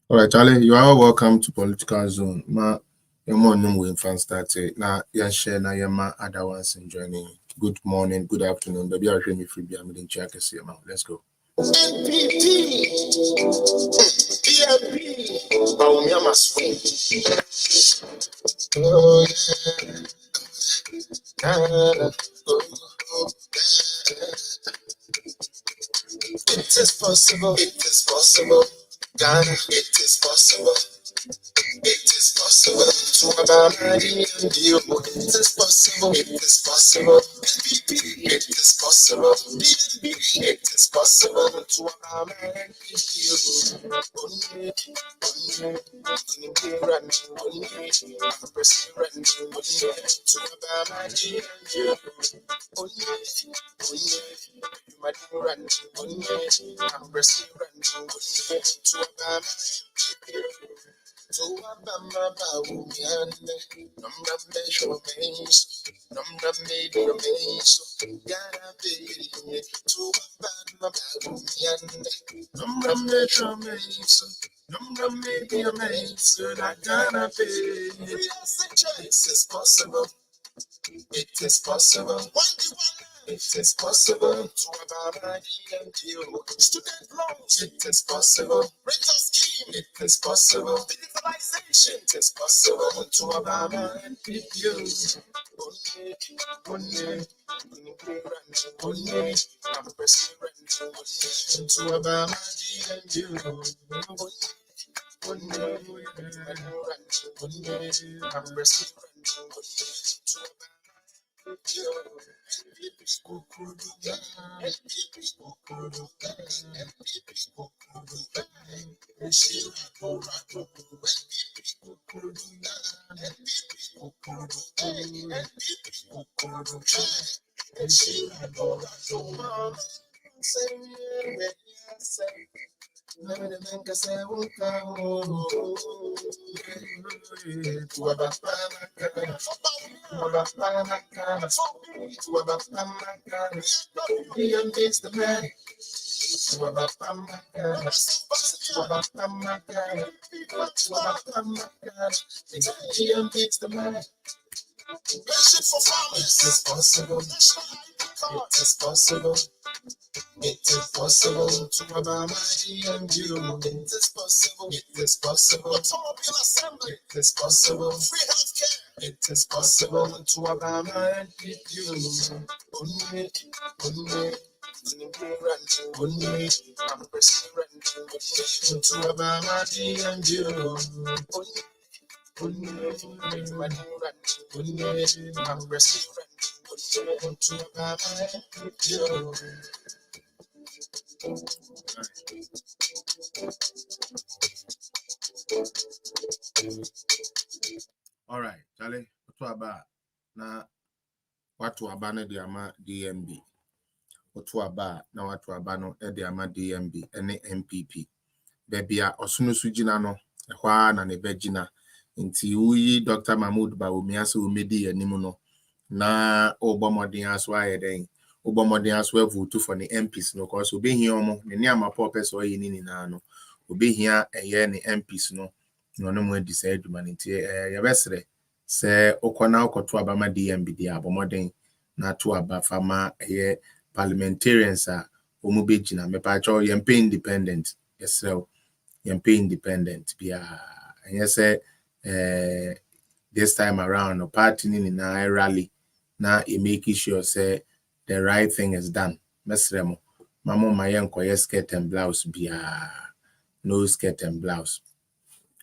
All right, Charlie, you are welcome to Political Zone. Your morning will fans start it. Now, you share now your other ones in joining. Good morning, good afternoon. Baby, I'll show me free beer. I'm check and see you. Let's go. NPP, PMP, Bawumia must win. Oh yeah, it is possible. It is possible. Ghana, it is possible. It is possible to abandon you. It is possible. It is possible. It is possible. It is possible to abandon so Bawumia, remains, made remains, gotta be to Bawumia, made remains, I gotta be. This is possible. It is possible. It is possible to abandon you. Student loans. It is possible. Rental scheme. It is possible. Digitalization. It is possible to abandon you. I'm pressing to abandon you. It is possible. It is possible. It is possible to Obama and you. It is possible. It is possible. Automobile assembly. It is possible. Free healthcare. It is possible to Obama and you. I'm president to Obama and you. I'm president to Obama and you. All right, Charlie, what's about now? What to abandon the ama DMB? What to about now? What to abandon the ama DMB and the MPP? baby osono sujina no ehwa na ne begina nti uyi Dr. Mahmoud Bawumia so medi anim no na obomodin aso ayeden obomodin aso vote for the MPs no cause obehia omo ne niama purpose oyi ni na no obehia eye ne MPs no no mo decide adwuma nti ye besre se okona okoto abama DMB dia abomodin na to aba fama eye parliamentarians a omo begina mepa cho yempe independent yesrew yempe independent bia enye se this time around no party ni na rally na make sure say the right thing is done mesremo mamo mayen koye skirt and blouse bia no skirt and blouse,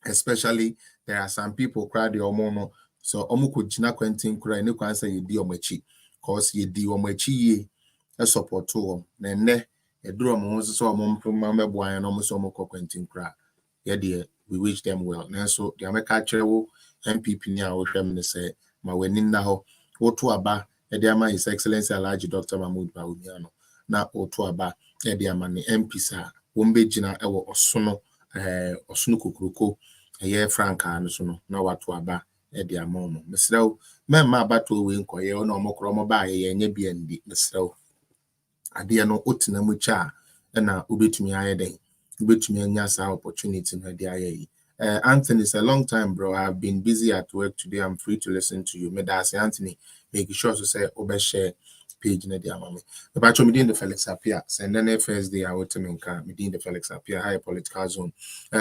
especially there are some people crowd the omo so omo ko gina kwantin kura ni kwan say yedi omachi cause yedi omachi ye e support to na ne eduro omo so omo mpoma mebo an no so omo kwantin kura ye de we wish them well na so the America cherewo MPP ni a wo hwem ne say ma wani na ho woto aba e de ama His Excellency Alhaji Dr. Mahmoud Bawumia no na woto aba e de ama ne MPs a wombe gina e wo osono osono kokroko eye franka no so no na wato aba e de ama omo mesrew memma abato we nkoye na omokro mo ba ye nya bia ndi mesrew ade no otina mu cha na obetumi ayeden obetumi anya sa opportunity na de ayi. Anthony, it's a long time, bro. I've been busy at work today. I'm free to listen to you. Medasi Anthony, make sure to say over share page na dia mama. But you the Felix Apia. Send then first day I will tell me the Felix Apia high political zone.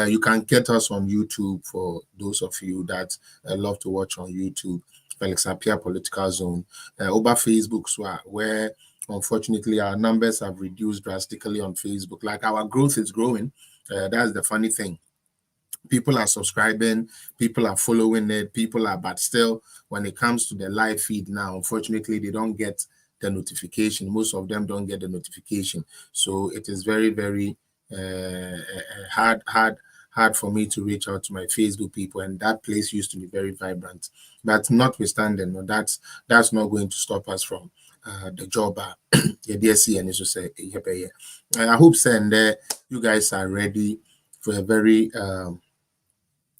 You can get us on YouTube for those of you that love to watch on YouTube. Felix Apia political zone. Over Facebook, so where unfortunately our numbers have reduced drastically on Facebook. Like our growth is growing. That's the funny thing. People are subscribing, people are following it, but still, when it comes to the live feed now, unfortunately, they don't get the notification. Most of them don't get the notification. So it is very, very hard for me to reach out to my Facebook people, and that place used to be very vibrant. But notwithstanding, no, that's not going to stop us from the job. I hope, send you guys are ready for a very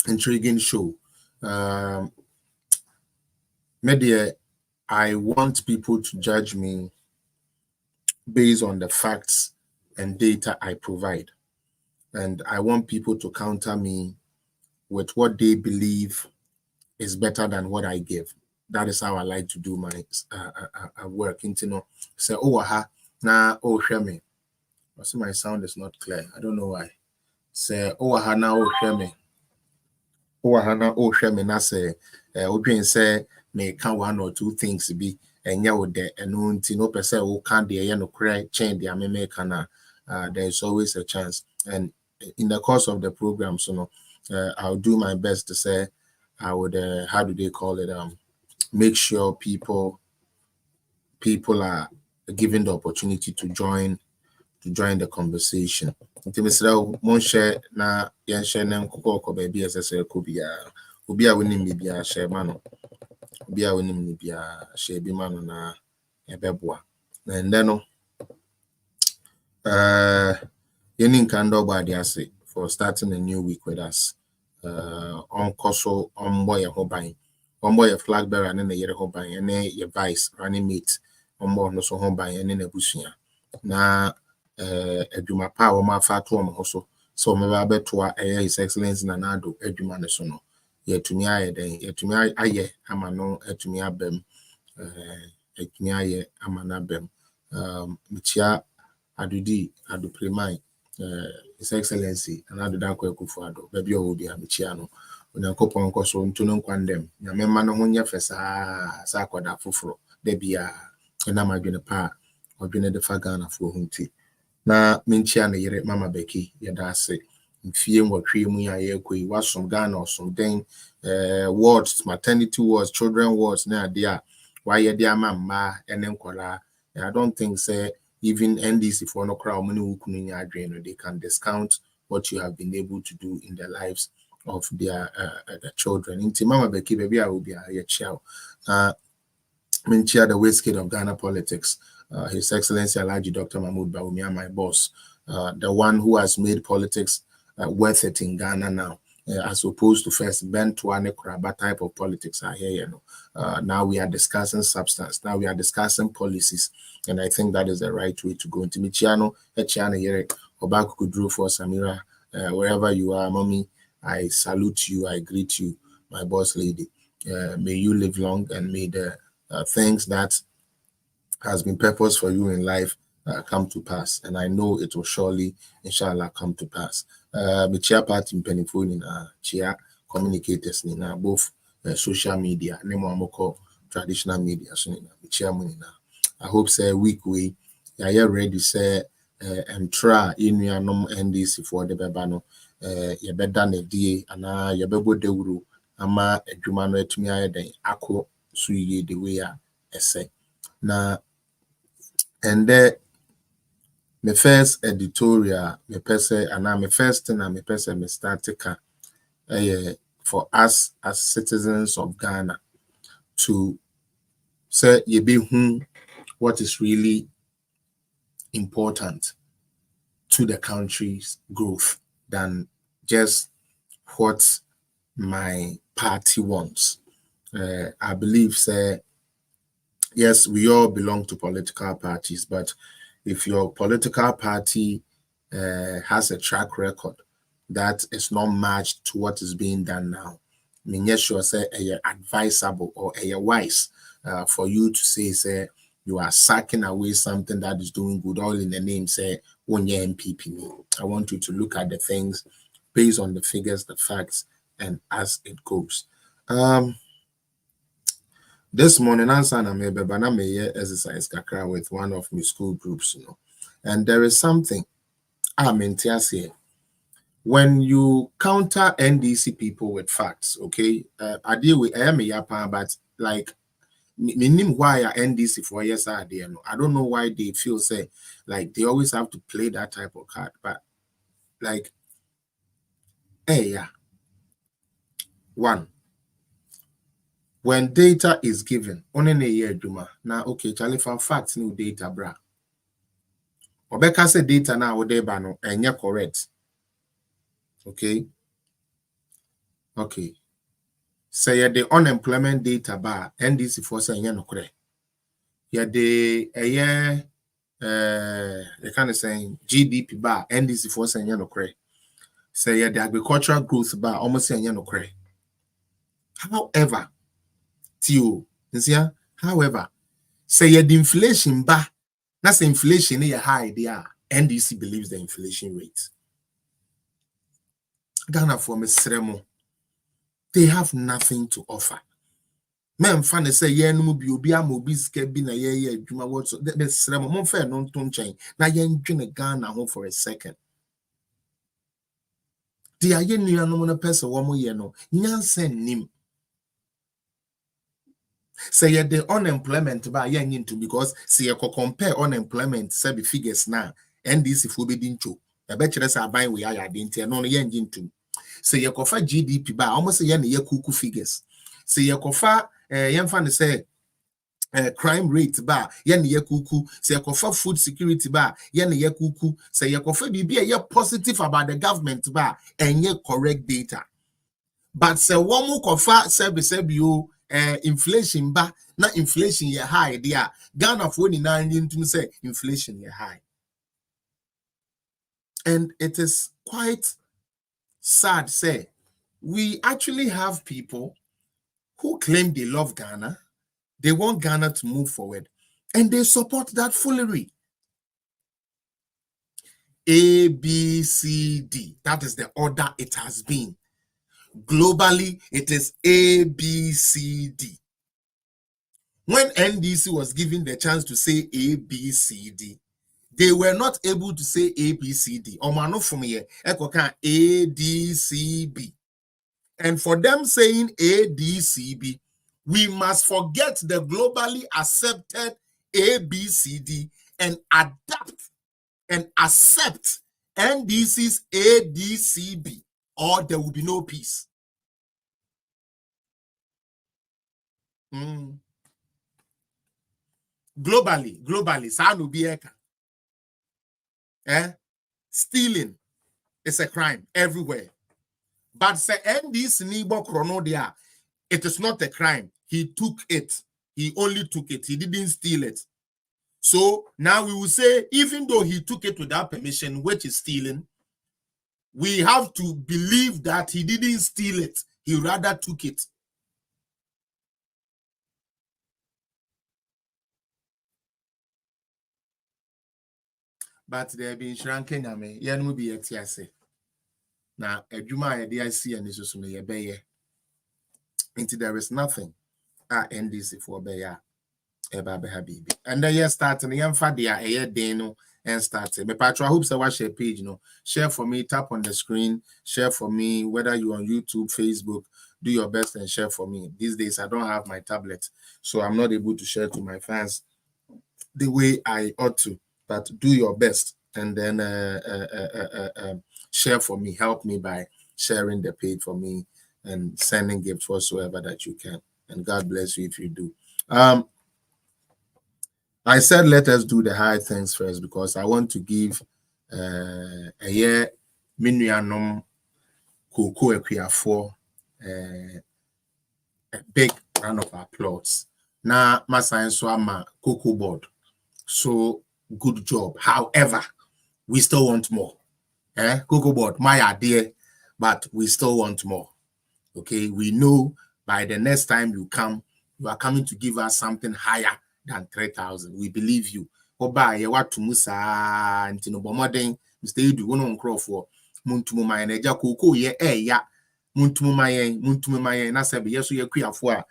intriguing show. Media, I want people to judge me based on the facts and data I provide. And I want people to counter me with what they believe is better than what I give. That is how I like to do my work. Say, oh, aha, now, oh, hear me. I see my sound is not clear. I don't know why. Say, oh, aha, now, oh, hear me. Hana o hwɛ me na sɛ odwen sɛ me ka one or two things bi ɛnyɛ wo de ɛno nti no pɛ sɛ wo ka de ɛyɛ no korɛ kyɛn de ame me kana there is always a chance, and in the course of the program so no I'll do my best to say I would how do they call it make sure people are given the opportunity to join the conversation. Nti mesrɛ mo share na yen share na nkokɔ baby asese ko bia obi a wonim me bia share ma no obi a wonim me bia share bi ma no na ebeboa na ende no yenin kan do body ase for starting a new week with us on koso on boy ho ban on boy flag bearer na yere ho ban ene ye vice running mate on boy no so ho ban ene na busua na adwuma pa wo ma fa to mo so so me ba betoa His Excellency na nado adwuma ne so no yetumi aye den yetumi aye ama no atumi abam atumi aye ama na bam mitia adudi adupreman His Excellency na nado dan kwa kufu ado ba bi o bi mitia no onyankopon nkoso ntuno nkwandem nyame ma no ho nya fesa sa akoda foforo da bia na madwene pa odwene de faga na fo hunti na menchia na yere mama beki yeda ase mfie nwotwe mu ya ye koi wasom Ghana osom den wards maternity wards children wards na ade a why ye dia mama ene nkola. I don't think say even NDC for no crowd money wukunu nya adwen no they can discount what you have been able to do in the lives of their children. Inti mama beki baby a obi a ye chiao menchia the waste of Ghana politics. His Excellency Alhaji Dr. Mahmoud Bawumia, my boss, the one who has made politics worth it in Ghana now, as opposed to first bent to an Kraba type of politics are here. You know, now we are discussing substance. Now we are discussing policies, and I think that is the right way to go. Into Michiano, Echiana Yere, Obaku Kudru for Samira, wherever you are, mommy, I salute you. I greet you, my boss lady. May you live long, and may the things that has been purpose for you in life come to pass. And I know it will surely, inshallah, come to pass. The chair party in Penifone in chair communicators in both social media, Nemo traditional media. So the chairman I hope say week we are ready say and try in your nom NDC for the bebano. You better na die ana you bebo de wuru ama adwuma no atumi ayeden akọ so ye the way a ese na. And my first editorial, my person, and my first thing, and my person, me start to for us as citizens of Ghana to say you be what is really important to the country's growth than just what my party wants. I believe, say, yes, we all belong to political parties, but if your political party has a track record that is not matched to what is being done now, I mean, yes, sure, say advisable or wise for you to say you are sucking away something that is doing good, all in the name, say, one year MPP. I want you to look at the things based on the figures, the facts, and as it goes. This morning, answer maybe may exercise kakra with one of my school groups, you know, and there is something I mean here. When you counter NDC people with facts, okay, I deal with yapa, but like meaning why are NDC for yes I don't know why they feel say like they always have to play that type of card, but like hey yeah, one. When data is given, on a year, Juma. Now, okay, Charlie, for facts, no data, bra. Obeka say data now, they bano, and you're correct. Okay. Okay. Say the unemployment data bar, NDC for saying you're not correct. Yeah, the a year, they kind of saying GDP bar, NDC for saying you're not correct. Say yeah, the agricultural growth bar, almost saying you're not correct. However, however, say yeah, the inflation bar. That's inflation is high there. NDC believes the inflation rate. Ghana for Mesremo, they have nothing to offer. Men fan say yeah no bi obi amobis kebi na yeah adwuma what so Mesremo mon fair no ton chain na yen dwene Ghana ho for a second. The aye nuanom no person wo mo ye no nyansen nim. Say yeah the unemployment ba yeah into because say you compare unemployment say the figures now NDC for be dincho e be kire say aban we aya de ntia no yeah into say you kofa GDP ba almost say yeah na kuku figures say you kofa yemfa ne say crime rate ba yeah na kuku say you kofa food security ba yeah na kuku say you kofa bibi yeah positive about the government ba and correct data but say one mo kofa say you inflation ba na inflation ye high there Ghana for ni na into say inflation ye high, and it is quite sad say we actually have people who claim they love Ghana, they want Ghana to move forward, and they support that foolery. A, B, C, D. That is the order it has been. Globally, it is A, B, C, D. When NDC was given the chance to say A, B, C, D, they were not able to say A, B, C, D. Omano from here, A, D, C, B. And for them saying A, D, C, B, we must forget the globally accepted A, B, C, D and adapt and accept NDC's A, D, C, B, or there will be no peace. Globally, Sanu Bieka. Stealing, It's a crime everywhere. But say NDC Nibo Chrono there, it is not a crime. He took it. He only took it. He didn't steal it. So now we will say, even though he took it without permission, which is stealing, we have to believe that he didn't steal it. He rather took it. But there have been shranken. Yan will be a TSA. Now, a Juma, the IC and this is a bay. Until there is nothing. NDC for Bayer. And then you start and you for the air deno and start. Me patro, I hope so watch your page, share for me, tap on the screen, share for me, whether you're on YouTube, Facebook, do your best and share for me. These days I don't have my tablet, so I'm not able to share to my fans the way I ought to, but do your best and then share for me, help me by sharing the page for me and sending gifts whatsoever that you can. And God bless you if you do. I said let us do the high things first because I want to give a year minuanum Cocoa Equiafor a big round of applause. Now my science ma Cocoa board. So good job. However, we still want more. Cocoa board, my idea, but we still want more. Okay, we know by the next time you come, you are coming to give us something higher than 3,000. We believe you. Oba ye what to musa ntino bomodin Mr. Edu wono nkro for muntumu mayen eja koko ye ya muntumu mayen na sebe yeso ye kuafo a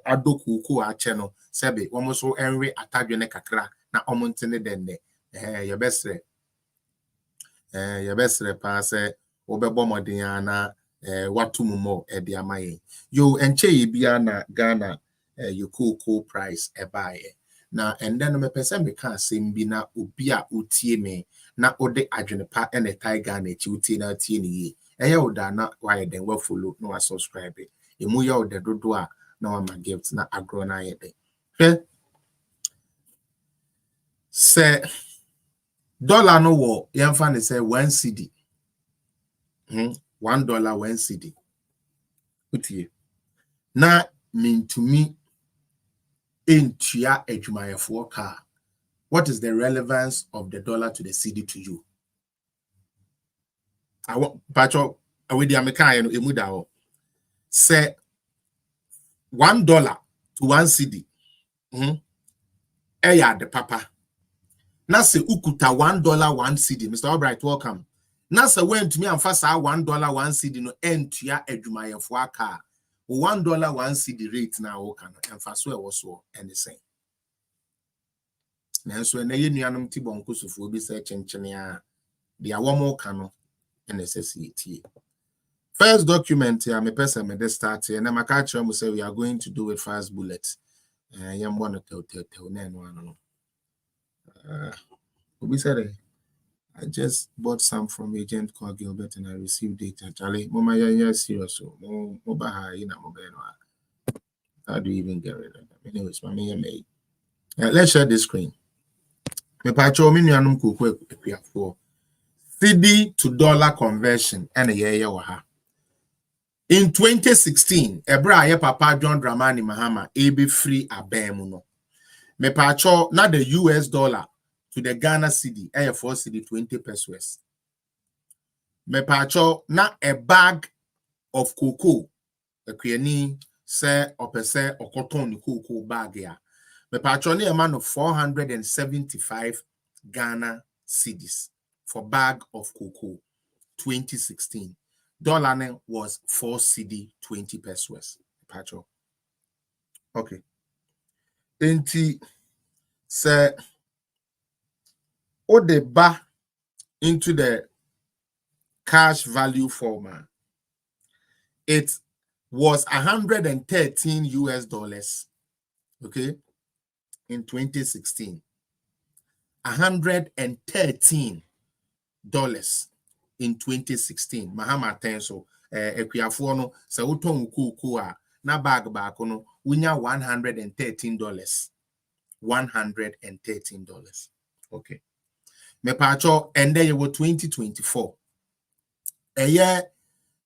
ado koko a che no sebe womo so enwe atadwe ne kakra na omontene denne ye besre pa se obebo modin ana watumu mo edi amaye yo enche ye bia na Ghana your cocoa price ebaye na and then me person me can asem bi na obi a otie me na ode adwene pa ene tiger na chi otie na tie ne yi eye oda na why den wa follow na wa subscribe emu ye ode dodo a na wa ma gift na agro na ye de se dollar no wo yemfa ne say 1 cedi $1 1 cedi otie na mintumi entua adwumayefo ka. What is the relevance of the dollar to the cedi to you? I want patcho with the American emuda say $1 to 1 cedi. Eya the papa. Na se ukuta $1 1 cedi. Mr. Albright, welcome. Na se went to me and fast $1 1 cedi no entua adwumayefo ka. $1 1 cedi rate now okay and fast we also and the same. Nanso na ye nuanom ti bonko sofo bi se chenchene a dia womo ka no necessity. First document here me person me start here na maka kire mo say we are going to do it fast bullet. Yam one tell na no. Obi said I just bought some from agent called Gilbert and I received data. Charlie, mama ya serious so mo ba ha ina mo be no. How do you even get rid of that? Anyways, mama me. Let's share this screen. Me pacho me nuanom kokwe epiafo. Cedi to dollar conversion and a in 2016, Ebra ye papa John Dramani Mahama ebe free abemuno. Me pacho na the US dollar to the Ghana cedi 4 cedi 20 pesos. Me pacho na a bag of cocoa a kweni se opese okoton ni cocoa bag ya. Me pacho ni a man of 475 Ghana cedis for bag of cocoa 2016. Dollar was 4 cedi 20 pesos. Patcho. Okay. Enti se o de ba into the cash value format. It was 113 US dollars. Okay. In 2016. $113 in 2016. Mahama tenso equiafo no se uton kuku a na bag back no unya $113. $113. Okay. Me pacho and then you were 2024. A year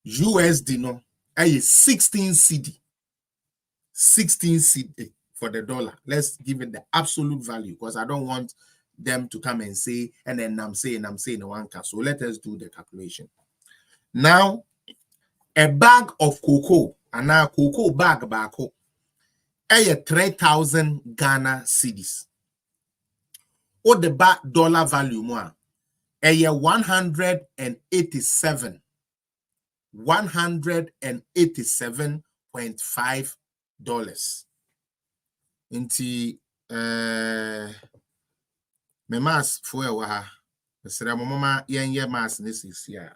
USD no, a 16 cedi. 16 cedi for the dollar. Let's give it the absolute value because I don't want them to come and say, and then I'm saying one cast. So let us do the calculation. Now, a bag of cocoa, and now cocoa bag back, a 3,000 Ghana cedis. Or the back dollar value more, a 187.5 dollars. Inti me mass for a waha. Mr. Mama yen mass this is here.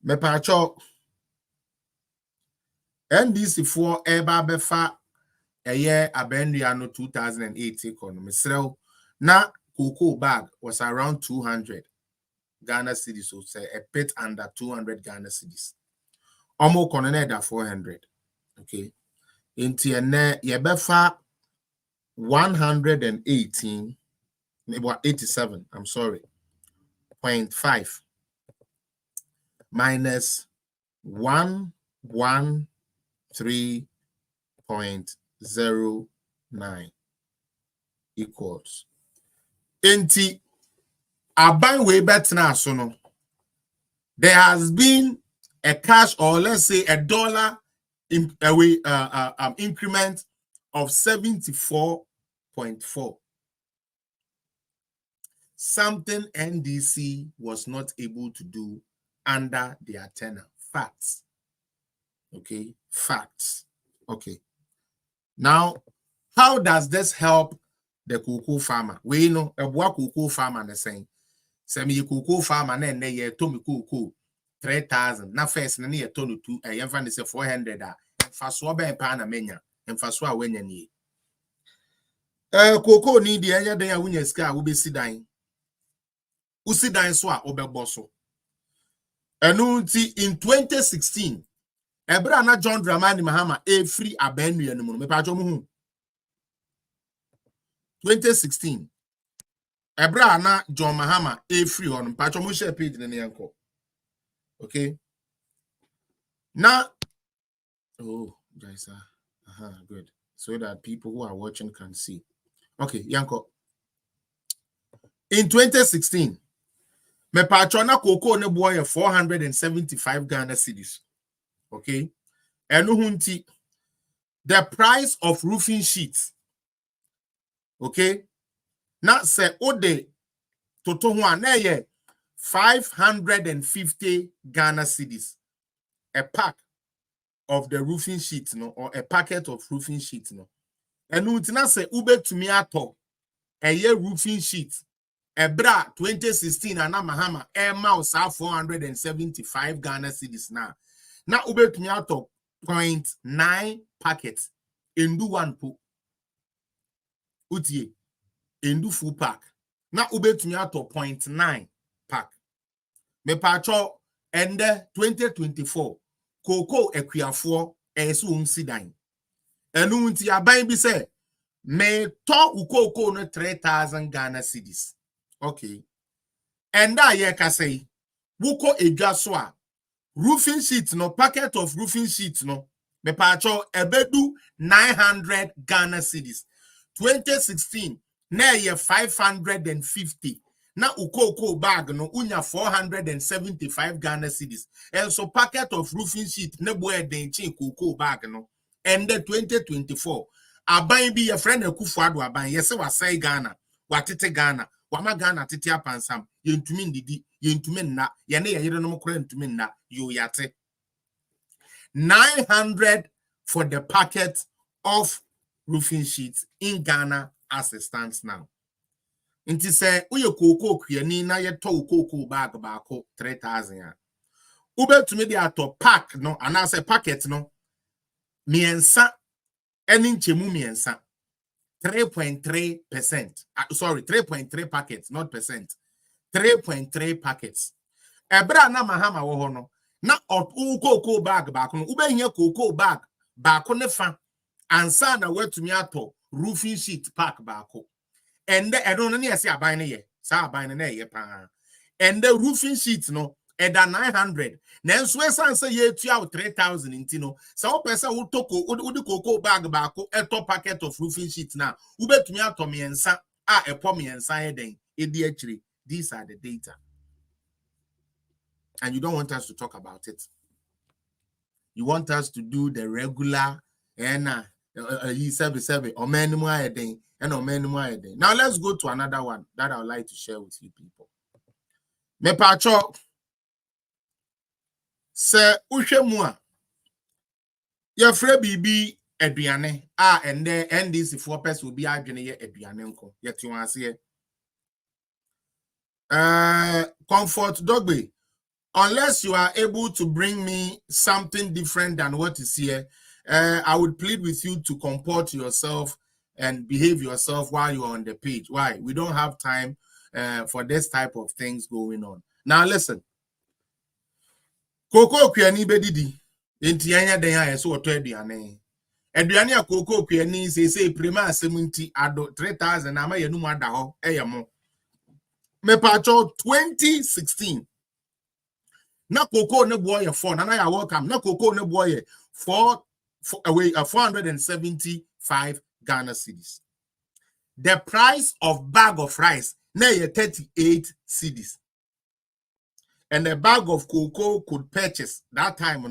Me pacho NDC for eba befa a year abendiano 2008 economy. So na cocoa bag was around 200 Ghana cedis, so say a bit under 200 Ghana cedis. Almost connected 400. Okay. Into ye befa 118, about 87, I'm sorry, 0.5 minus 113.09 equals. Enti aban way better now, so no. There has been a cash, or let's say a dollar increment of 74.4. Something NDC was not able to do under their tenure. Facts. Okay, facts. Okay. Now, how does this help the cocoa farmer? We know a cocoa farmer is saying, "Semi cocoa farmer na ye to me cocoa 3,000. Na first na ye to no 2. I am say 400. Faso be pa na menya. Faso a wenya ni. Cocoa ni di enya den a wunya sika wo be sidan. Usidan so a obebo so. Enu nti in 2016, ebra na John Dramani Mahama free abenu enu me pa mu 2016. Ebra na John Mahama free on pa mu share page ne yanko. Okay. Now, oh, guys, good. So that people who are watching can see. Okay, yanko. In 2016, me patrona cocoa ne boy 475 Ghana cedis. Okay. Enu the price of roofing sheets. Okay. Now say ode toto one 550 Ghana cedis. A pack of the roofing sheets, no, or a packet of roofing sheets, no. Enu nti say ube to me ato a year roofing sheet. Ebra 2016 and Mahama air mouse 475 Ghana cedis now. Now ube to me out of 0.9 packets in do one po utie in do full pack. Now ube to me out of 0.9 pack. Me pacho ende 2024 cocoa equiafo esu unsidan. Enu nti aban bi say me to ukoko no 3,000 Ghana cedis. Okay. And that ye ka say wuko edwa so a roofing sheet no packet of roofing sheet no me pacho ebedu 900 Ghana cedis. 2016 na ye 550. Na ukoko bag no unya 475 Ghana cedis. And so packet of roofing sheet ne boy den chin cocoa bag no. And the 2024 aban bi ye friend Akufuado aban ye se wasai Ghana watete Ghana wama Ghana tete apansam yentumi ndidi yentumi nna ye ne ye yere no kora yentumi nna yo yate 900 for the packet of roofing sheets in Ghana as it stands now. Inti say uye cocoa kwiani na ye to cocoa bag baako 3,000 ube to me dey ato pack no and I say packet no miensa enin chemu miensa 3.3%. Sorry, 3.3 packets, not percent. 3.3 packets. Ebra na Mahama wo ho no. Na cocoa bag back no. Ube here cocoa bag back ne fa. Ansa na wetumi ato roofing sheet pack back. And the I don't know say aban ne ye. Sa aban ne ye pa. and the roofing sheet no at 900. Then Swesan say ye 3,000 intino. Some person who took the cocoa bag bako a top packet of roofing sheets now. Ube to me at Tommy and Sa a pommy and saying actually these are the data. And you don't want us to talk about it. You want us to do the regular and he said or many more a day and or many more a day. Now let's go to another one that I would like to share with you people. Me pacho se uhwemua ye fra bibi aduane and then NDC for person will be adwene ye aduane nko ye tu ase comfort dogbe. Unless you are able to bring me something different than what is here, I would plead with you to comport yourself and behave yourself while you are on the page. Why? We don't have time for this type of things going on. Now listen. Koko kwiani bedidi. Enti anya den ya so oto aduane. Aduane a koko kwiani say prima asemunti ado 3,000 na ma yenu ada ho eyemo. Me pacho 2016. Na cocoa ne boy 4 na ya welcome na cocoa ne boy 475 Ghana cedis. The price of bag of rice na 38 cedis. And a bag of cocoa could purchase that time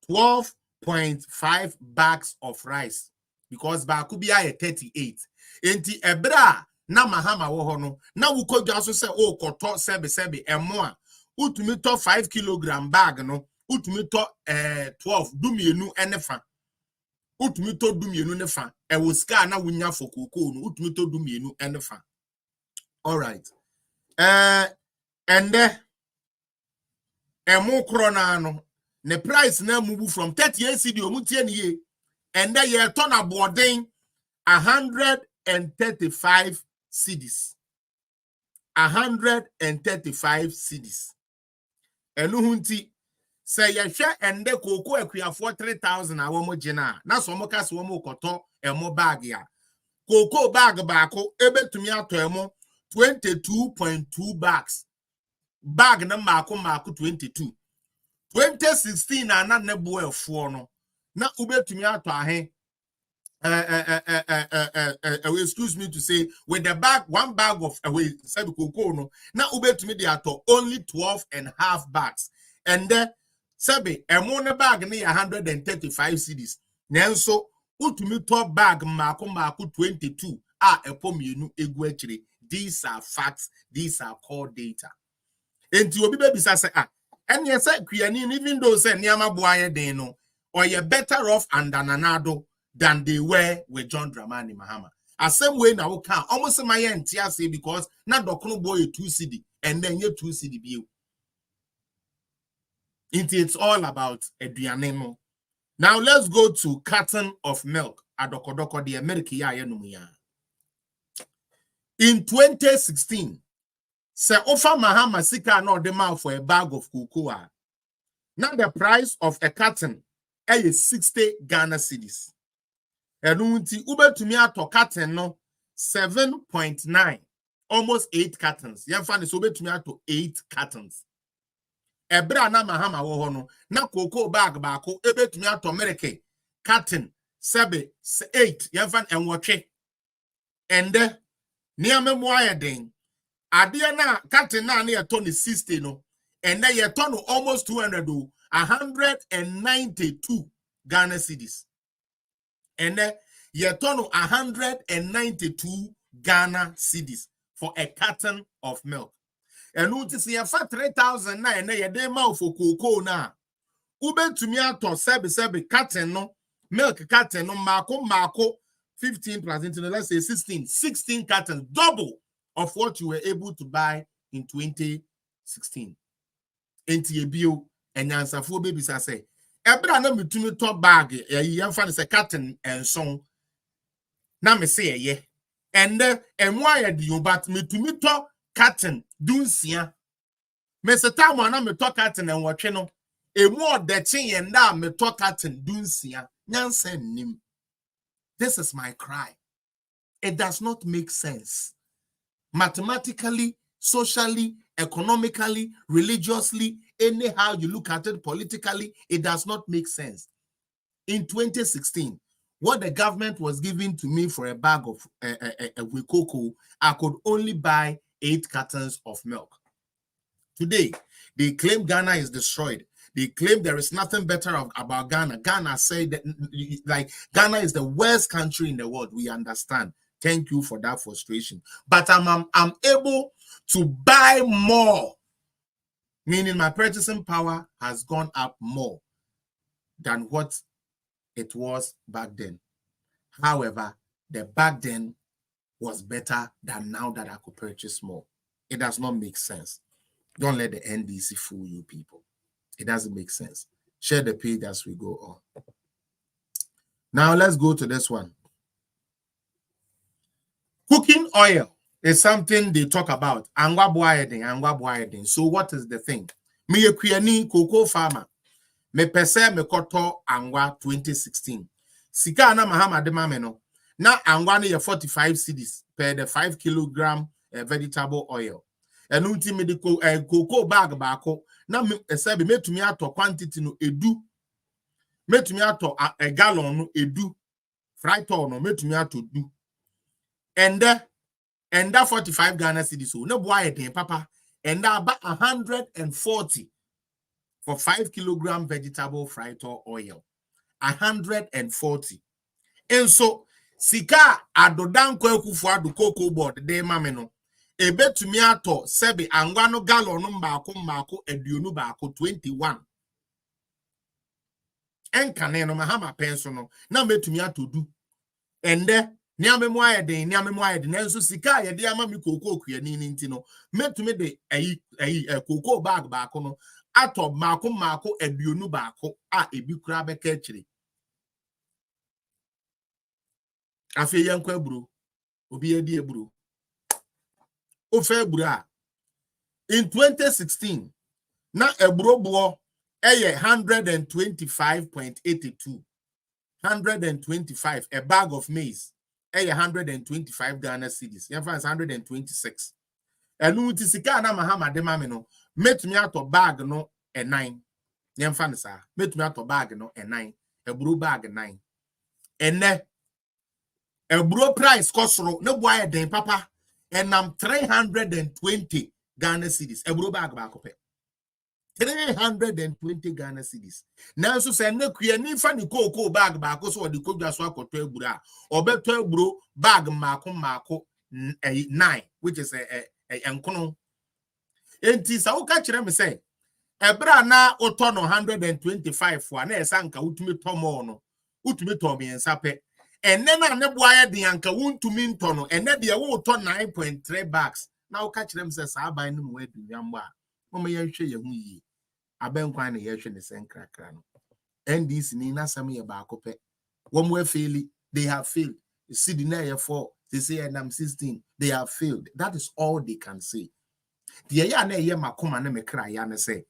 12.5 bags of rice because bag could be 38. Enti ebra na Mahama wo ho no na wo kodwa so se o koto sebe e mo utumito 5 kilogram bag no utumito 12 dumienu enefa utumito dumienu nefa e wo ska na wunya for cocoa no utumito dumienu enefa. All right. And emo krona no the price na move from 38 cedi omutie ne ye and then ye turn aboarding 135 cedis. 135 cedis. Enu hunti say ye hwe ende koko akuafo 3,000 awomo gina na so mo kase wo mo koto emo bag ya koko bag baako ebetumi ato emo 22.2 bags bag na maako 22. 2016 na ne bo efo no na ubetumi ato ahe excuse me to say with the bag one bag of said cocoa no na ubetumi dey ato only 12.5 bags and then sabi emone bag na 135 cedis nenso utumi to bag maako 22 epomienu egu akire. These are facts, these are core data. Enti obi be bisa say and yes kwiani even though say niama boaye den no or you better off under Nanado than they were with John Dramani Mahama. As same way now we can almost my entire say because na dokono boy 2 cedi and then you 2 cedi bill. It's all about eduane. Now let's go to carton of milk adokodoko the America ya yenumuya. In 2016 say offer Mahama sika no demand for a bag of cocoa. Now the price of a carton is 60 Ghana cedis. Enunti ubetumi ato carton no 7.9 almost 8 cartons. Yemfa ne so ubetumi ato 8 cartons. Ebra na Mahama wo ho no na cocoa bag baako ebetumi ato America carton 8 yemfa enwotwe. Ende niamemu ayeden ade na carton na ye ton 60 no and then ye ton almost 200 192 Ghana cedis. And then ye ton 192 Ghana cedis for a carton of milk. And notice ye for 3,000 na and ye dey ma for cocoa na ubetumi ato sebe carton no milk carton no mako 15 plus into let's say 16 cartons, double of what you were able to buy in 2016. Enti ebio enyansafo baby say ebra na metumi to bag yemfa ne say carton enson na me say ye and emu ayede but metumi to carton dunsia me se time na me to carton enwotwe no emu odeche ye na me to carton dunsia nyansa nim. This is my cry. It does not make sense mathematically, socially, economically, religiously, anyhow you look at it politically, it does not make sense. In 2016, what the government was giving to me for a bag of cocoa, I could only buy 8 cartons of milk. Today, they claim Ghana is destroyed. They claim there is nothing better about Ghana. Ghana say that, like, Ghana is the worst country in the world. We understand. Thank you for that frustration. But I'm able to buy more, meaning my purchasing power has gone up more than what it was back then. However, the back then was better than now that I could purchase more. It does not make sense. Don't let the NDC fool you people. It doesn't make sense. Share the page as we go on. Now let's go to this one. Cooking oil is something they talk about. Angwa boyedin. So what is the thing? Me yekuyani cocoa farmer. Me pese me koto angwa 2016. Sika na Mahama de mameno. Na angwa ni 45 cedis per the 5 kilogram vegetable oil. And ultimately cocoa bag bako. Na esebi metumi ato quantity no edu. Metumi ato a gallon no edu. Fryto no metumi ato du. And that 45 Ghana cedis so no boy papa. And that about 140 for 5 kilogram vegetable fryto oil. 140. And so sika adodan kwekufu adu cocoa board de mameno. Ebe tumi ato sebi angwano gallon mbako eduonu bako 21. Enkane no Mahama penso no na metumi ato du. Ende niamemo ayeden enso sika ye de ama mi cocoa kuani nti no metumi de cocoa bag bako no ato mako eduonu bako a ebi kura beka kire. Afi yankwa eburo obi edi eburo ofe eburo in 2016 na eburo bo eye 125.82 125 a bag of maize eye 125 Ghana cedis yan fans 126 enu ti sika na Mahama de mame no metumi ato bag no e 9 yan fans sa metumi ato bag no e 9 eburo bag 9 ene eburo price kosoro ne boy den papa enam 320 Ghana cedis eburo bag ba kope 320 Ghana cedis na so se ne kua ni fa ni cocoa bag ba ko so de kodwa so akoto eburo a obeto eburo bag mako 9 which is enkono enti sa wo ka kire me say ebra na oto no 125 for na esanka utumi tomo no utumi tomo ensape. And then I never wired the anchor wound to mean tono, and then the award 9.3 bags. Now catch them says I buy them way to Yamba. Mama, you show you. I been quite a year in the same crack. And this Nina Sami about cope. One way failed, they have failed. Cedi-dollar 4, they say and I'm 16, they have failed. That is all they can say. The Ayana Yama come and me cry and say,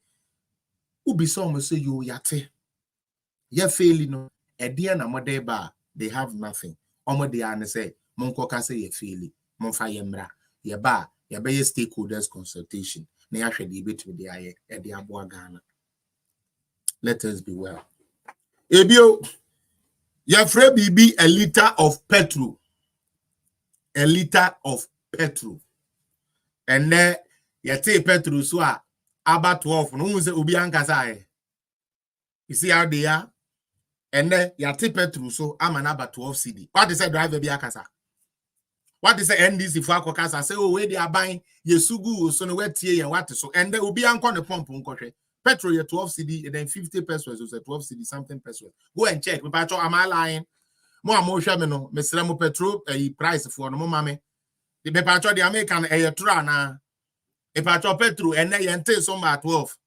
Ubi so say you yate. Ye failing no, a dear na bar. They have nothing. Omo de ane say, Monko ka say ye feel Monfa yembra, ye ba, ye be ye stakeholders consultation. Ne actually debate with the aye at the Abua Ghana. Let us be well. Ebio, ye free bibi a liter of petrol. A liter of petrol. And then ye take petrol so about 12. No say ubi ankasaye. You see how they are? And then you tip petrol so I'm an about 12 cedi. What is a driver be akasa? What is the NDC for akasa? Say, oh, where they are buying Yesugu, so no wet tea and what so. And there will be on the pump on petrol, your 12 cedi, and then 50 pesos, was a 12 cedi, something pesos. Go and check. Am I lying? More shamino, Mr. Petrol, a price for no mammy. The Pepacho, the American, a trana, a patro petrol, and they enter some at 12.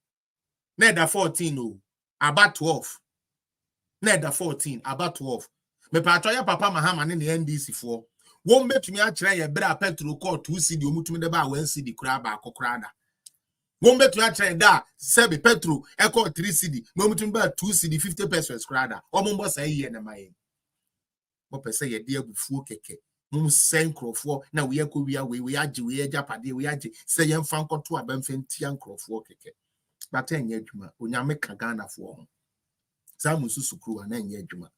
Nether 14, no, about 12. Nether 14, about 12. Me patroya papa Mahama in the NDC for. Won't bet me a try a better petrol call 2 cedi, mutum de ba 1 cedi crab a cocrada. Won't bet me a try that, Sebi petrol, echo 3 cedi, no mutum ba 2 cedi, 50 pesos crada. Or mumbo say ye na my. What say a dear bufu keke. mum send crofo na we ko we age we japade we age say yem fan koto abamfen tian crofo keke but enye adwuma onyame ka Ghana fo ho samu susukru na enye adwuma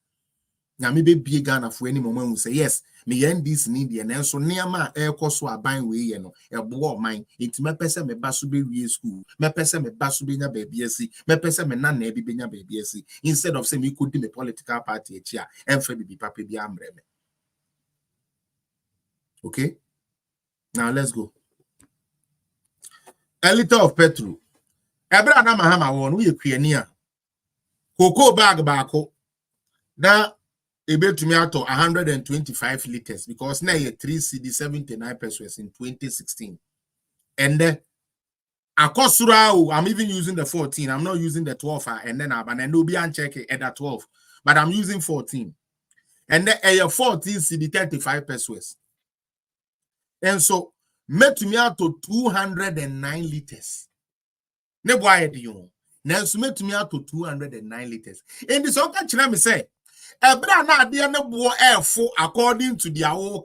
nyame be bie Ghana fo ani mama hu say yes me yen this need ye na so neama ekoso aban we ye no ebo man intima pese me baso be wie school me pese me baso be nya baabi asi me pese me nana bi nya baabi asi instead of say me could the political party echi a emfa bi papa bi amre me. Okay, now let's go. A liter of petrol ebra na Mahama won we kuani a cocoa bag baako na ebetumi ato 125 liters because now you 3 cedi 79 pesos in 2016. And then akosura, I'm even using the 14. I'm not using the 12 and then no be uncheck it at that 12, but I'm using 14. And then a 14 cedi 35 pesos. And so metumi ato 209 liters. Ne boy de you. Now metumi ato 209 liters. And this one can me say ebra na ade na bo efo according to their own.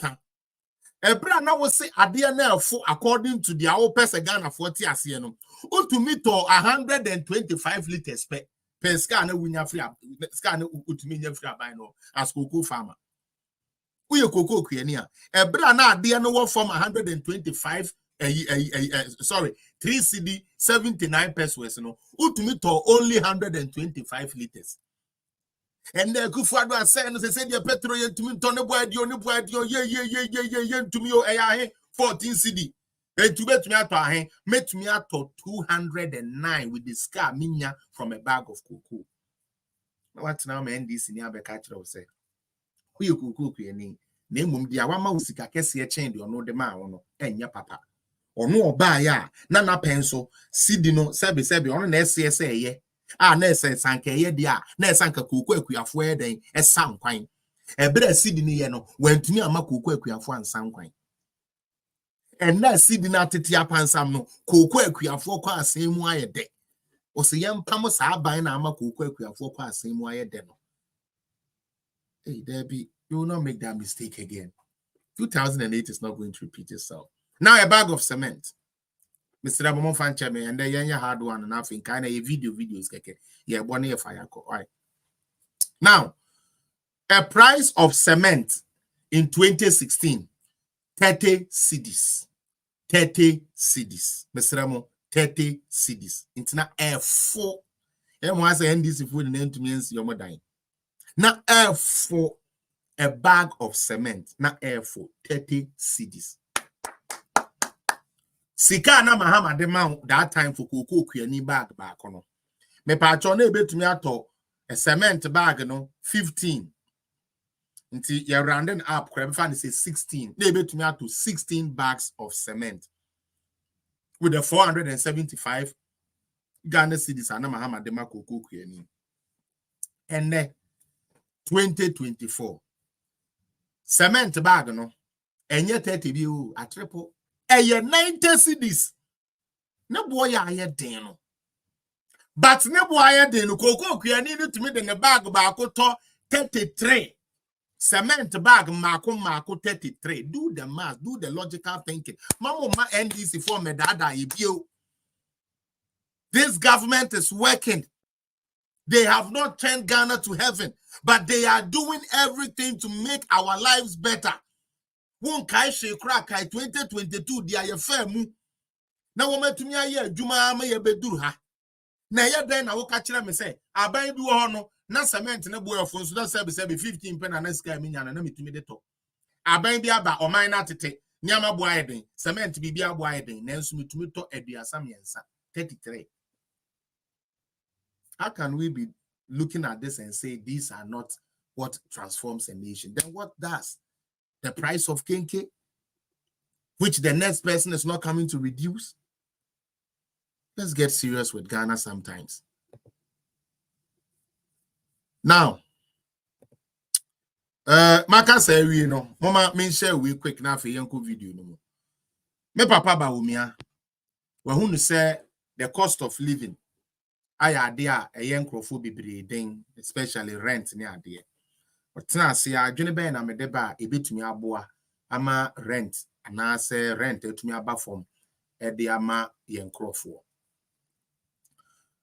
Ebra na wo say ade na efo according to their own person Ghana 40 ase no. Utumi to 125 liters per scan na wunya free scan na utumi nya free aban no as cocoa farmer. Uye cocoa kuani a ebra na ade na wo from 125 3 cedi 79 pesos no. Utumi to only 125 liters. And the Kufuado are saying, they said, your Petroleum to me, Tony Boy, to me, 14 cedi. And to bet me at a met me at 209 with this car, minya from a bag of cocoa. What now, man, this in your catcher will say, who you cocoa, name the Awama Usika, Cassia chain, or no, the man, and your papa. Or no, buy ya, nana pencil, Sidino, Sabi, on an SCSA, yeah. Na sanka ye dia na sanka koku akuafo e den san kwan e bra sidi ni ye no wantumi ama koku akuafo ansan kwan and na sidi na tete apansam no koku akuafo kwa asan mu aye de o se yem pam sa aban na ama koku akuafo kwa asan mu aye de no. Hey Debbie, you will not make that mistake again. 2008 is not going to repeat itself. Now a bag of cement. Mr. Abomon Fancheme and the hard one and nothing kind of a videos keke. Yeah, 1 year fire. All right. Now, a price of cement in 2016, 30 cedis. 30 cedis. Mr. Amo, 30 cedis. It's not F4. Everyone say NDC food and then to me you're more dying. Now F4 a bag of cement. Now F4 30 cedis. Sika na Mahama de man that time for cocoa kuani bag back no. Me pacho na ebetumi ato a cement bag no 15. Until you're rounding up, crab say 16. Na ebetumi ato 16 bags of cement with the 475 Ghana cedis na Mahama de man cocoa kuani. And then 2024 cement bag no enye 30 bi o a triple. 90 cedis. Ne boy aye den no. But ne boy aye den no cocoa kuani no to me the bag baako to 33. Cement bag mako 33. Do the math, do the logical thinking. Mama NDC for me dada ebio. This government is working. They have not turned Ghana to heaven, but they are doing everything to make our lives better. Won kai she kra kai 2022 dia ye famu na wo matumi aye adwuma ama ye beduru ha na ye den na wo ka kire me say aban bi wo ho no na cement na boy of so na sabi 15 pen na sky me nya na metumi de to aban bi aba oman na tete nyama boy den cement bi bi aboy den na nso metumi to aduasa miensa 33. How can we be looking at this and say these are not what transforms a nation? Then what does? The price of kenke, which the next person is not coming to reduce? Let's get serious with Ghana sometimes. Now, Maka say we know, Mama me share we quick now for yanko video no. Me papa Bawumia, who say the cost of living, I idea a yankrofo bebre, especially rent near there. But now see, I journey by na me deba a bit me aboa. ama rent and I say rent to me about from the ama yen crofo.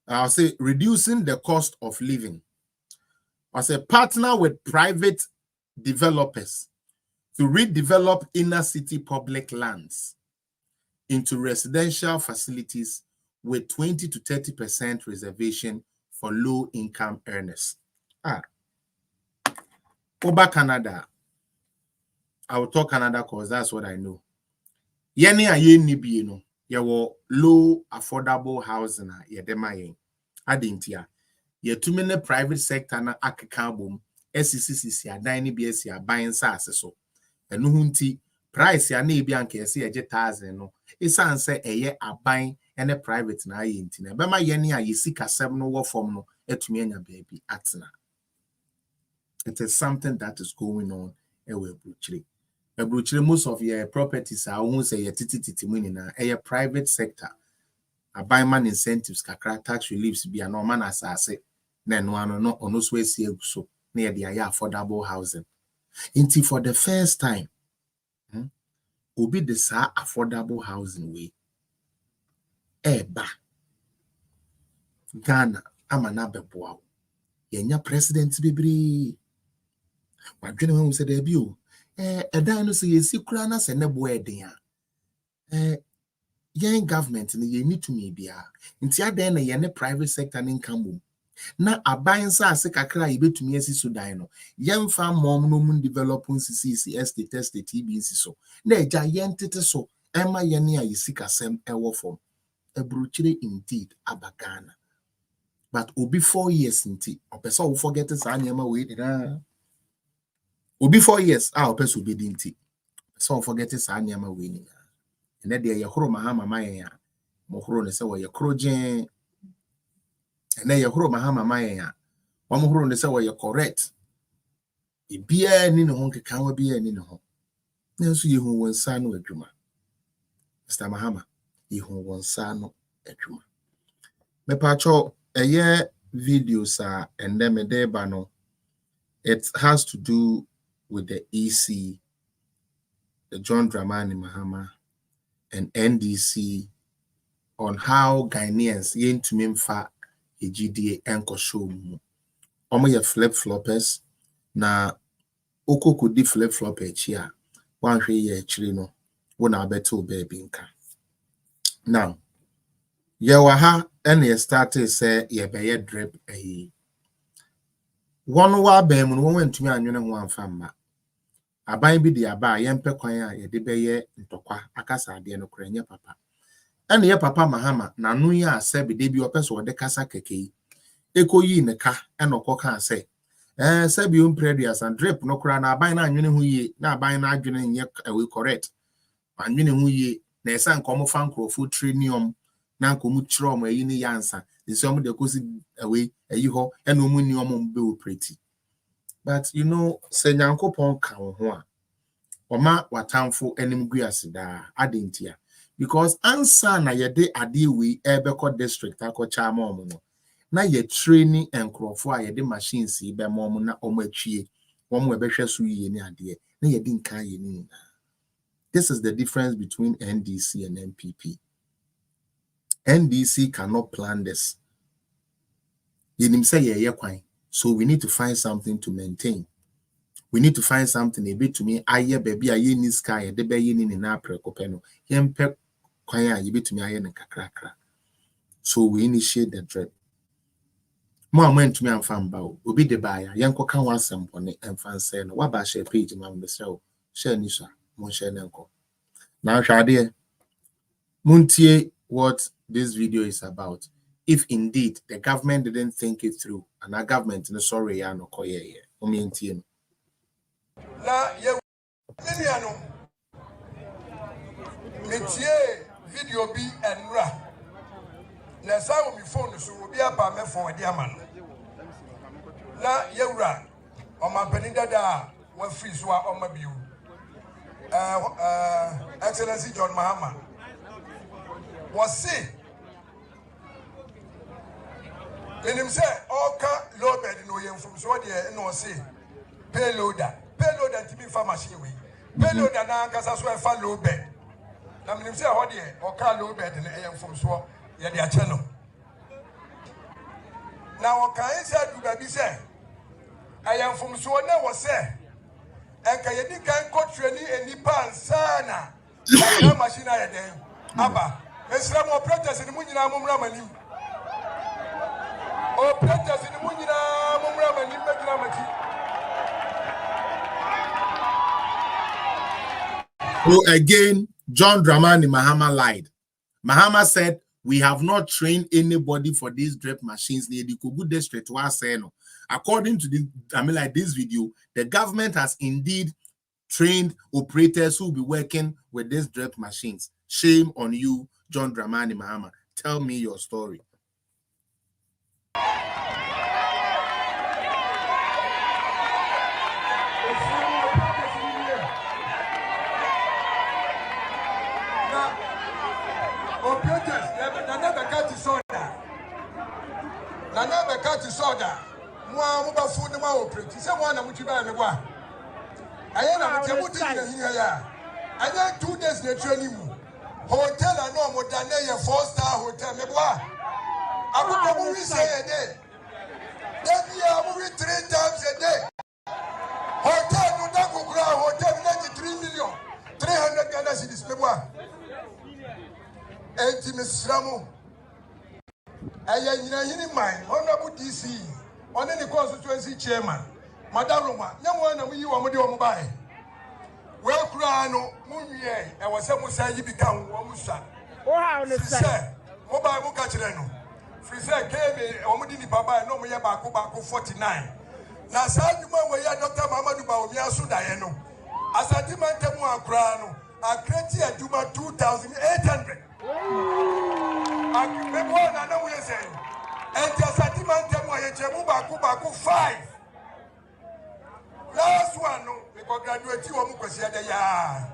I'll say reducing the cost of living. I'll say partner with private developers to redevelop inner city public lands into residential facilities with 20 to 30% reservation for low-income earners. Over Canada, I will talk Canada because that's what I know. Yeni a yen nibi no, yawo low affordable housing a yedema yen. Adintia, ye too many private sector na akeka bom, SCCC a dine BS a buying sas so. Enu hunti price ya na ebi anka ese eje 1000 no. Isan se eye aban ene private na aye nti na bema yeni a yesika kasem no wo form no etumi anya baby atena. It is something that is going on ewe bruchiri. Bruchiri, most of your properties are won say ye titi money na private sector. A buyman incentives kakra tax reliefs be a normal asase. Na no ano no ono so esi eguso na ye dey affordable housing. Inti for the first time obi de sa affordable housing way. Eba Ghana amana beboa. Yenya president bibiri. Wadwene hu se da bi o. Edan no se yesi kura na se ne bo eden a. Yen government ni ye need to me bia. Nti adan na ye ne private sector ni income. Na aban sa ase kakra ye betumi asi so dan no. Yen fa mom no mun developing CCC estate TBC so. Na eja yen tete so ema ye ne ayesi kasem ewo form. Ebruchire indeed abagana. But obi 4 years nti opesa wo forget sa anyama we na. Obi 4 years opesa obi dinti. So wo forget sa anyama we ni. Ene de ye horo Mahama mayen ya. Mo horo ne se wo ye krojen. Ene ye horo Mahama mayen ya. Mo horo ne se wo ye correct. Bia ni ne ho keka wa bia ni ne ho. Na so ye hu wonsa no adwuma. Mr. Mahama, ye hu wonsa no adwuma. Me pacho eye videos and then me deba no. It has to do with the EC, the John Dramani Mahama, and NDC on how Ghanaians yen to memfa a GDA anchor show. Omo ye flip-floppers na oko kudi flip-flopper chia. One ye chiri no. Wona beto baby nka. Now, yewaha and ye started say ye be drip a one wa bem no went to me anwene ho amfamba. Aban bi de aba yempe kwan a ye de beye ntokwa akasa ade no kra nye papa. And ye papa Mahama na no ya sebi de bi opeso de kasa kekei. Ekoyi ne ka enokoka say. Sebi umpredias and drip no kra na aban na anwene ho ye na aban na adwene nye we correct. Anwene ho ye na esa nkomo fa nkrofo trinium na nkomu chiro mo yi ni yansa. Some de kosi away ayi ho eno omu ni omo be operate. But you know, se nyankopon ka wo ho a oma watamfo enim guasida adentia because ansa na ye de ade we ebeko district akocha ma omo no na ye training enkrofo a ye de machines be ma omo na omo atwie omo ebehwe so yiye ni ade na ye de nkan ye ni. This is the difference between NDC and NPP. NDC cannot plan this. Yenim say ye kwan. So we need to find something to maintain. We need to find something a bit to me. Aye baby aye ni sky de be ye ni na prekopeno. Yempe kwan a ye bit to me aye na kakrakra. So we initiate the drip. Mo amwen to me amfam ba o. Obi de ba ya yenko kan wasem pone emfan say no. Wa ba share page ma me say o. Share ni so. Mo share nenko. Now hwade muntie what this video is about. If indeed the government didn't think it through, and our government no sorry ya no koye ye. Omientie. Na ye no metie video bi enra. Na sa wo mi phone so obi aba me phone de ama no. Na yewura o ma pani dada wa free so a o ma biu. Excellency John Mahama was say him say all low bed no yen from so there no say payloader to be farm machine we payload and ankasa so e fa low bed na me say ho de o ka low bed na e yam so ye de a channel na o kan say du ba bi say I am from so na wo say e ka ye di kan ko treni enipa ansana na machine aye den aba mesra mo protest ni munyina mo mra mani o protest ni munyina mo mra mani medina mati. So again, John Dramani Mahama lied. Mahama said, we have not trained anybody for these drip machines. According to this video, the government has indeed trained operators who will be working with these drip machines. Shame on you, John Dramani Mahama. Tell me your story. Nana Bekati soda. Mwa muba fundi mwa operate. Se mwana mutiba me bwa. Ayena mutiamuti here ya. Anya 2 days na training mu. Hotel ano mo dane ye 4-star hotel me bwa. Abuko mu wi say a day. Then ya mu wi 3 times a day. Hotel no da kukura hotel 93 million. 300 Ghana cedis me bwa. Enti misramu. Aya nyina yini man honorable DC on any constituency chairman Madam Roma nyamwa na muyi wa mode wo bae we kura no munwie e wo se musa yi bi kan wo musa o ha on say mo ba mu ka kire no free say kebe wo mudi ni baba no mo ye ba ko 49 na sa djuma we ya Dr. Muhammadu Bawumia so da ye no asati man temu akura no akreti adjuma 2800 Akibebo na na we say and just at the man tell me you baku 5 last one no because graduate wo mu kwasi ada ya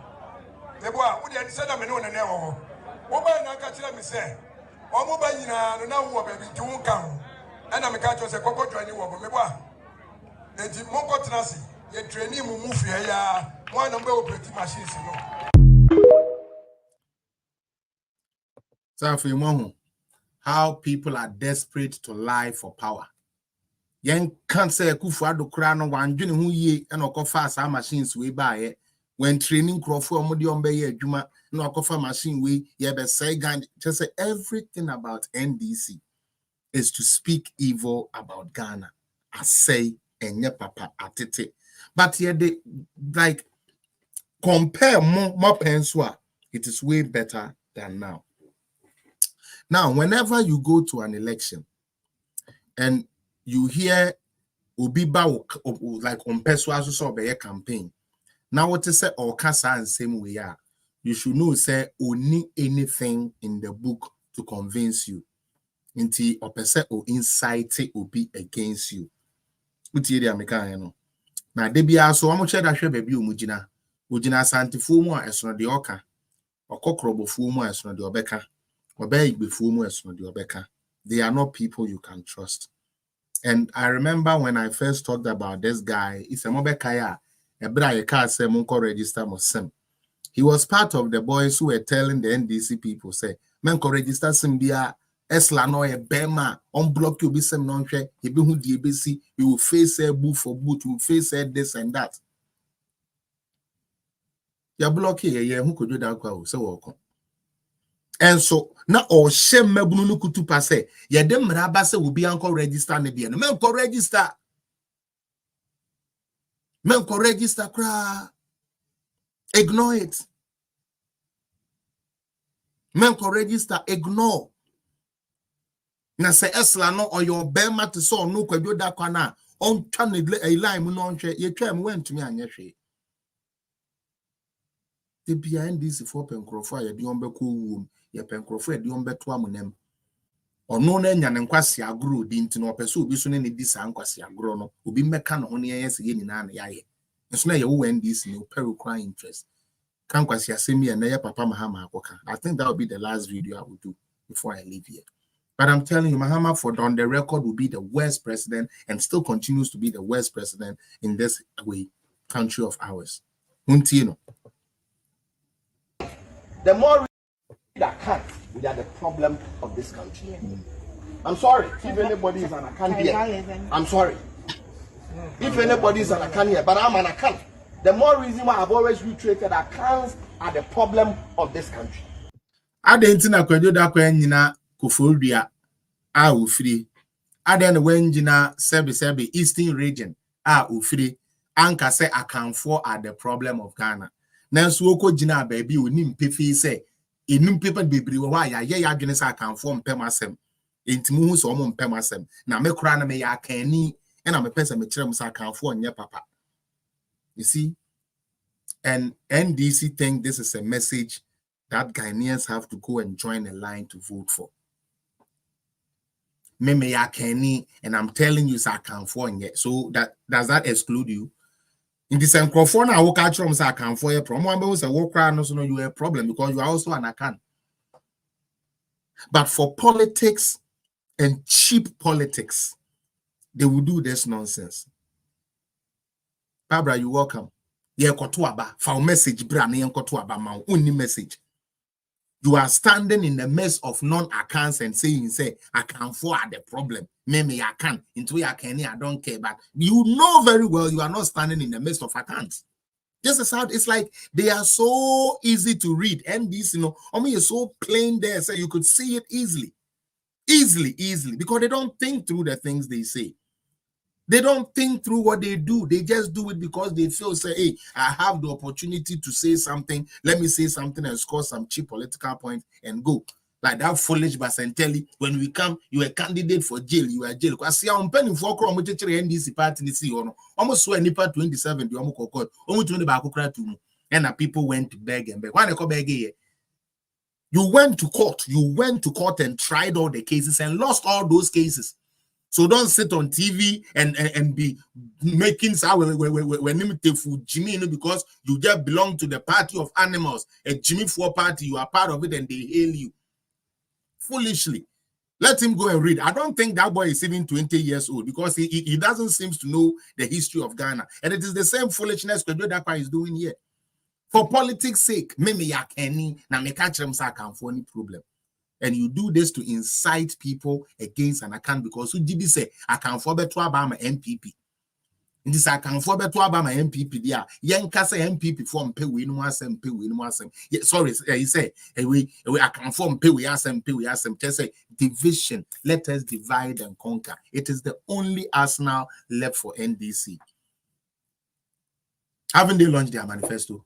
lebo a wo de say na me no na na wo wo ba na ka kire me say wo mu ba nyina no na wo ba bi ti wo kan na me ka cho say kokko join wo bo lebo a enti mo ko trasi ye training mu mu fie ya mo na mbe operate machines no so how people are desperate to lie for power. Yen can't say Kufuado Krano one juni who ye and okofa sa machines we buy when training Crawford Modiombe Juma no okofa machine we ye be say Ghana just say everything about NDC is to speak evil about Ghana. I say and papa atete. But yeah they like compare more penswa, it is way better than now. Now, whenever you go to an election and you hear Obiba like on Peswa be a campaign, now what is say or Kasa and same way are, you should know say only anything in the book to convince you. Inti or percent or incite will be against you. Uti the American. Now they be also how much that share baby umujina. Ujina santi fumu as no the oka or cockrobo fumu as no the obeka. They are not people you can trust. And I remember when I first talked about this guy, it's a mobekaya, a braya car say munko register mosem. He was part of the boys who were telling the NDC people, say, menko register simbia, esla no e bema, unblock you be sem nonche, he be who DBC, you will face a boot for boot, you will face a this and that. Ya block here, who could do that? So welcome. And so now all shame mebunu kutu pase ye dem raba se will be anko register ne bia no men ko register kra ignore it men ko register ignore na se esla no or your bema to so no kwadwo da kwa na on twa ne line mu no nhwe ye twa mu wantumi anye hwe the behind this for penkrofo ye de on be ko wum ye penkrofo ye de on be to amunem ono na nya ne nkwase agro di nti no opese obi so ne di sa nkwase agro no obi meka no ho ne yesi ye nyina na yaye nso na ye wo NDC no peru cry interest kan kwase asemi ye na ye papa Mahama akoka. I think that will be the last video I will do before I leave here. But I'm telling you, Mahama for on the record will be the worst president and still continues to be the worst president in this country of ours. Untino. The more that can't, we are the problem of this country. I'm sorry if anybody is an account here. I'm sorry if anybody is an account here, but I'm an account. The more reason why I've always reiterated accounts are the problem of this country. I didn't know that Kufuria ufri. Aden wenjina sebi Eastern region ufri. Anka say account for are the problem of Ghana. Nansu oko jina baby unim pefi say inum paper bebre wa ya adwene say account for mpamasem. Intimu hu so mo mpamasem. Na me kura na me ya kani na me pesa me kire mo say account for nye papa. You see? And NDC think this is a message that Ghanaians have to go and join a line to vote for. Me ya Kenny, and I'm telling you, I can't for yet. So does that exclude you? In the same microphone, I will catch from I can't for a problem. No, you have a problem because you are also an account. But for politics and cheap politics, they will do this nonsense. Barbara, you're welcome. For message, message. You are standing in the midst of non-accounts and saying, account for the problem. Maybe I can. Into I can, I don't care. But you know very well you are not standing in the midst of accounts. This is how it's like they are so easy to read. And this, is so plain there, so you could see it easily. Easily. Because they don't think through the things they say. They don't think through what they do. They just do it because they feel, say, hey, I have the opportunity to say something. Let me say something and score some cheap political points and go. Like that foolish Basentelli, when we come, you are a candidate for jail. You are jail. I see I'm penning for NDC party. Almost so any part 27. Almost 20 back and people went to beg and beg. Why they come beg here? You went to court. You went to court and tried all the cases and lost all those cases. So don't sit on TV and be making when Jimmy because you just belong to the party of animals. A Jimmy 4 party, you are part of it and they hail you. Foolishly. Let him go and read. I don't think that boy is even 20 years old because he doesn't seem to know the history of Ghana. And it is the same foolishness that is doing here. For politics' sake, maybe ya kenny na me catch them for any problem. And you do this to incite people against an account because who did say account for better Obama MPP. In this account for better Obama MPP, there, young Casa MPP form pay we no asem pay we no asem. Sorry, he say we account for pay we asem. Just say division. Let us divide and conquer. It is the only arsenal left for NDC. Haven't they launched their manifesto,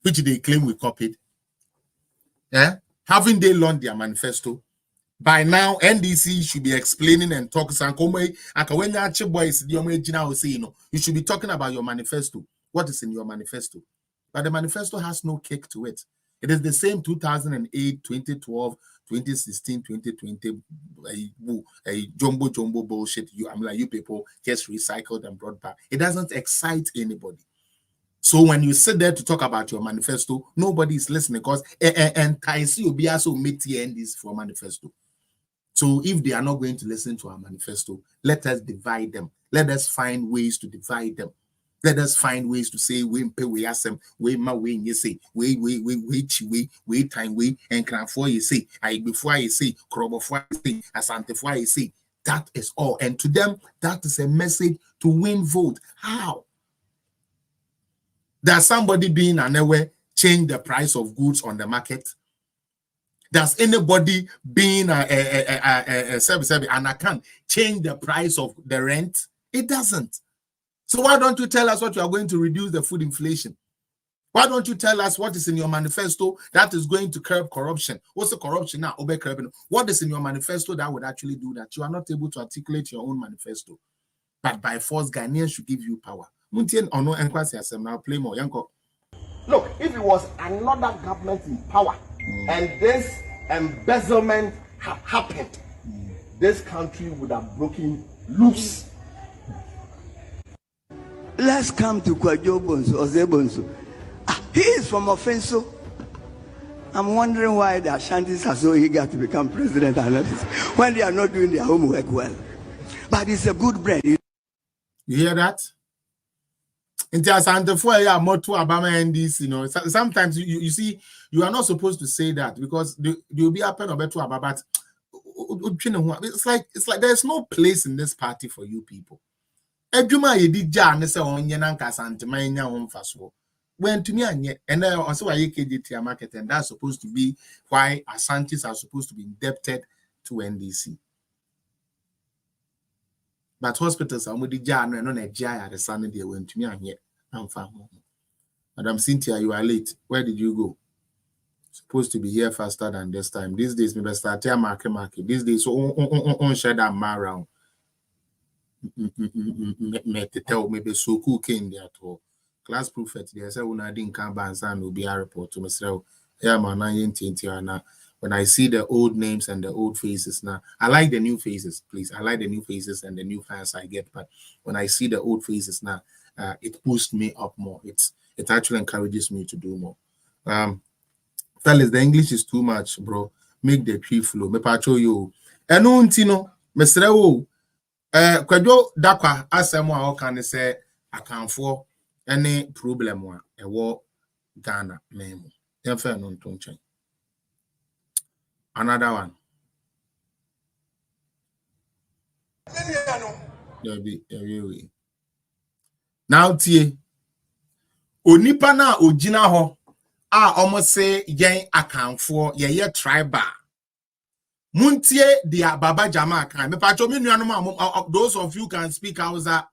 which they claim we copied? Yeah. Haven't they launched their manifesto? By now, NDC should be explaining and talking. You should be talking about your manifesto. What is in your manifesto? But the manifesto has no kick to it. It is the same 2008, 2012, 2016, 2020 jumbo bullshit. You people just recycled and brought back. It doesn't excite anybody. So when you sit there to talk about your manifesto, nobody is listening because and Taisi will be also meeting this for manifesto. So if they are not going to listen to our manifesto, let us divide them. Let us find ways to divide them. Let us find ways to say we pay we ask them we my way you say we time we and can for you say I before you say crop before you say asante for you say that is all. And to them that is a message to win vote. How? Does somebody being unaware change the price of goods on the market? Does anybody being an account change the price of the rent? It doesn't. So why don't you tell us what you are going to reduce the food inflation? Why don't you tell us what is in your manifesto that is going to curb corruption? What's the corruption now? What is in your manifesto that would actually do that? You are not able to articulate your own manifesto. But by force, Ghanaians should give you power. Now play more. Look, if it was another government in power and this embezzlement had happened, this country would have broken loose. Let's come to Kwajo Bonsu or Zebonsu. He is from Offenso. I'm wondering why the Ashantis are so eager to become president when they are not doing their homework well. But it's a good brain. You hear that? Into Asante for ya more to Obama NDC, you know. Sometimes you see you are not supposed to say that because they'll be happen or better about, but it's like there's no place in this party for you people. Eduma yedi ja ne se onye na nka santema nya ho mfaso. When to me anye and also why KDT market, and that's supposed to be why Asantis are supposed to be indebted to NDC. But hospitals are with the no and on the Sunday they went to me and yet I'm fine. Madam Cynthia, you are late. Where did you go? Supposed to be here faster than this time. These days, maybe start here market. These days, so on share that around. Me tell maybe so cool came there at all. Class prophet, they say when I didn't come back and will be a report to myself. Yeah, man, now. When I see the old names and the old faces now, I like the new faces, please. I like the new faces and the new fans I get. But when I see the old faces now, it boosts me up more. It actually encourages me to do more. Fellas, the English is too much, bro. Make the tree flow. Me patrol you. Eno ntino, mesre wo. Kwadwo dakwa asem a o kan say akanfo any problem wa ewo Ghana memo. Yemfa no nto nchen. Another one. Now tie onipa na ogina ho a omo se yen akanfo ye tribal muntie dia baba jama kan me pacho me nuanom those of you can speak Hausa,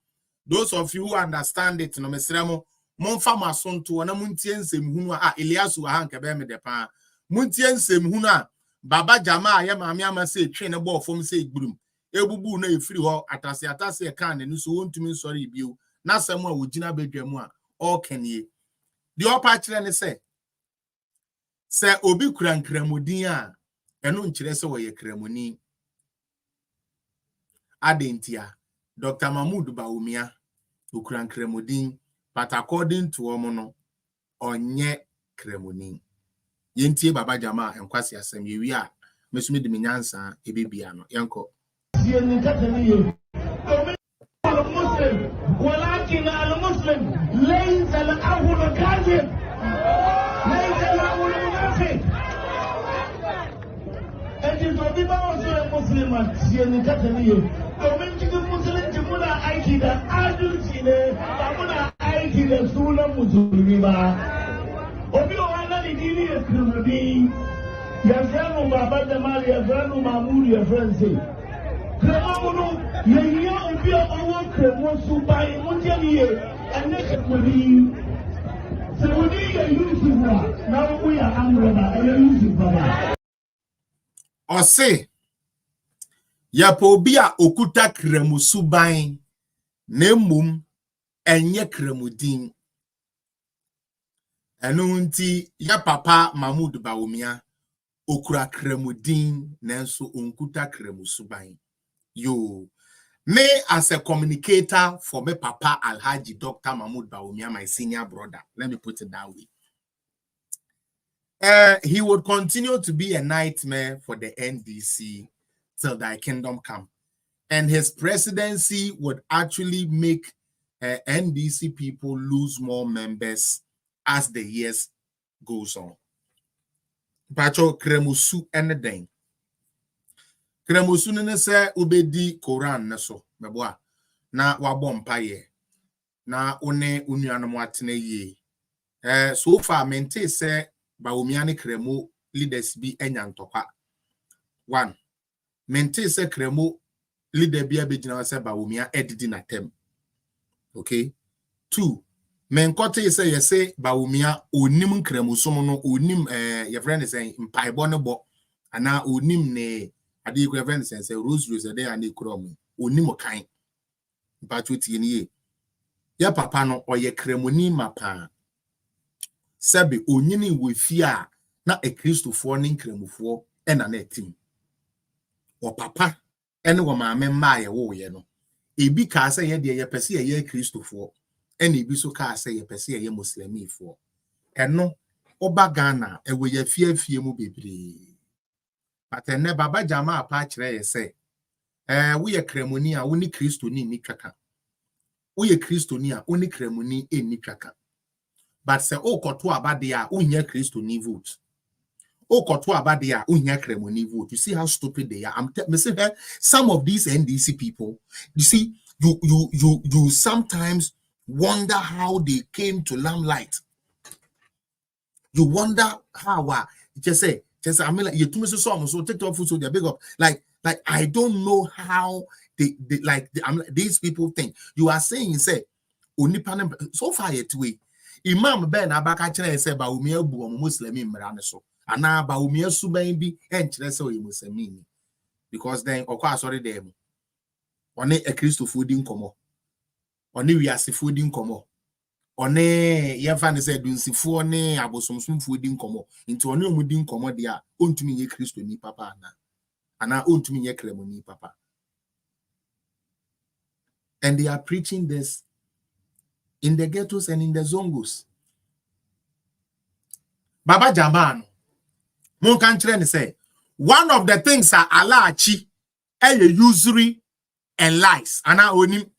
those of you who understand it no mesremo monfa masonto na muntie nsem hunu a Eliasu ha nka be me de pa muntie nsem hunu a baba jama ye maame ama se twe ne bo fom se igburum ebubu na efiri ho atase kan ne so wontumi nsori biu na asem a wogina bedwamu a all kenie the upper children say obi kura nkramodin a eno nkyere se wo ye kramoni adentia Dr. Mahmoud Bawumia okura nkramodin but according to omo onye kramoni yentie baba jama enkwase asem ye wi a mesumi de menyansa ebebia no yenko ولكن المسلم ليس الأول كاذب ليس الأول منافق أنت تبغى وصل مسلم سيني كتنيه ومن تجي مسلم تمنا أيكيدا أدل سينه تمنا أيكيدا سولا مسلميما وبيو أنا لديني يكرمني يفرنو بابا جمال يفرنو مامور يفرنسي Kremonu ye obi owo kremo subai munjeliye ene kemuri sewudi ye yusufa na wo ya amreba ye yusufa ose ya po obi a okuta kremo subai na mmom enye kremodin eno nti ya papa Mahmoud Bawumia okura kremodin nanso onkuta kremo subai. You, me as a communicator for me papa Alhaji Dr. Mahmoud Bawumia, my senior brother, let me put it that way. He would continue to be a nightmare for the NDC till thy kingdom come. And his presidency would actually make NDC people lose more members as the years goes on. Pacho kremusu anything. Kremusu ne se ubedi Quran ne so meboa na wabɔ mpaye na one unuanom atene ye so far mente se Bawumia ne kremo leaders bi enya ntokwa. 1 mente se kremo leader bi abegina se Bawumia edidi na tem. Okay. 2 menkote se yese Bawumia onim kremo so no onim ye friend say mpaibɔ ne bɔ ana onim ne ade ku event sense rosary se dey ani krom onimo kan but wetin ye ya papa no oye kremoni mapa sebe onyini wefi a na ekristofo ne kremofo ena na etim o papa ene wo maame ma ye wo ye no ebi ka se ye de ye pese ye kristofo ene ebi so ka se ye pese ye muslimifo eno oba Ghana ewe ye fiafie mu bebre. But ne baba jama apa kire ye say we ye kremoni a woni Kristo ni twaka Uye Christonia, only kremuni eni twaka. But say o koto abadia unye Christoni vote. O koto abadia unye kremuni vote. You see how stupid they are. I'm saying some of these NDC people, you see, you sometimes wonder how they came to limelight. You wonder how just say I mean, like you too much so TikTok food so they're big up. Like I don't know how they these people think. You are saying say so far yet way. Imam Ben Abaka Chene say Bawumia bu Muslim in so. And now Bawumia suban bi enchire say we Muslim. Because then okwa sorry them. One a Christo fooding komo. One we are fooding komo. One yefan say dunsifo ne abosomsomfo din komo nti one omudin komo dia ontumi ye Kristo ni papa ana ontumi ye kremoni papa, and they are preaching this in the ghettos and in the zongos. Baba Jaman mon kan kire ne say one of the things are alachi usury and lies ana onim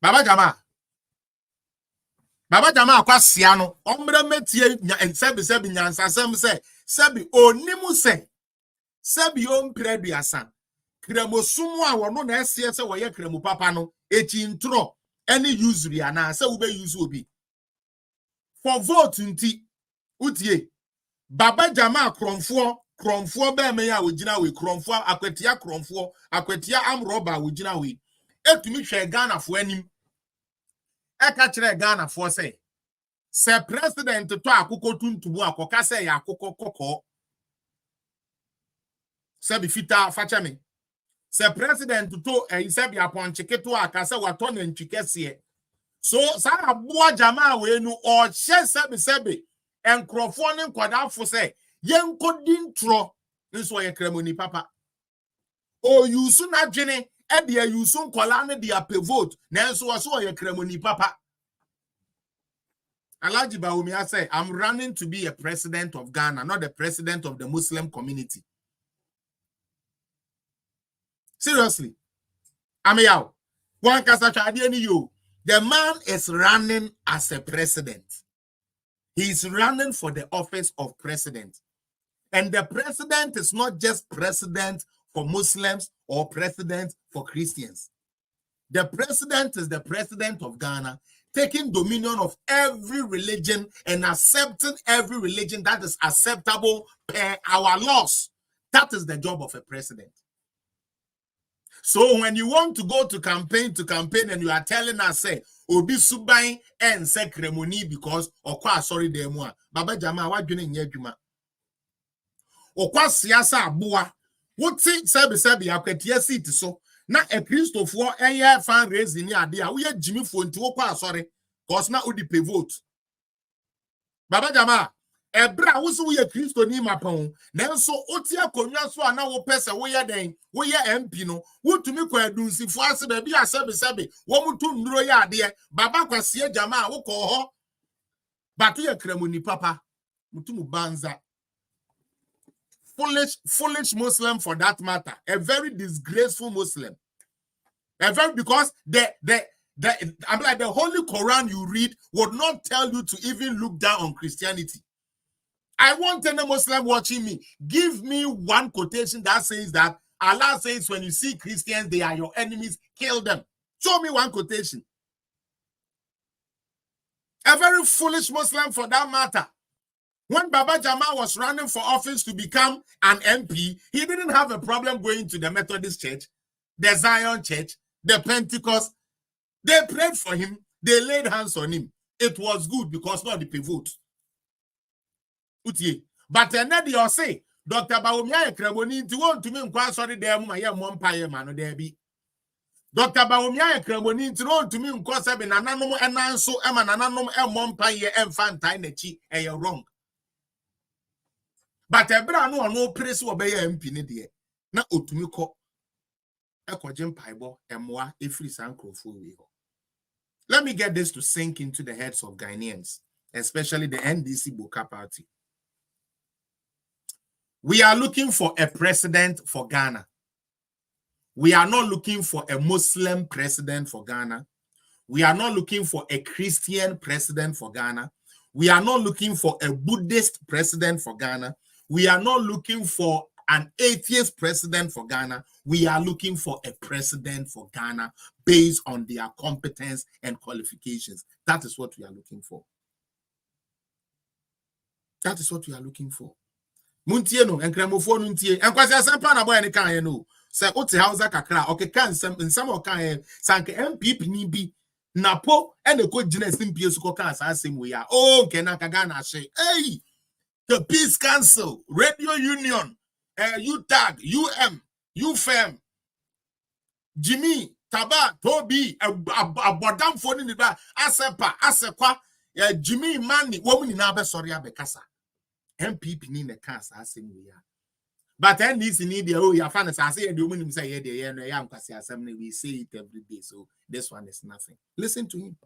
Baba Jama akwasia no omre metie sebi nyansasem se sebi onimu se sebi ompre duasa kremosumu a wono na esie se woye kremu papa no echi ntro any usury ana se wo be use obi for vote nti utie Baba Jama kromfo be me ya wogina we kromfo akwatia amroba wogina we etumi hwe Ghana fo anim eka kire Ghana fo say se president to akoko tuntumu akoka se ya akoko kokko se bi fita facha me se president to se bi aponcheke to aka se wato na ntwikese so sa aboa Jama we nu o hye sebi enkrofo ne nkwadafo se yenkodi ntro nso ye kremoni papa o yusu na dwene e de yusu nkola ne de ape vote na nso so ye kremoni papa. Alaji Bawumia say, I'm running to be a president of Ghana, not the president of the Muslim community. Seriously. Ameyao. The man is running as a president. He's running for the office of president. And the president is not just president for Muslims or president for Christians. The president is the president of Ghana, taking dominion of every religion and accepting every religion that is acceptable per our laws. That is the job of a president. So when you want to go to campaign and you are telling us, say, Obi Subai and say kremoni because okwa sorry demwa. Baba Jama, what do you need? Okwa siyasa abuwa. What sebi akwetia seat so. Na a Christopher eye fundraising ni ade a we Jimmy phone ti wo kwa sorry cause na odi pay vote Baba Jama ebra wo so we Christo ni mapon nanso oti akonwa so ana wo pese wo ye den wo ye MP no wo tumi kwa adunsifo ase ba bi asebi wo mutu nduro ye ade Baba Kwase Jama wo ko ho batu ye kremoni papa mutu mu banza foolish Muslim for that matter, a very disgraceful Muslim. Because I'm like the Holy Quran you read would not tell you to even look down on Christianity. I want any Muslim watching me, give me one quotation that says that Allah says when you see Christians, they are your enemies, kill them. Show me one quotation. A very foolish Muslim for that matter. When Baba Jama was running for office to become an MP, he didn't have a problem going to the Methodist Church, the Zion Church, the Pentecost. They prayed for him. They laid hands on him. It was good because not the pivot. But then you say, Dr. Bawumia Kremoni, you want to me inquire sorry there, my young umpire man, there be. Dr. Bawumia Kremoni, you want to me inquire seven and so eman and umpire and fantine, and you're wrong. But a brand no place will be MP there. Na otumiko ekojim paibo emwa efri sankrofo we. Let me get this to sink into the heads of Ghanaians, especially the NDC Boka party. We are looking for a president for Ghana. We are not looking for a Muslim president for Ghana. We are not looking for a Christian president for Ghana. We are not looking for a Buddhist president for Ghana. We are not looking for an atheist president for Ghana. We are looking for a president for Ghana based on their competence and qualifications. That is what we are looking for. That is what we are looking for. Muntie no, enkramofo no ntie. Enkwasi asempa na boy ne kan ye no. Se ote hausa kakra, okay kan nsam o kan ye sanke MPP ni bi napo ene ko gina simpie su ko kan sa asem we ya. Oh, nke na kaga na hye. Hey! The Peace Council, Radio Union, UTAG, UFM, Jimmy, Taba, Toby, Abodam phone in the bar, Asepa, Asekwa, Jimmy Mani, woman in Abe Soria Bekasa. MPP in the cast, as in we are. But then this in India, oh, your fans, I say, the woman say, we say it every day, so this one is nothing. Listen to him.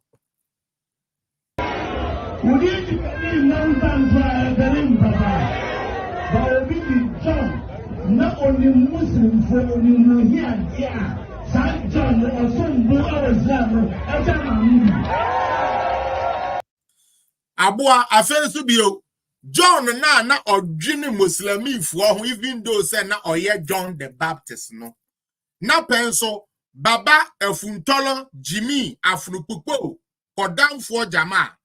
Not only Muslim for you here, St. John or some Abua afensu bio John na odwini Muslimi fo even though say na oye John the Baptist no. Na penso Baba Efuntolo Jimmy Afnupupo Kodamfo Jama.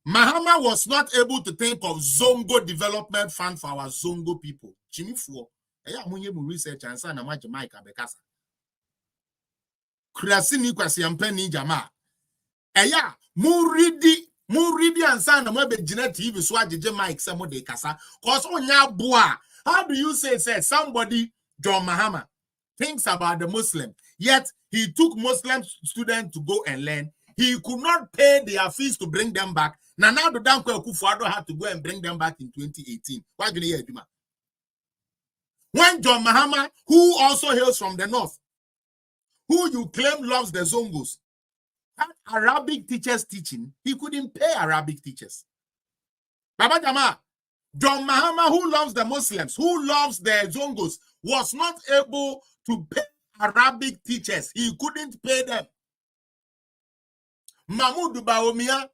Mahama was not able to think of Zongo development fund for our Zongo people. Jimmy Fo, eya munye mu research ansa na ma Jamaica bekasa. Kurasini kwasi ampeni jama. Eya Muridi ansa na mo be gina TV so ajeje mic se mo de kasa. Cause onya boa. How do you say somebody John Mahama thinks about the Muslim, yet he took Muslim students to go and learn. He could not pay their fees to bring them back. Now the Danko Kufuado had to go and bring them back in 2018. Why do you hear Juma? When John Mahama, who also hails from the north, who you claim loves the Zongos, had Arabic teachers teaching, he couldn't pay Arabic teachers. Baba Jama, John Mahama, who loves the Muslims, who loves the Zongos, was not able to pay Arabic teachers. He couldn't pay them. Bawumia,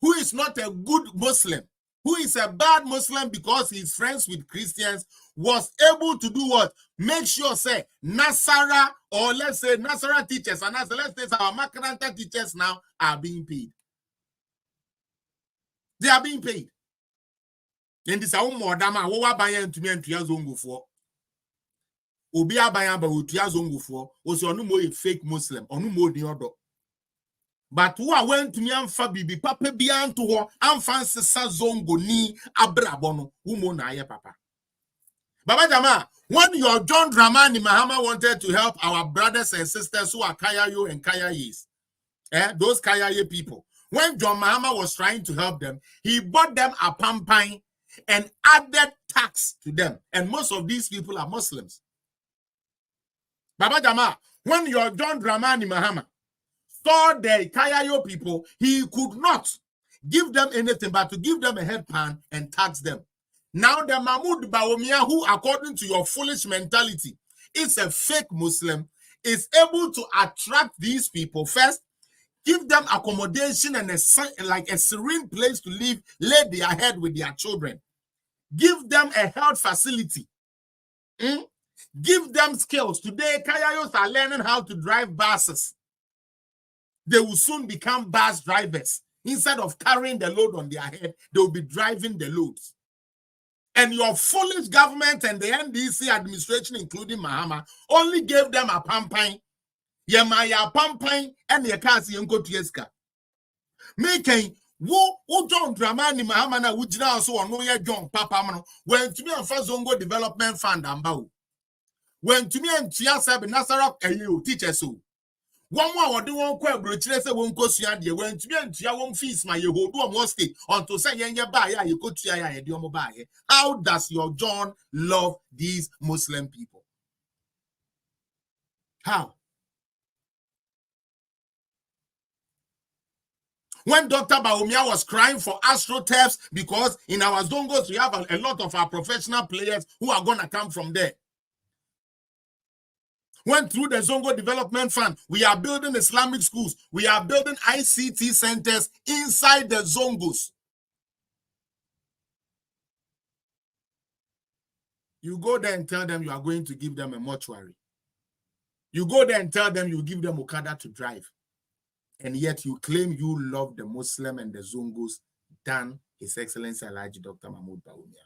who is not a good Muslim, who is a bad Muslim because he's friends with Christians, was able to do what? Make sure, say, Nasara, or let's say Nasara teachers, and let's say our Makaranta teachers now are being paid. They are being paid. And this is more than what buy to me and Zongo for. Obia buy ba utia Zongo for, was no more a fake Muslim, or no more the other. But who are went to me and Fabi Papa beyond to her and fancy Zongo ni abrabono who na ye papa. Baba Jama, when your John Dramani Mahama wanted to help our brothers and sisters who are Kayayo and Kayayis, those Kayaye people, when John Mahama was trying to help them, he bought them a pampine and added tax to them. And most of these people are Muslims. Baba Jama, when your John Dramani Mahama saw the Kayayo people, he could not give them anything but to give them a headpan and tax them. Now the Mahmoud Bawumia, who according to your foolish mentality is a fake Muslim, is able to attract these people first, give them accommodation and a serene place to live, lay their head with their children, give them a health facility, give them skills. Today, Kayayos are learning how to drive buses. They will soon become bus drivers. Instead of carrying the load on their head, they will be driving the loads. And your foolish government and the NDC administration, including Mahama, only gave them a pampine. Yemaya pampine and the kasi yonko tieska. Making wo John Dramani Mahama na wujina so ono ye John Papa mano. When to me and Zongo Development Fund ambao. When to me and Chiasa Benasara teachers so. One more do one quite brochure won't go to the when to be and your own fees, my you do a more state until say your buy, you go to your mobile. How does your John love these Muslim people? How? When Dr. Bawumia was crying for astroturfs because in our Zongos we have a lot of our professional players who are going to come from there. Went through the Zongo Development Fund. We are building Islamic schools. We are building ICT centers inside the Zongos. You go there and tell them you are going to give them a mortuary. You go there and tell them you give them Okada to drive. And yet you claim you love the Muslim and the Zongos than His Excellency Alhaji Dr. Mahmoud Bawumia.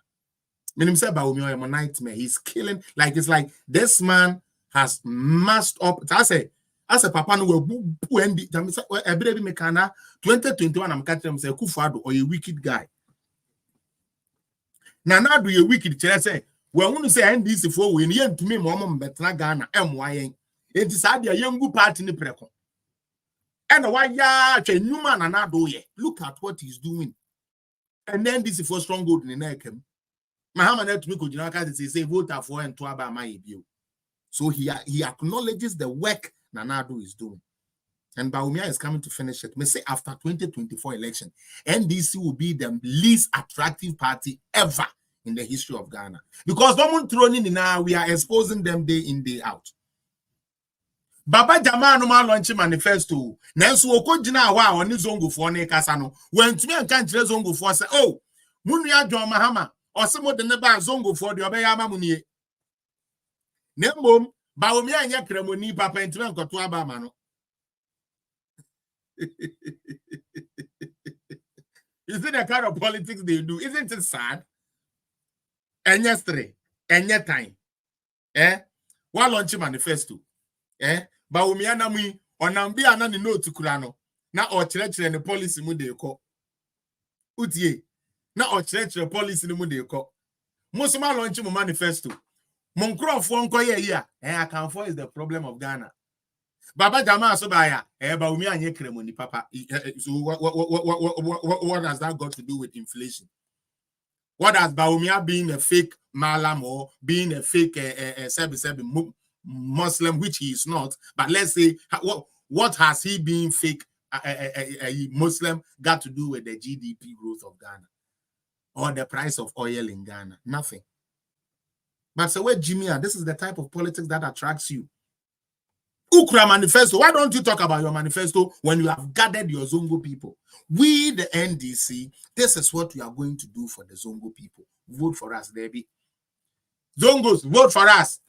Meaning say Bawumia is a nightmare. He's killing, like it's like this man has masked up. I say papa no will endi. I say every day mekana 2021 I'm catching him say Kufado or a wicked guy. Now do you wicked say well when you say NDC for we yen to me mom betna Ghana MYN. It is a young party ni preko. And why ya new man and do ye. Look at what he's doing. And then this is for stronghold in the neck. Mahama net me could say vote for and to about my view. So he acknowledges the work Nanado is doing. And Bawumia is coming to finish it. May say after 2024 election, NDC will be the least attractive party ever in the history of Ghana. Because no one thrown in now, we are exposing them day in, day out. Baba Jama no ma launch manifesto. Nanso okojina wa oni Zongo for ne kasa no. When to me and kan kire Zongo for say, oh, munua John Mahama, osemo de ne ba Zongo for de obeya ma munie. Nembom, Bawumia nya kremoni papa ntime nkoto aba ma no. You see the kind of politics they do. Isn't it sad? And yesterday, and yet time. One launch manifesto. Bawumia na mu onambi ana ni note kurano na o chire ne policy mu de ko utie na o chire policy ni mu de ko musuma launch mu manifesto monkrofo nkoye yi a akanfo is the problem of Ghana. Baba Jama so ba ya Bawumia anye kremoni papa. So what has that got to do with inflation? What has Bawumia being a fake malam or being a fake Muslim, which he is not, but let's say what has he being fake a Muslim got to do with the GDP growth of Ghana or the price of oil in Ghana? Nothing. But so where Jimmy, this is the type of politics that attracts you. Ukra manifesto. Why don't you talk about your manifesto when you have gathered your Zongo people? We, the NDC, this is what we are going to do for the Zongo people. Vote for us, baby. Zongos, vote for us.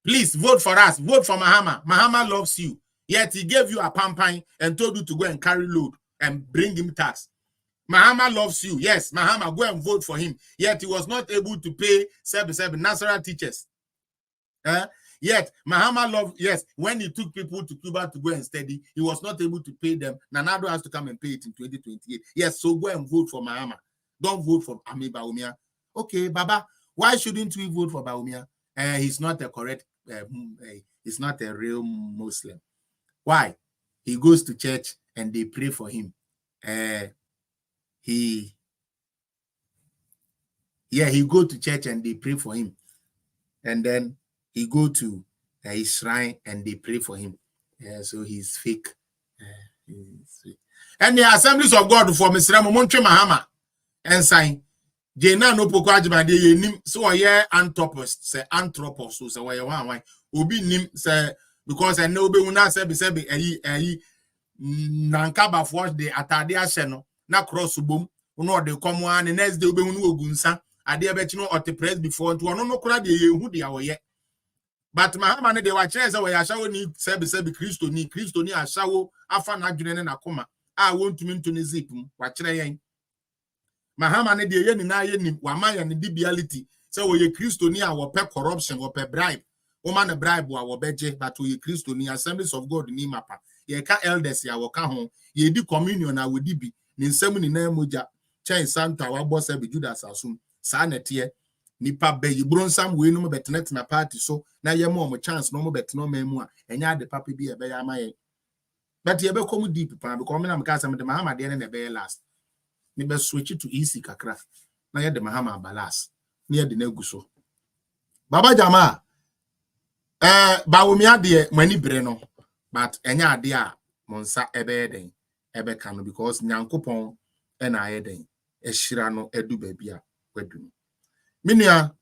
Please vote for us. Vote for Mahama. Mahama loves you. Yet he gave you a pampine and told you to go and carry load and bring him tax. Mahama loves you. Yes, Mahama, go and vote for him. Yet he was not able to pay 77 Nasara teachers. Yet Mahama loved, yes, when he took people to Cuba to go and study, he was not able to pay them. Nanado has to come and pay it in 2028. Yes, so go and vote for Mahama. Don't vote for Bawumia. Okay, Baba, why shouldn't we vote for Bawumia? He's not a correct, he's not a real Muslim. Why? He goes to church and they pray for him. He go to church and they pray for him. And then he go to his shrine and they pray for him. So he's fake. And the Assemblies of God for Mr. Momontre Mahama and sign. Jena no poko ajima de nim so ye anthropos say anthropos so say why obi nim say because I know be una say be nankaba force the atade ahye no na cross bom no de come one the next day obi hu no ogunsa ade e be chi no ote press before to no kura de ye hu de awoye but Mahama ne de wa kire say we ashawo ni say be Kristo ni ashawo afa na adwene ne na koma a wontumi ntoni zip wa kire yen Mahama ne de ye ni na ye ni wa man ya ne dibiality say we ye Kristo ni a wo pe corruption wo pe bribe wo man bribe wa wo beje but we ye Kristo ni Assemblies of God ni mapa ye ka elders ya wo ka ho ye di communion na we di bi ni nsam ni na moja chen santa wa boss be Judas asum sa na tie nipa be yi bronsam we no betenet na party so na ye mo chance no mo beteno mamu a enya de papa bi e be ya maye but ye be come deep pa because me na mka asem de Mahama de na be last ni be switch to easy kakra na ye de Mahama balance ni ye de na guso Baba Jama Bawumia de mani bre no but enya ade a monsa ebe den ebe kan because nyankopon e na aye den e hira no edu ba bia wadu minua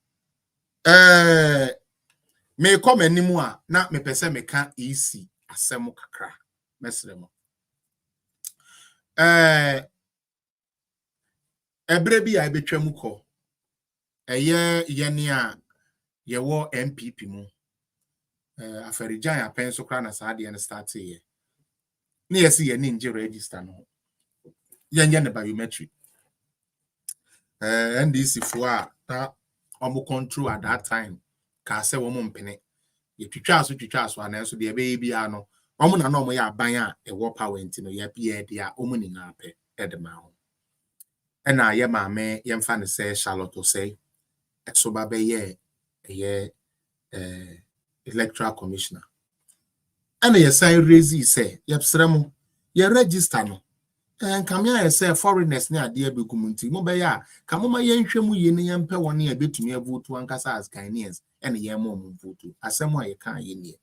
Me come anymore na me pese me can easy asem kakra mesremo ebre bi a betwam ko eye yene a ye wo MPP mu afarijan apen so kra na saade en start ye na yesi ye ni nje register no yenye ne biometric NDC fo a ta omo control at that time ka se wo mo mpene ye twitwa so anenso de be bia no omo na no mo ya aban a e wo power ntino ye pie de a omo ni na pe edema ho ena ye maame ye mfa ne se Charlotte say so ba be ye electoral commissioner ena ye say raise say ye psremo ye register no kamia ye say foreigners ne ade abegumunti mo be ya kamoma ye nhwemu ye ne ye mpe woni e betumi vote ankasa as Ghanaians ena ye mo vote asemo ye kan ye ne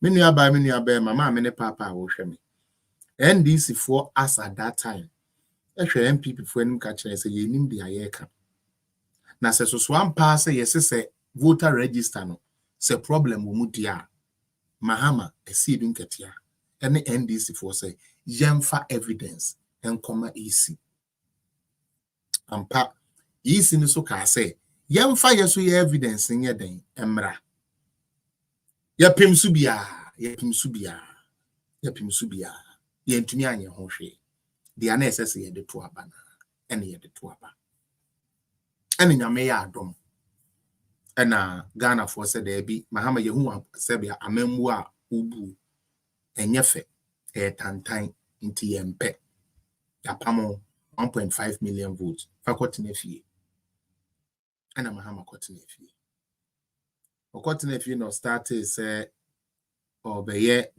menu aba mama me ne papa a wo hwe me NDC for us at that time ehwe MPP for enim ka kire say ye nim de ayeka na se so ampa say yes say voter register no say problem wo mu dia Mahama esidu nketia ene NDC for say yemfa evidence enkoma isi ampa isi ni so ka say yemfa yeso ye evidence nye den emra yepim su bia yentumi anye ho hwe dia na ese ye de to aba na ene ye de to aba ene nyame ya adom ena Ghana for said there be Mahama yehu sebia amembu a ubu enyefe tantan inti yempe yapamo 1.5 million votes fakoti na fie ena Mahama koti na fie okoti na fie no start say obeye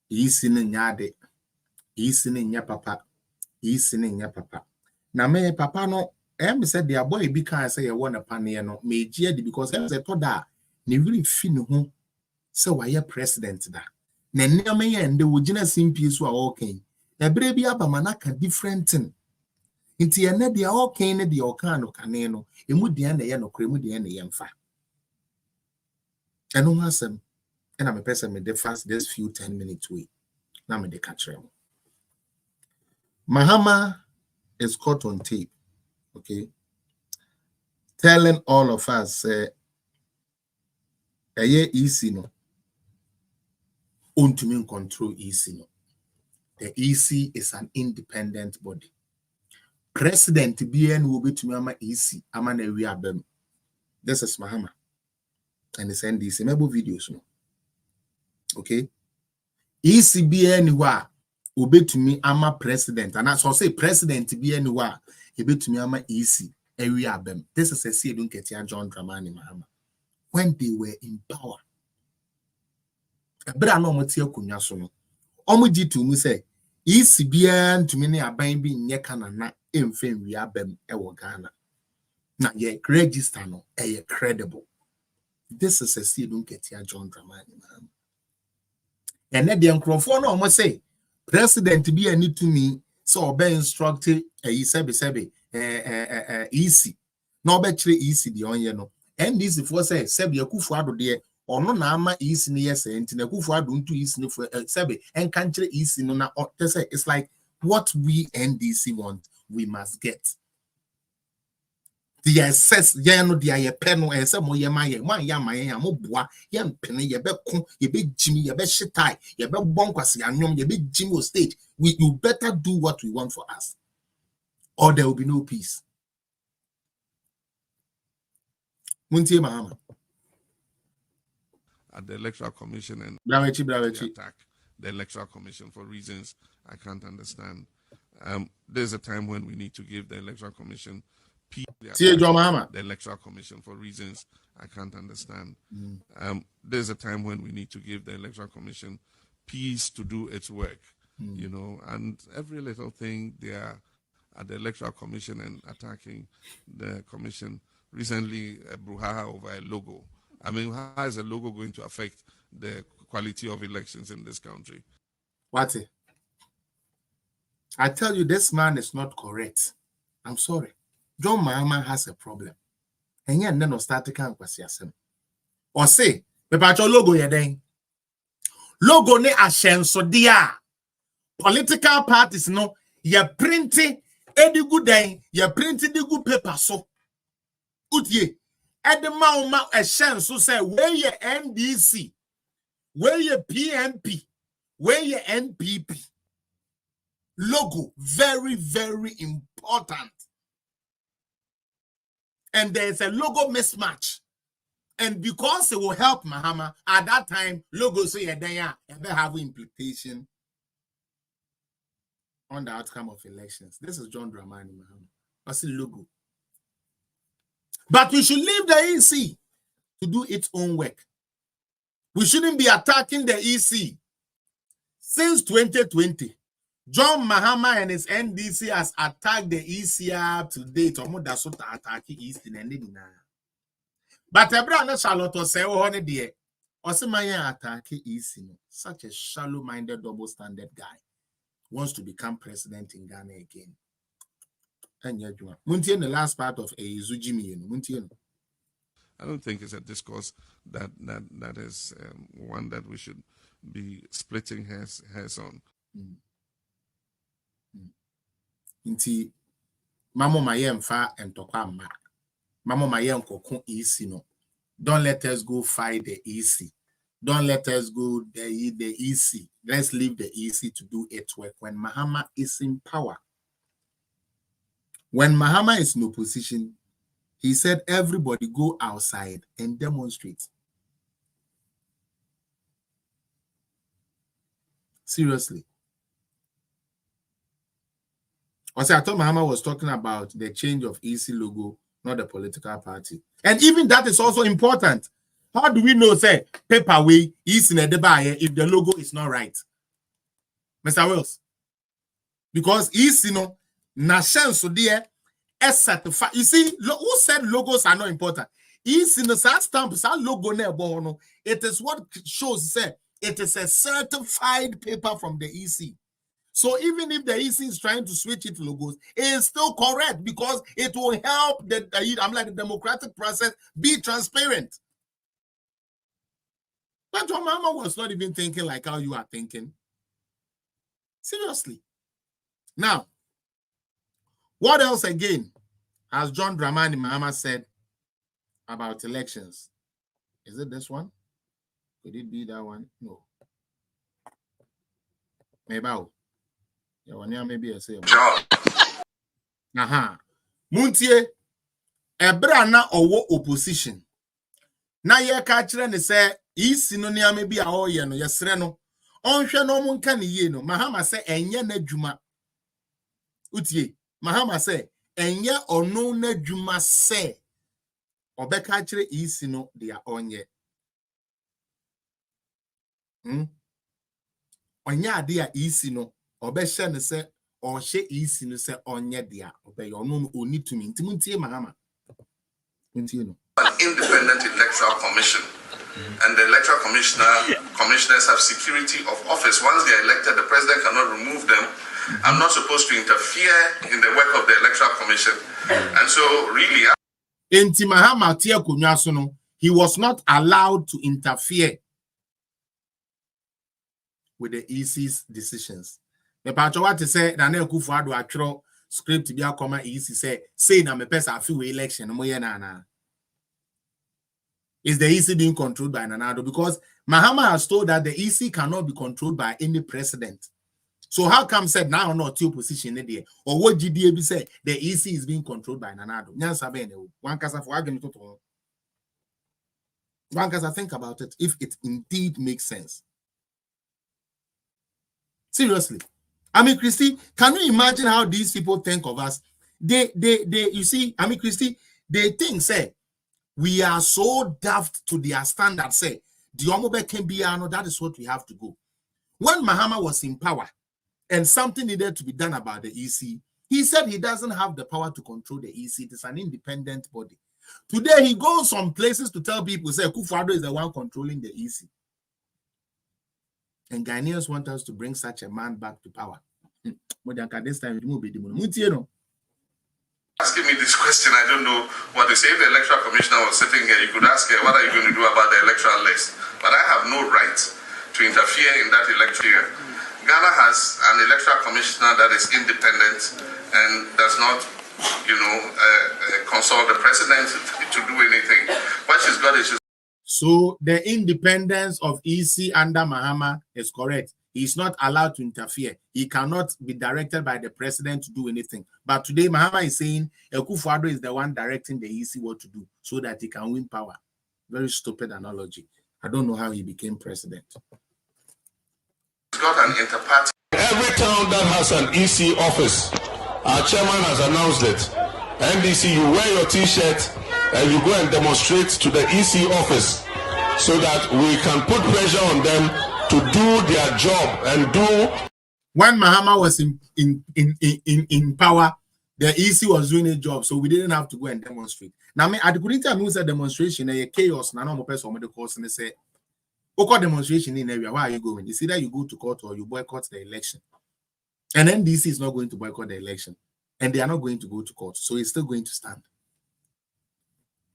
isi ne nyade isi ne nya papa na me papa no said the boy be can say you want a panel no me di because I said that ne really fi ne ho say why president da na nneama ye nde wo gina simpi so a okay na bere bi aba manaka different thing nti ye na dia okay ne dia oka no kane no emu dia na ye no kra emu dia na ye mfa eno hasem na me person me the fast this few 10 minutes way na me de catch him Mahama is caught on tape, okay, telling all of us easy no to control easy no. The EC is an independent body. President BN will be to me EC amana we abem. This is Mahama and it's NDC mebo videos no. Okay, ECBN wa obe to me ama president and as I say president BN wa ebe to me ama EC ewi abem. This is a see don't get John Dramani Mahama when they were in power. Ebra no motie akonya so no omo gitu mu say ECBN to me ne aban bi nye kana na emfen wi abem e wo Ghana na ye register no e credible. This is a see don't get John Dramani Mahama. And then the nkrofo no omo say president bi ani to me so obe instruct sebe EC no obe kire EC di onye no and this for say sebe akufu ado de ono na ama EC ne yes enti na akufu ado ntu EC ne for sebe enka kire EC no na say it's like what we NDC want we must get the assess ye no dia ye pe no ese mo ye maye man ya maye ya mo boa ye mpene ye be ko ye be jimi ye be shitai ye be bonkwase anyom ye be jimi stage you better do what we want for us or there will be no peace. Muntie Mahama at the Electoral Commission and Bravechi attack the Electoral Commission for reasons I can't understand. There's a time when we need to give the Electoral Commission peace. The Electoral Commission for reasons I can't understand. There's a time when we need to give the Electoral Commission peace to do its work, you know, and every little thing they are at the Electoral Commission and attacking the commission. Recently, a brouhaha over a logo. I mean, how is a logo going to affect the quality of elections in this country? What? I tell you, this man is not correct. I'm sorry. John Mahama has a problem. And yet, no static and kwasiasem. Or say, Pepacho logo ye den. Logo ne ashenso dia. Political parties no, ye printing edi good den, ye printing the good paper so. Utye. Edi ma ashenso say, where ye NDC, where ye PNP, where ye NPP. Logo, very, very important. And there's a logo mismatch. And because it will help Mahama, at that time, logo say they have implication on the outcome of elections. This is John Dramani Mahama. That's the logo. But we should leave the EC to do its own work. We shouldn't be attacking the EC. Since 2020, John Mahama and his NDC has attacked the ECR to date. But Abraham Charlotte say, oh, honey, dear, Osimaya attack EC, such a shallow-minded, double-standard guy wants to become president in Ghana again. And yet, Muntian, the last part of a Zujimi, Muntian. I don't think it's a discourse that is one that we should be splitting hairs on. Inti, Mamo Mayem fa and Tokwa Ma. Mamo Mayem Kokon EC no. Don't let us go fight the EC. Don't let us go the EC. Let's leave the EC to do its work when Mahama is in power. When Mahama is in opposition, he said everybody go outside and demonstrate. Seriously. Also, I thought Mahama was talking about the change of EC logo, not the political party. And even that is also important. How do we know, say, paper way is in a debate if the logo is not right? Mr. Wills. Because EC, nation so dear, certified. You see, who said logos are not important? EC, no stamp, logo no. It is what shows, say, it is a certified paper from the EC. So even if the EC is trying to switch its logos, it is still correct because it will help the democratic process be transparent. But your mama was not even thinking like how you are thinking. Seriously. Now, what else again has John Dramani Mahama said about elections? Is it this one? Could it be that one? No. Maybe. Maybe I say. Muntie, ebra na owo opposition. Na ye ka kire ne se isi no nia maybe a o ye no yesre no. Onhwe no mo nka ne ye no. Mahama se enye na dwuma. Utie, Mahama se enye ono na dwuma se obeka kire isi no dia onye. Onye ade a isi no obehye ne se ohye isi no se onye dia obey ono oni tumi ntimuntie Mahama. Untie no. An independent electoral commission, and the electoral commissioners have security of office. Once they are elected, the president cannot remove them. I'm not supposed to interfere in the work of the electoral commission, and so really, Mahama tie konwa so no, he was not allowed to interfere with the EC's decisions. The part what to say na Kufuado atro script bi akoma EC say na me pesa afi we election mo ye na. Is the EC being controlled by Nanado? Because Mahama has told that the EC cannot be controlled by any president. So how come said now not your position there? Or what GDAB said the EC is being controlled by Nanado? One case for argument. One case think about it if it indeed makes sense. Seriously. I mean, Christy, can you imagine how these people think of us? You see, I mean, Christy, they think, say, we are so daft to their standard, say, that is what we have to go. When Mahama was in power and something needed to be done about the EC, he said he doesn't have the power to control the EC. It is an independent body. Today, he goes some places to tell people, say, Kufuado is the one controlling the EC. And Ghanaians want us to bring such a man back to power. This time, Asking me this question, I don't know what to say. If the electoral commissioner was sitting here, you could ask her, what are you going to do about the electoral list? But I have no right to interfere in that electoral. Ghana has an electoral commissioner that is independent and does not, consult the president to do anything. What she's got is so the independence of EC under Mahama is correct. He's not allowed to interfere. He cannot be directed by the president to do anything. But today, Mahama is saying Akufo-Addo is the one directing the EC what to do so that he can win power. Very stupid analogy. I don't know how he became president. He's got an interparty. Every town that has an EC office, our chairman has announced it. NDC, you wear your T-shirt and you go and demonstrate to the EC office so that we can put pressure on them to do their job and do. When Mahama was in power, the EC was doing a job, so we didn't have to go and demonstrate. Now, I couldn't tell me a demonstration, a chaos. Now, no person on the course and they say, "Okay, demonstration in area. Why are you going? It's either you go to court or you boycott the election." And then DC is not going to boycott the election, and they are not going to go to court, so it's still going to stand.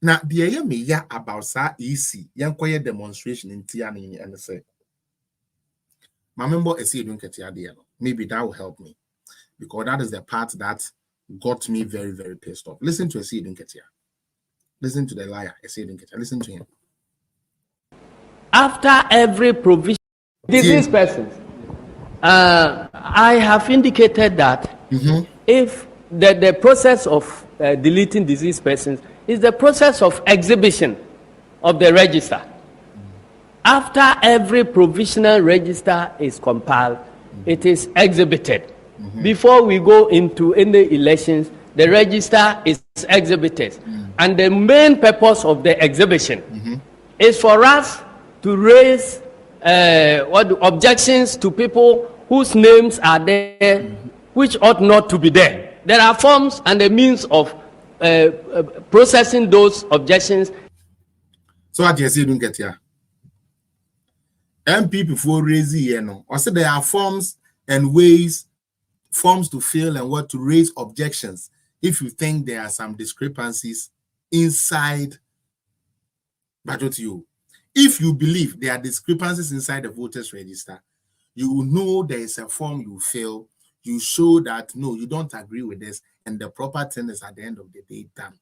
Now, the idea about sa EC, young quiet demonstration in Tiani and say. My member is here doing maybe that will help me because that is the part that got me very, very pissed off. Listen to Esi Dunketia. Listen to the liar, Esi Dunketia. Listen to him. After every provision, disease persons, I have indicated that if the process of deleting diseased persons is the process of exhibition of the register. After every provisional register is compiled, it is exhibited. Before we go into any elections, the register is exhibited. And the main purpose of the exhibition is for us to raise objections to people whose names are there, which ought not to be there. There are forms and the means of processing those objections. So what you say, don't get here. MP before raising, I said there are forms and ways, forms to fill and what to raise objections if you think there are some discrepancies inside budget you. If you believe there are discrepancies inside the voters register, you will know there is a form you fill, you show that no, you don't agree with this, and the proper thing is at the end of the day done.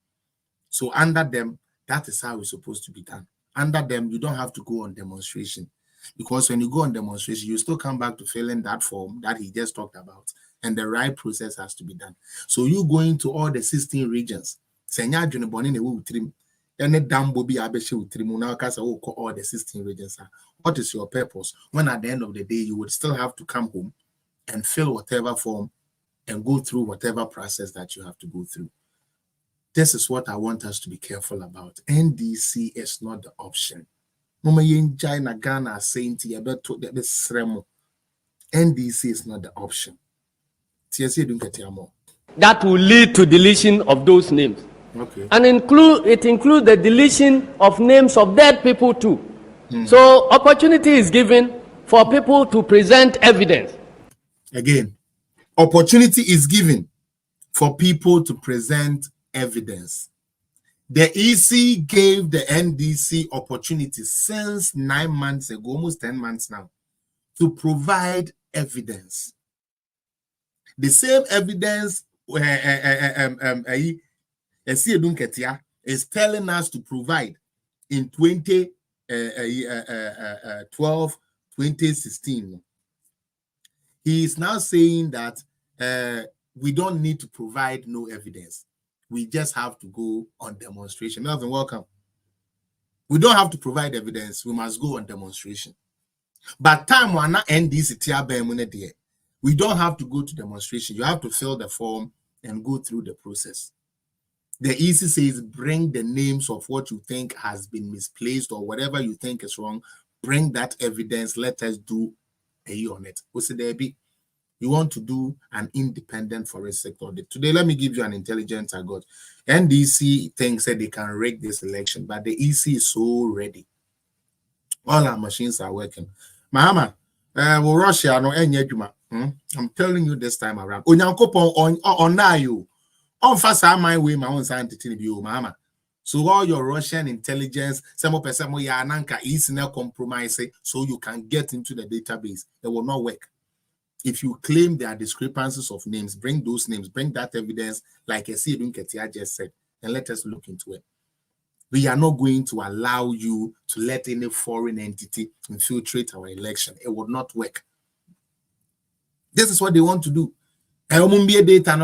So under them, that is how it's supposed to be done. Under them, you don't have to go on demonstration. Because when you go on demonstration, you still come back to filling that form that he just talked about, and the right process has to be done. So you go into all the 16 regions. And all the 16 regions. What is your purpose? When at the end of the day, you would still have to come home and fill whatever form and go through whatever process that you have to go through. This is what I want us to be careful about. NDC is not the option. NDC is not the option. That will lead to deletion of those names. Okay. And it includes the deletion of names of dead people too. So opportunity is given for people to present evidence. Again, opportunity is given for people to present evidence. The EC gave the NDC opportunity since 9 months ago, almost 10 months now, to provide evidence. The same evidence is telling us to provide in 2012, 2016. He is now saying that we don't need to provide no evidence. We just have to go on demonstration. Melvin, welcome. We don't have to provide evidence. We must go on demonstration. But time will not end this. We don't have to go to demonstration. You have to fill the form and go through the process. The EC says bring the names of what you think has been misplaced or whatever you think is wrong. Bring that evidence. Let us do a on it. You want to do an independent forensic audit. Today, let me give you an intelligence I got. NDC thinks that they can rig this election, but the EC is so ready. All our machines are working. Mahama, Russia no I'm telling you this time around. Onyankopon on you. On fast my way, my own scientific view, Mahama. So all your Russian intelligence, some person is now compromise so you can get into the database. It will not work. If you claim there are discrepancies of names, bring those names, bring that evidence, like Cedi Ketia just said, and let us look into it. We are not going to allow you to let any foreign entity infiltrate our election. It will not work. This is what they want to do. Data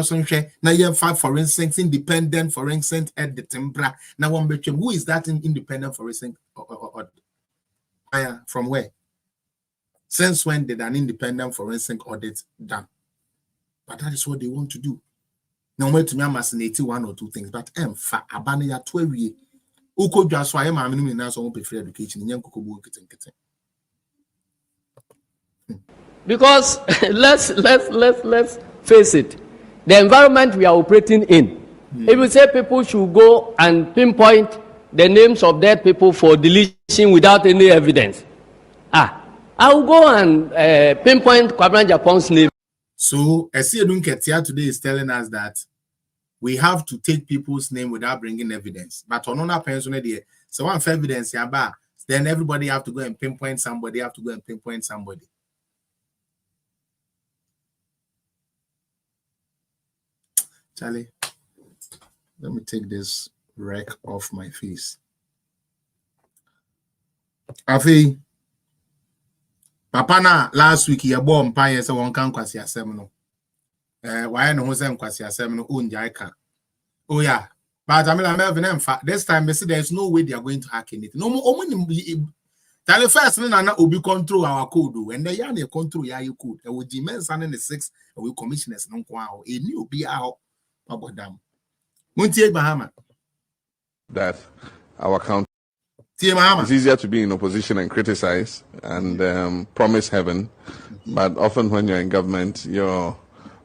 now you have forensic independent forensic at the tempera. Now one between who is that independent forensic from where? Since when did an independent forensic audit done? But that is what they want to do. Now wait to me, I must need one or two things, but abandon 12 years. Uko just why I'm in now so free education. Because let's face it, the environment we are operating in. If you say people should go and pinpoint the names of dead people for deletion without any evidence, I will go and pinpoint Kwabena Japan's name. So Cedi Ketia today is telling us that we have to take people's name without bringing evidence. But on another person there, so one evidence then everybody have to go and pinpoint somebody. Charlie, let me take this wreck off my face. Afi, Papa na last week he bought umpire so one can kwasi asem. Why no say kwasi asem no unjai ka. Oh yeah, but I mean in fact this time they say there's no way they are going to hack anything. No more Tell first na obi control our code and the yarn control ya you code. We demand signing the 6 we commissioners no kwa o. E ni obi out. That our country it's easier to be in opposition and criticize and promise heaven, but often when you're in government, your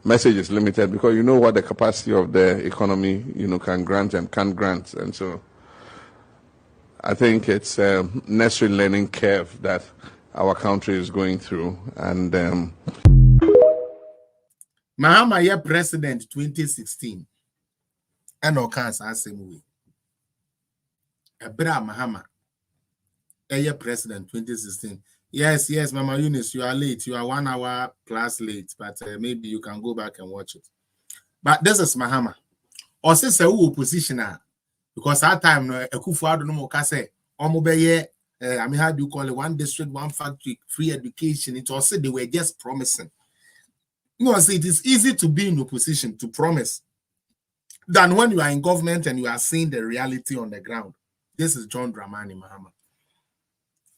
message is limited because you know what the capacity of the economy can grant and can't grant, and so I think it's a necessary learning curve that our country is going through. And Mahama ye president 2016 and no cancer same way. Ebra Mahama ye president 2016. Yes, Mama Eunice, you are late. You are 1 hour plus late, but maybe you can go back and watch it. But this is Mahama. Or since a opposition because that time no Ekufuado no more say omobeye I mean how do you call it, one district, one factory, free education. It was said they were just promising. No, see, it is easy to be in opposition to promise than when you are in government and you are seeing the reality on the ground. This is John Dramani Mahama.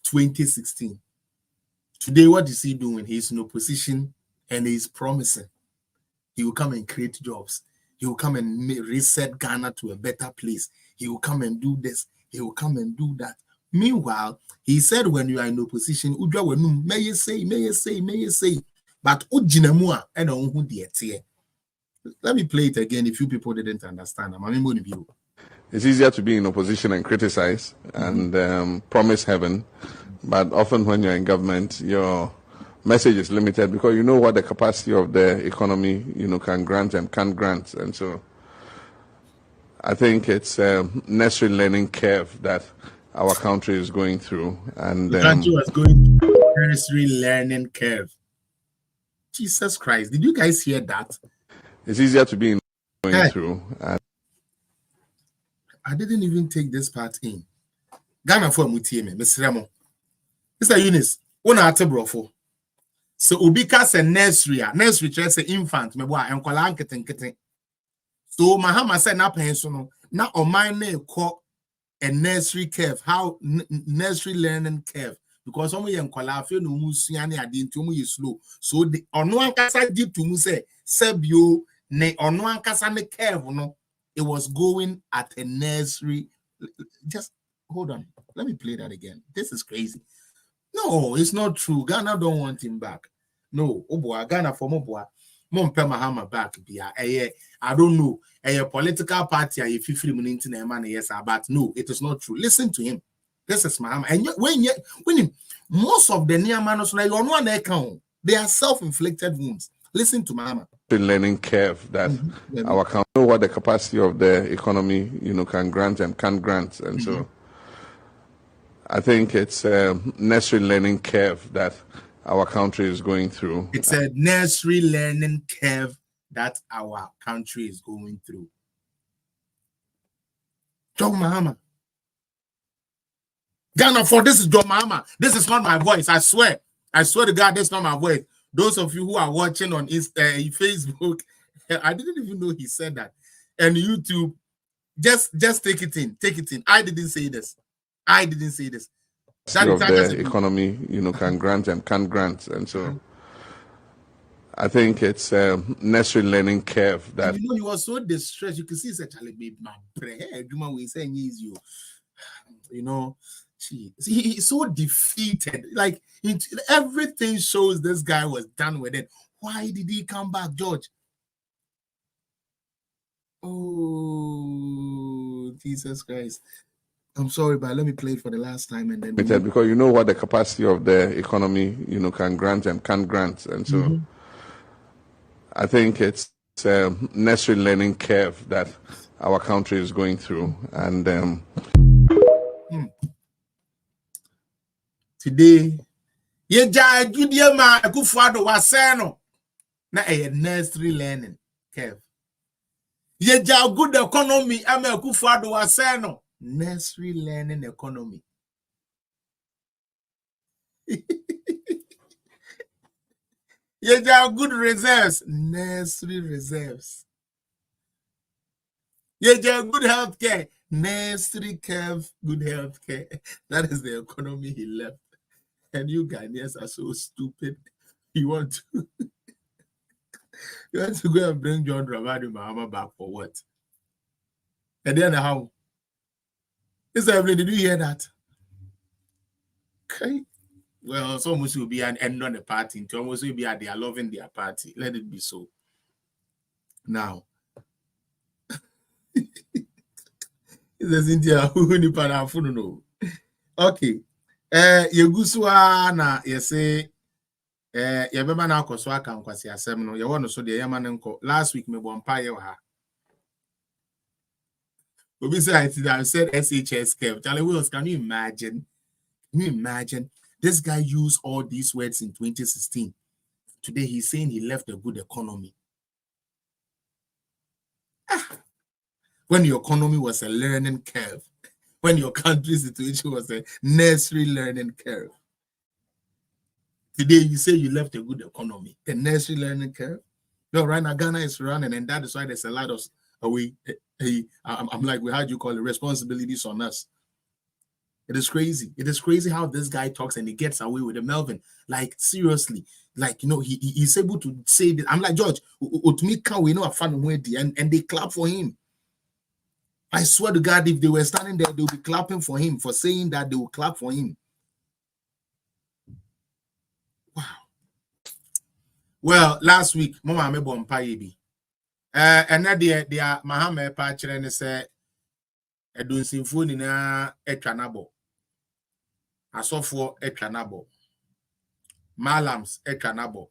2016. Today, what is he doing? He's in opposition and he's promising. He will come and create jobs. He will come and reset Ghana to a better place. He will come and do this. He will come and do that. Meanwhile, he said when you are in opposition, may you say. But Ujinamua and who let me play it again if you people didn't understand. It's easier to be in opposition and criticize and promise heaven, but often when you're in government, your message is limited because you know what the capacity of the economy can grant and can't grant, and so I think it's a necessary learning curve that our country is going through. And the country was going through a necessary learning curve. Jesus Christ, did you guys hear that? It's easier to be going through. I didn't even take this part in. Ghana for Mutieme, Mr. Remo. Mr. Eunice, una atebrofo. So ubika se nursery just say infant, meboa enkola nketen. So Mahama said na penso no, na oman na ekọ a nursery curve, how nursery learning curve. Because some young qualify no musiani adinto mu slow. So the ono ankasa deep to mu say sebio ne ono ankasa ne curve no, it was going at a nursery. Just hold on, let me play that again. This is crazy. No, it's not true. Ghana don't want him back. No, Oboa Ghana for Moboa. Mompe Mahama back. I don't know. A political party a 50 minutes in a man, yes, but no, it is not true. Listen to him. This is Mahama. And when most of the near manos, they are self-inflicted wounds. Listen to Mahama. The learning curve that our country know what the capacity of the economy, can grant and can't grant, and so I think it's a necessary learning curve that our country is going through. It's a necessary learning curve that our country is going through. John Mahama. Ghana, for this is John Mahama. This is not my voice. I swear to God, that's not my voice. Those of you who are watching on Facebook, I didn't even know he said that. And YouTube, just take it in. Take it in. I didn't say this. That of the economy, can grant and can't grant, and so I think it's a necessary learning curve that. And he was so distressed. You can see such a baby, my prayer. We saying is you, he's so defeated. Like everything shows this guy was done with it. Why did he come back, George? Oh, Jesus Christ. I'm sorry, but let me play it for the last time and then. Because you know what the capacity of the economy, can grant and can't grant. And so I think it's a necessary learning curve that our country is going through. And today, a necessary learning curve. Good economy, necessary learning economy. Good reserves, necessary reserves. Good healthcare, necessary curve, good healthcare. That is the economy he left. And you Ghanaians are so stupid. You want to go and bring John Dramani Mahama back for what? And then how? Did you hear that? Okay. Well, it's almost will be an end on the party. It almost will be they are loving their party. Let it be so. Now, okay. Yegusua na yese yebeba na akoso aka nkwasi asem no ye wono so de yema ne nko last week me bompa ye ha obi say I said SHS Kev. Charlie Wills, can you imagine this guy used all these words in 2016. Today he's saying he left a good economy. When your economy was a learning curve, when your country's situation was a necessary learning curve. Today you say you left a good economy, the necessary learning curve. No, right now Ghana is running, and that is why there's a lot of I'm like, how do you call it? Responsibilities on us. It is crazy. It is crazy how this guy talks and he gets away with it. Melvin, like seriously, like he's able to say that. I'm like, George, to me, can we know a fan and they clap for him. I swear to God, if they were standing there, they'll be clapping for him for saying that. They will clap for him. Wow. Well, last week, Mama me bompayebi. And that they are Mahama patcher and say, I don't see phone in a etranabo. I saw for etranabo. Malams etranabo.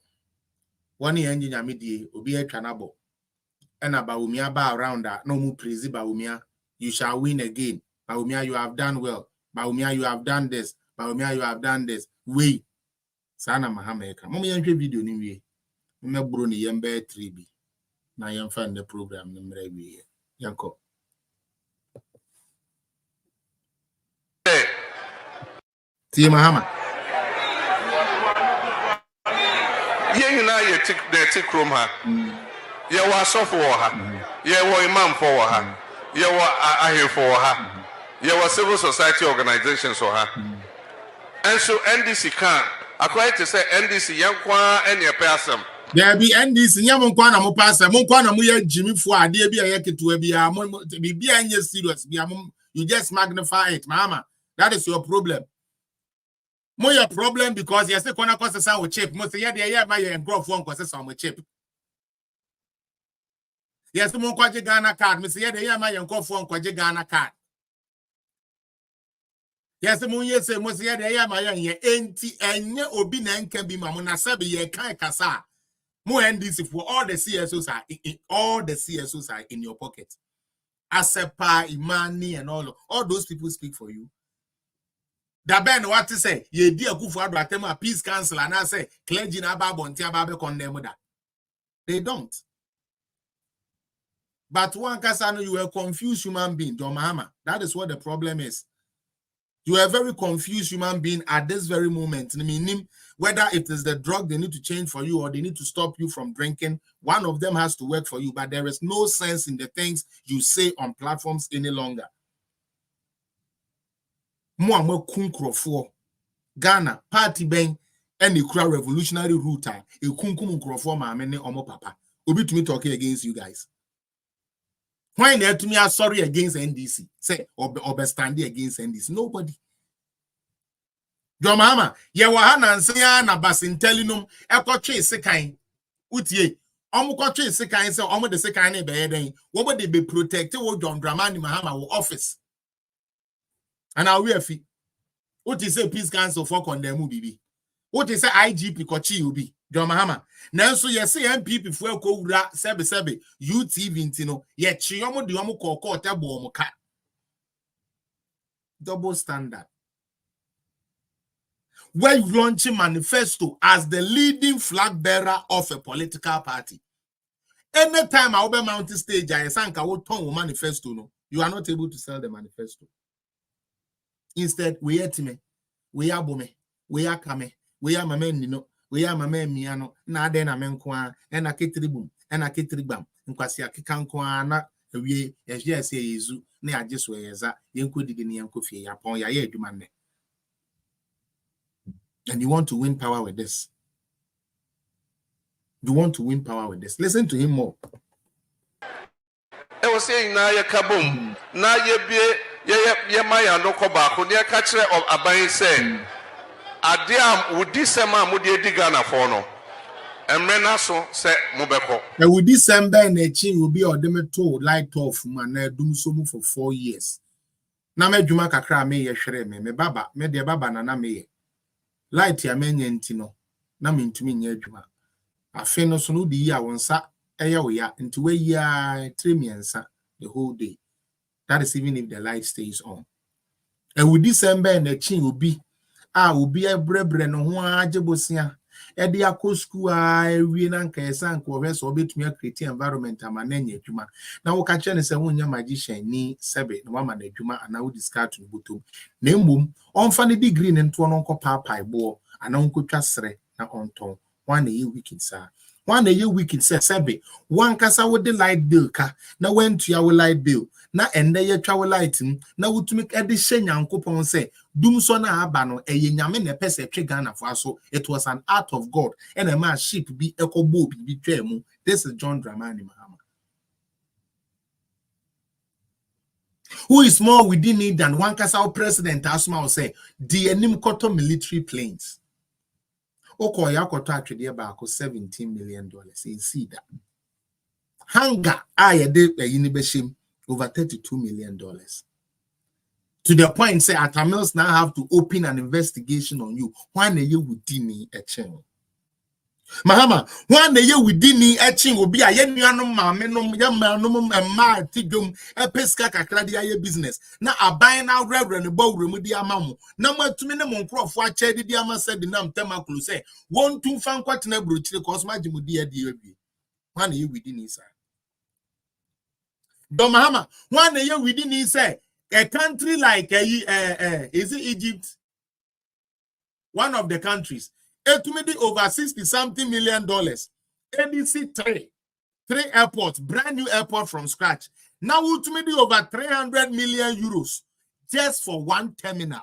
One engine amidi obi etranabo. And a Bawumia ba around that. No more praise Bawumia. You shall win again. Bawumia, you have done well. Bawumia, you have done this. Bawumia, you have done this. Wait. Sana Mahama eka. Mama yanke video ni we. Mama bro ni yembe 3B. Na yemfa the program ni mre we. Yanko. Tie Mahama. Ye na ye tik room ha. Ye wa sofo ha. Ye wa imam for ha. Ye wa ahe for ha. Ye wa civil society organizations for ha. And so NDC can according to say NDC yankwa any person. There be NDC nyamonkwa na mo pass monkwa na mo ye jimi fo ade bi ye ketewa bia mo bia anye serious bia you just magnify it Mahama. That is your problem. More your problem because you say kona kosa sa wo chip. Mo say yeah my engrofo nkosa sa mo chip. Yes, mo kwaje Ghana card. Me say yeah my engrofo nkwaje Ghana card. Yes, mo say mo say yeah my yen enti enye obi na nka bi ma mo na sabe ye kan kasa. More NDC for all the CSOs are all the CSOs are in your pocket. Asepa, Imani, and all those people speak for you. That ben what to say? Ye dear Kufu Adratema, Peace Council, and I say, clergy na babontia babe condemn that. They don't. But one Kasano, you are a confused human being, John Mahama. That is what the problem is. You are a very confused human being at this very moment. I mean, whether it is the drug they need to change for you or they need to stop you from drinking, one of them has to work for you. But there is no sense in the things you say on platforms any longer. Mo kunkro for Ghana party ben and the crowd revolutionary route. A kunkum for my many omo papa. Obi to me talking against you guys. Why not to me are sorry against NDC? Say or standing against NDC. Nobody. John Mahama, ye wahana nsenya na basintelinum ekotwe sekan. Utie. Omo kotwe sekan say omo de sekan na be den. Wo de be protect wo John Dramani Mahama wo office. And now we are fit. What is a peace council for condemn bibi? What is a IGP kochi ubi? John Mahama. Now so you say MPP for ko ura sebe UTV ntino ye chiyomo di omo koko tabo omo ka. Double standard. Where you launching Manifesto as the leading flag bearer of a political party. Anytime I will mount stage, I sank I will turn Manifesto. No, you are not able to sell the Manifesto. Instead, we are time, we are bome, we are kame, we are mameno, we are miano, na den amenqua, and a kitribum, and a kitribam, and quasia kikanquana, we as yes, yezu, ne are just whereas you could in Yanko upon your head, man. And you want to win power with this. You want to win power with this. Listen to him more. I was saying now you kabum, now you be. Ye maya no ko ba ko ne ka kire of aban say ade am wudi sema mo de digana for no emre na so say mo beko e wudi semba na chi will be odemeto light off man na dum so mu for 4 years na medwuma kakra me ye hwere me baba me de baba na me ye light ya menye ntino na me ntumi nya adwuma afi no so no di ya wonsa eye wo ya nti we ya 3 miensa the whole day. That is even if the light stays on. And with December and the chin will be a brebre no one jebosia. Edi akosku we nan kaisan ko so bit me create environment amanenye juma. Na wo ka chene se wonya magician ni sebe no ma na juma ana wo discard to butum. Na mbom onfa ne degree ne nto no nko papa bo ana nko twasere na onton. One ye wicked sir. One ye wicked sebe. One kasa wo the light bill ka na went to your light bill. Na ende ye travel lighting na wutumi edishe nyankopon say dum so na aba no eye nyame ne pese twe Ghana for so it was an act of God and a man ship bi ekobo bi twemu. This is John Dramani Mahama, who is more within it than one Kasao president Asma will say the enim koto military planes okoya koto atwede ba ko $17 million in Cedar hanga aye de yinibeshim over $32 million. To the point, say Atamils now have to open an investigation on you. One a year with Dini etching. Mahama, one a year with Dini etching will be a yenuanum mamenum yamanum and martigum a pesca cacradia business. Now a buying out reverend about remedia mamu. Number 2 minimum crop for Chedi Diama said the name Temaclu say 1 2 fan quite never cause my jimudia dear. One a year with Dini sir. Don Mahama, one year we didn't say a country like is it Egypt? One of the countries, it made over $60-something million. ADC 3 airports, brand new airport from scratch. Now it made over 300 million euros just for one terminal.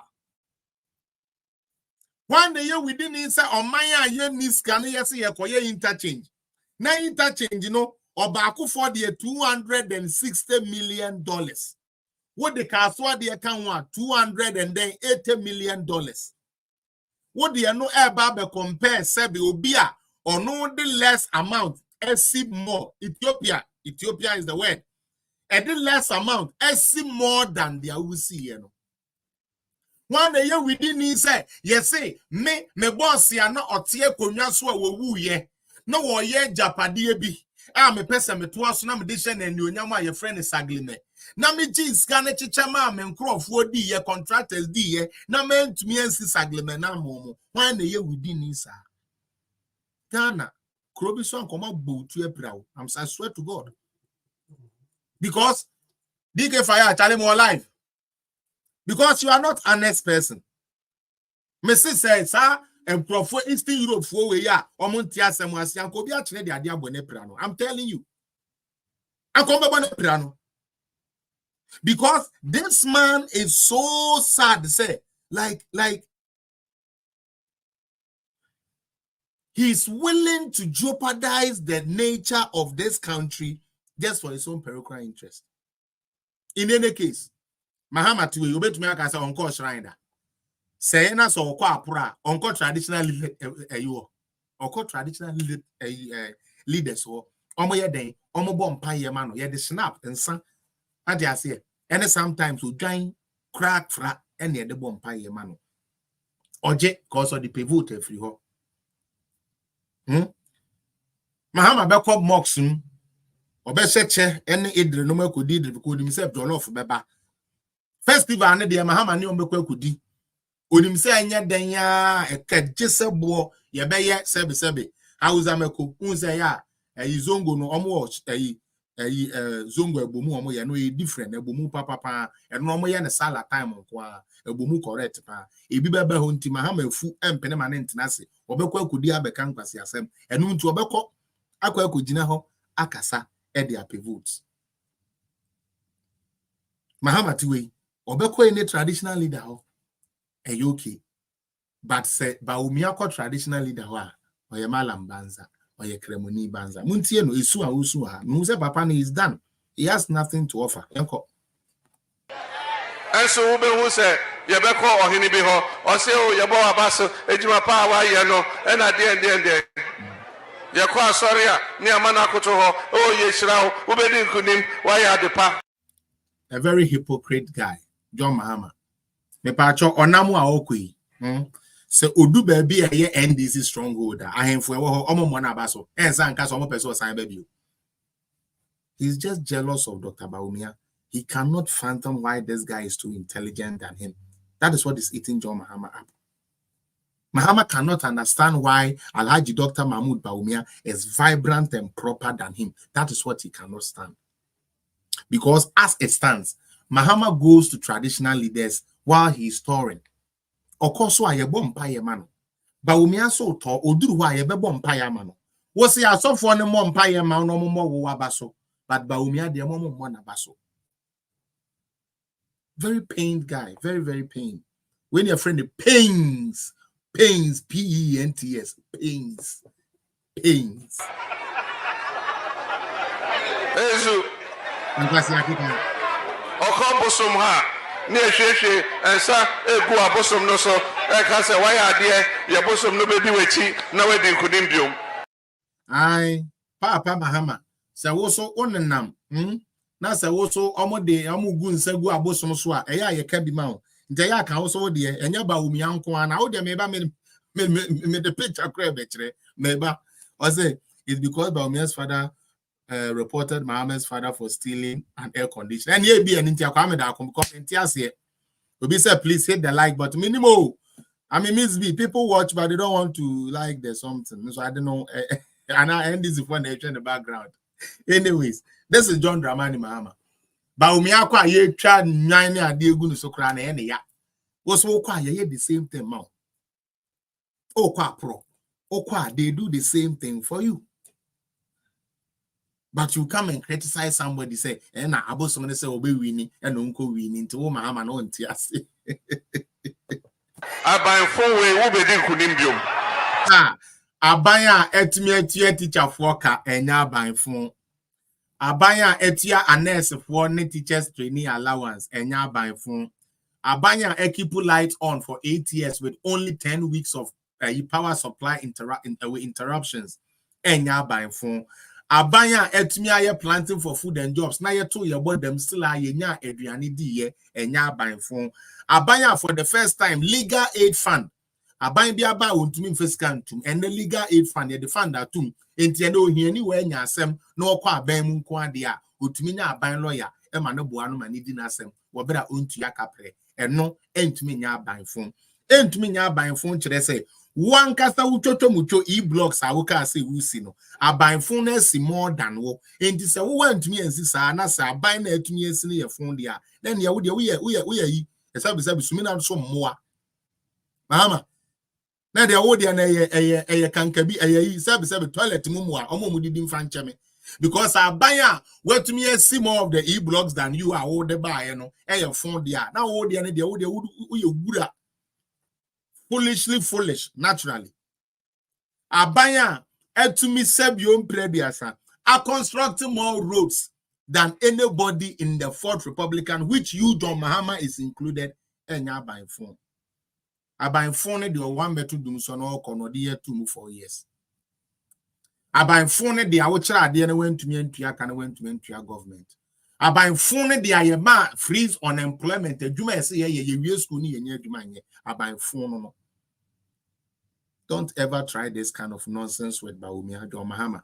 One year we didn't say on my year needs can you see a interchange. Now interchange, you know. Obaku for the $260 million. What the Kaswa the account $280 million. What the no air compare Sebi Obia or no the less amount SC more Ethiopia is the word. And the less amount SC more than the UC, you know. One day we didn't say yes say me boss ya no otie konwa so wo wu ye. no wo ye japade bi a me pesa me to aso na me de hye na nyonyam a ye friend sagleme na me jeans ka na chichama me nkrofo di ye contractors di ye na me ntumi ansi sagleme na momo wan na ye within isa Ghana krobi so ankoma botu eprawo I swear to God because DK Fire challenge more life because you are not an honest person. Mrs. says, sir, and Profo Eastern Europe for we are Omontia Samuasian Kobia Chile de Adia Boneprano. I'm telling you. I'm coming Boneprano. Because this man is so sad, say, like he's willing to jeopardize the nature of this country just for his own parochial interest. In any case, Mahama to you bet me like I say uncle Shriner. Say na so kwa apura uncle traditional traditional leaders wo omo ye den omo bom pan ye ma no ye de snap nsa ade ase and sometimes we join crack fra and ye de bom pan ye ma no oje cause of the pivot free ho Mahama be ko moxum obe seche ene idre no makodi idre because himself jollof beba festival ne de Mahama ne ombekwa kodi onim se anya dan ya ekagjesebo ye be ye sebe hausa meko unse ya zongo no omo zongo ebomu omo ye no e different ebomu papa e no omo ye ne sala time nko a ebomu correct pa ebi bebe ho nti Mahama efu empene ma ne ntenase obekwa akodi abeka nkwase asem enu nti obekọ akwa akogina ho akasa e de apivot Mahama tiwe obekọ ene traditional leader ho okay, but say Bawumia ko traditional leader wa oye malam banza oye kremoni banza muntie no esu a usu ha no say papa no is done, he has nothing to offer enko and so we who say ye be call ohini bi ho o say o ye bo abaso ejima pa wa ye no and at the end ye ko sorry a ni amana akoto ho o ye hira wo be di nkunim wa ye adepa. A very hypocrite guy John Mahama me pacho onamu a okui se odu ba bi eye NDC stronghold ahemfo ewo ho omomo na abaso ensa nka so omo person sign ba bi. He's just jealous of Dr. Bawumia. He cannot fathom why this guy is too intelligent than him. That is what is eating John Mahama up. Mahama cannot understand why Alhaji Dr. Mahmoud Bawumia is vibrant and proper than him. That is what he cannot stand. Because as it stands, Mahama goes to traditional leaders while he is touring. Okoso ayebo mpaye mano. Bawumia so to oduru wa ayebebo mpaye mano. Wo se asofo ne mo mpaye ma no mo wo abaso. But Bawumia de mo na baso. Very pained guy, very, very pained. When your friend pains, PENTS, pains. Ezu okombosom ha ne hwehwe ensa egu abosom no so e ka se wa ya de ye bosom no be di wechi na we di nkunim biom. Ai papa Mahama se wo so onenam na se wo so omode amugu nsagu abosom so a eya ye ka bi ma o nte ya ka wo so de enya Bawumia nko ana wo de me ba me the picture crab kire me ba o say it's because Bawumia's father reported Mahama's father for stealing an air conditioner. And here be an comment. We say please hit the like button. Minimo. I mean, Miss B, people watch, but they don't want to like the something. So I don't know. And I end this one in the background. Anyways, this is John Dramani Mahama. Bawumia kwa ye tried 9 ade gu no so kra na ene ya. Was wo kwa ye the same thing ma. O kwa pro. O kwa they do the same thing for you. But you come and criticize somebody, say, and I about someone say, obey winning, and uncle winning to Mahama no ntiase. Aban fo we wo be di nkunim biom. Abanya etia teacher for ka enya aban fo. Abanya etia nurse for ne teachers training allowance enya aban fo. Abanya keep light on for 8 years with only 10 weeks of power supply interruptions enya aban fo. Abanya etumi aye planting for food and jobs na yeto ye boy them still aye nya aduane di ye enya abanfo. Abanya for the first time legal aid fund Aban bi aba wontumi mfesika ntum and the legal aid fund the fund atum enti ene ohia ni we nya asem na okọ aban mu nko ade a otumi nya aban lawyer e ma no boa no ma ni di na asem wo bra ontu ya kapre eno entumi nya aban fon entumi nya aban fon kire se one kasa wuchocho mucho e-blocks a woka say wusi no aban fon na si more than wo enti se wo wantumi ansi sa na sa aban na atumi ansi ne ye fon dia then ye wo de wo ye yi esabe sumi na so mmoa Mahama na de wo de na eye kankabi eye sabe toilet mumu a omo didi mfa ncheme because aban a wetumi see more of the e-blocks than you are wo de bae no eye phone dia na wo de na de wo ye gura foolish naturally aban a etumi sebio mprebiasa are constructing more roads than anybody in the Fourth Republican, which you John Mahama is included enya by phone. Aban phone de one metu dum so no kono de 2 years. Aban phone de awochira de na wentumi antua kan wentumi antua government. Aban phone de ayema freeze unemployment adwuma ese ye wie school ni ye adwuma nye aban phone no. Don't ever try this kind of nonsense with Bawumia or Mahama.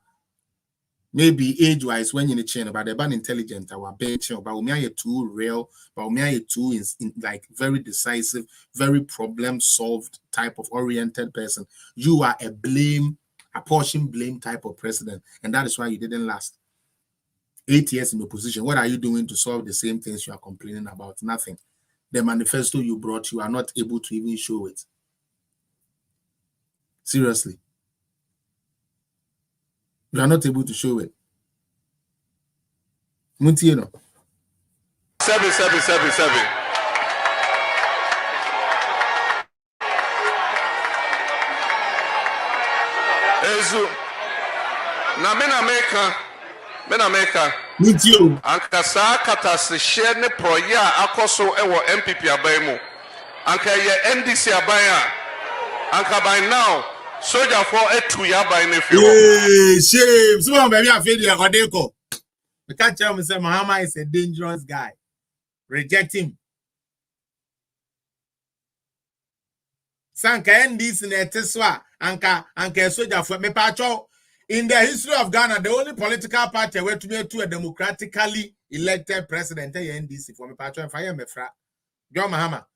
Maybe age-wise when you're in the chain, but they're intelligent, our bench, Bawumia you too real, Bawumia you too is like very decisive, very problem-solved type of oriented person. You are a portion blame type of president, and that is why you didn't last. 8 years in opposition. What are you doing to solve the same things you are complaining about? Nothing. The manifesto you brought, you are not able to even show it. Seriously. You are not able to show it. Muntieno. 7. Ezu. Na mena meka. Muntio. Anka sa katase share ne proya akoso ewo MPP aban mu. Anka ye NDC aban a. Anka by now soldier for etu ya by ne fi. Hey, shame. Someone baby I feel like Odeko. We can't tell me say Mahama is a dangerous guy. Reject him. Sanka NDC na eteswa anka soldier for me pacho. In the history of Ghana, the only political party where to be to a democratically elected president is NDC for me pacho and fire me fra. John Mahama.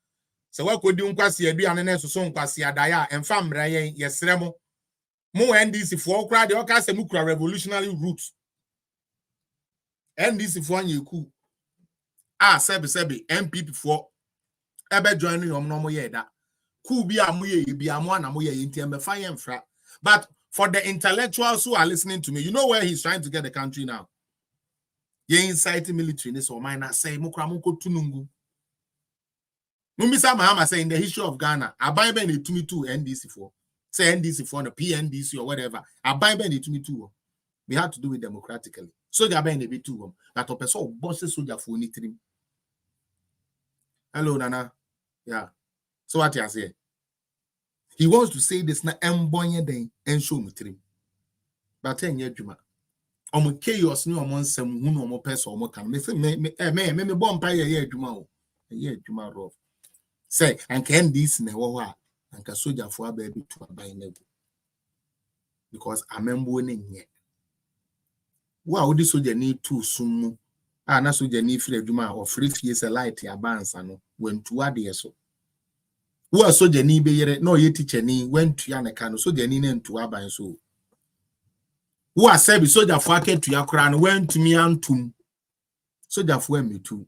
So what could you nkwasi edu anene so nkwasi adaya emfa mra yen yesremo mo NDC for okra de oka se mukra revolutionary roots NDC for anyeku sebi MPP for ebe join you no mo ye da ku bi amoye bi amo na mo ye nti emfa yen fra. But for the intellectuals who are listening to me, you know where he's trying to get the country now. Ye incite military this or minor say mukra munko tunungu. Mumbisa Mahama say in the history of Ghana, abai ben it to me too NDC for. Say NDC for the PNDC or whatever. Abai ben it to me too. We have to do it democratically. So they ben a bit too. That a person bosses soldier for anything. Hello, Nana. Yeah. So what you say? He wants to say this na embonya den and show me trim. But 10 years juma. Omo chaos ni omo nsem hu no omo person omo kan. Me say me bomb pa ye juma o. Ye juma rough. Say, and can this ne wa and ka soldier for baby to buy nego. Because I remember when ye. Wow, this soldier need two sumu. Na soldier need free juma or free years a light ya bands no when to ade so. Who are soldier need be yere no ye teacher ni when to ya na kan soldier need to aban so. Who are say be soldier for ake to ya kra no when to me antum. Soldier for me too.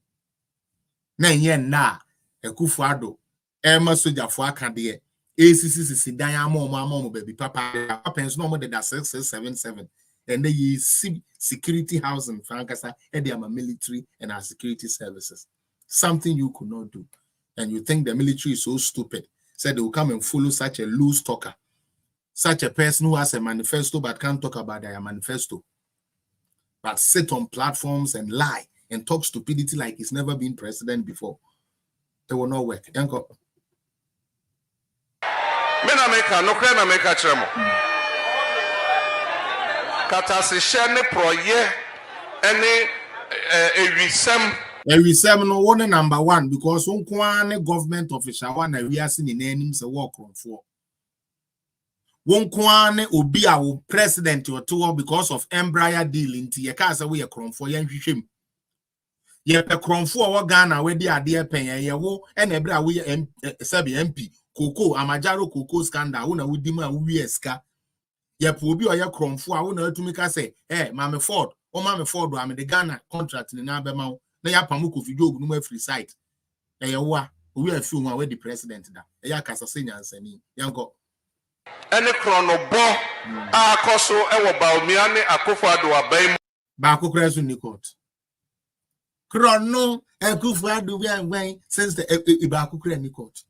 Na ye na Ekufuado, Emma soldier for Akade, ACCC, Diamond, baby, papa, happens no more than 677, and they see security housing, Francasa, and they are military and our security services. Something you could not do. And you think the military is so stupid, said they will come and follow such a loose talker, such a person who has a manifesto but can't talk about their manifesto, but sit on platforms and lie and talk stupidity like he's never been president before. It will not work. Yanko. Mena meka no kra na meka chemo. Katase shene proye ene ewisem no one number one because unkwane government official one we are seeing in names a work on for. won kwane obi a wo president or to because of embryo deal inti ye ka say we kronfo ye nhwehwem ye pe kronfo wo Ghana we di ade pen ye wo na ebra we sabi MP koko amajaro koko scandal wo na wodi ma wo eska ye po obi o ye kronfo a wo na atumi ka say Mame Ford o Mame Ford am the Ghana contract ni na be ma na ya pamu Kofi Job no ma free site ye wo a we afi ho a we di president da ya kasa se nyansani yanko Any chronobo akoso ewo Bawumia ne Akufo-Addo abai ba kokra su ni court chrono Akufo-Addo we since the ba kokra ni court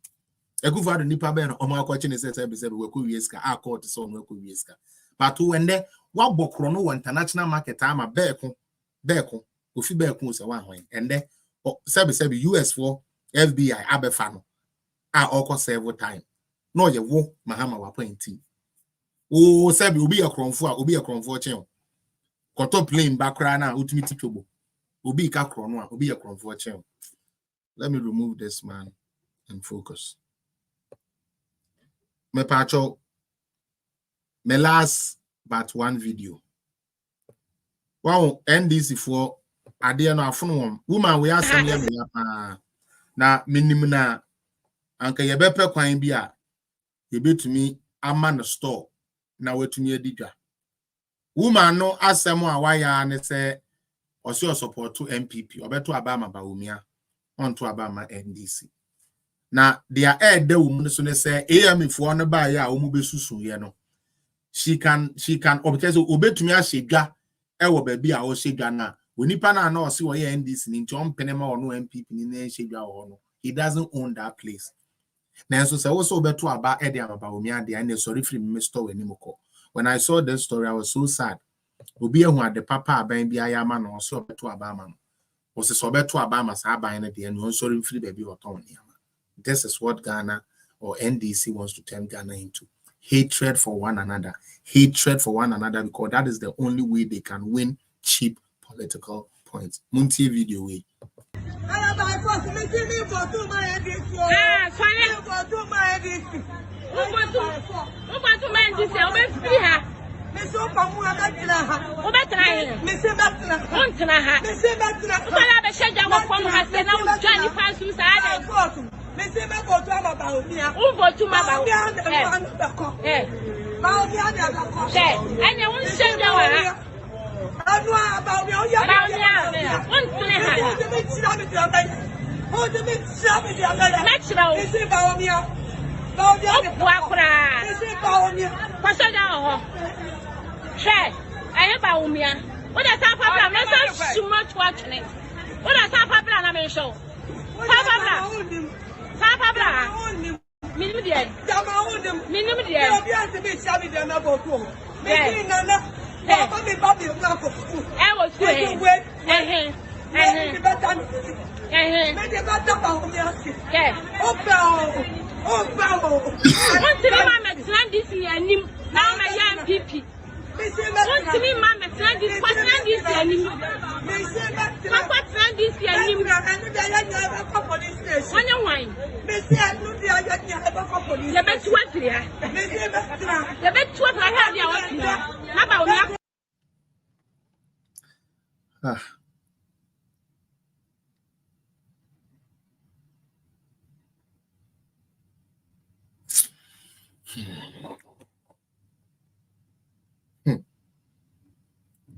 Akufo-Addo nipa be no omo akwachi ne se be we ko wieska a court so no ko wieska but when the wa bokro no international market ama beko ofi beko se wa hwan and the se US for FBI abefa no a oko serve time no ye wo Mahama wa appointee o se obi ye kronfo chen koto plane bakra na ultimate twobo obi ka krono a obi ye kronfo chen. Let me remove this man and focus. Me pacho me last but one video. Wow, NDC for ade no afono woman we asem ye me na minim na anka ye bepe kwan bi a ye betumi ama no store na watumi adidwa. Woman no asem a waya ne se oso support to MPP obeto abama Bawumia onto abama NDC. Na dia ede wum so ne se AM fo no ba ya omu besusu ye no she can because obetumi ahedwa ewo ba bi a o hedwa na onipa na o se wo ye NDC ni nti on penema o no MPP ni na hedwa wo no he doesn't own that place. Na so se wo so obeto aba ede Bawumia de and sorry free me store animoko. When I saw this story I was so sad. Obi ehu ade papa aban bi ayama no so obeto abama no o se so obeto abama sa aban na de no sorry free baby oton niama. This is what Ghana or NDC wants to turn Ghana into. Hatred for one another. Hatred for one another because that is the only way they can win cheap political points. Munti video way. What does that problem? Let's too much watching it. What does that problem? I'm show.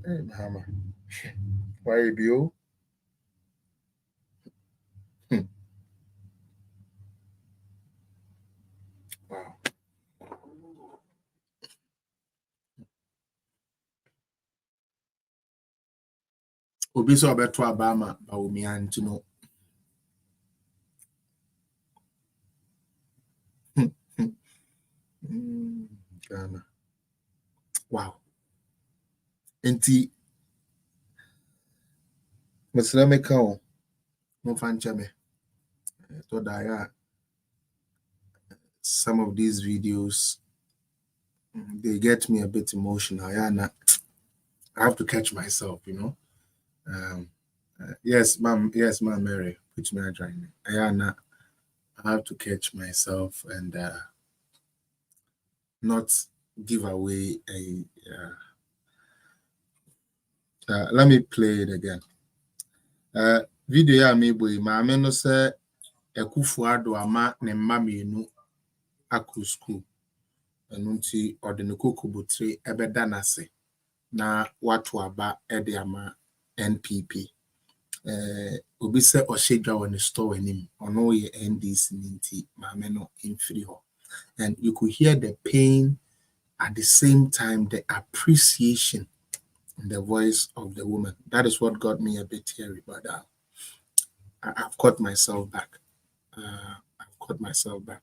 Hey, Mahama. Why you? Wow. Obi so beto abama Bawumia ntino. Ghana. Wow. Enti Muslim count no fan chame. To that some of these videos they get me a bit emotional. I have to catch myself, you know. Yes, ma'am, Mary, put me a drink. I have to catch myself and not give away a. Let me play it again. Video ya meboy maame no say Ekufuado ama ne mma mmienu akụ school. Enu nti ordinary kokobotre ebeda nase na watu aba ede ama NPP. Obi se oshedwa won store anim ono ye NDC nti maame no infri ho. And you could hear the pain at the same time the appreciation in the voice of the woman. That is what got me a bit teary, but I've caught myself back. I've caught myself back.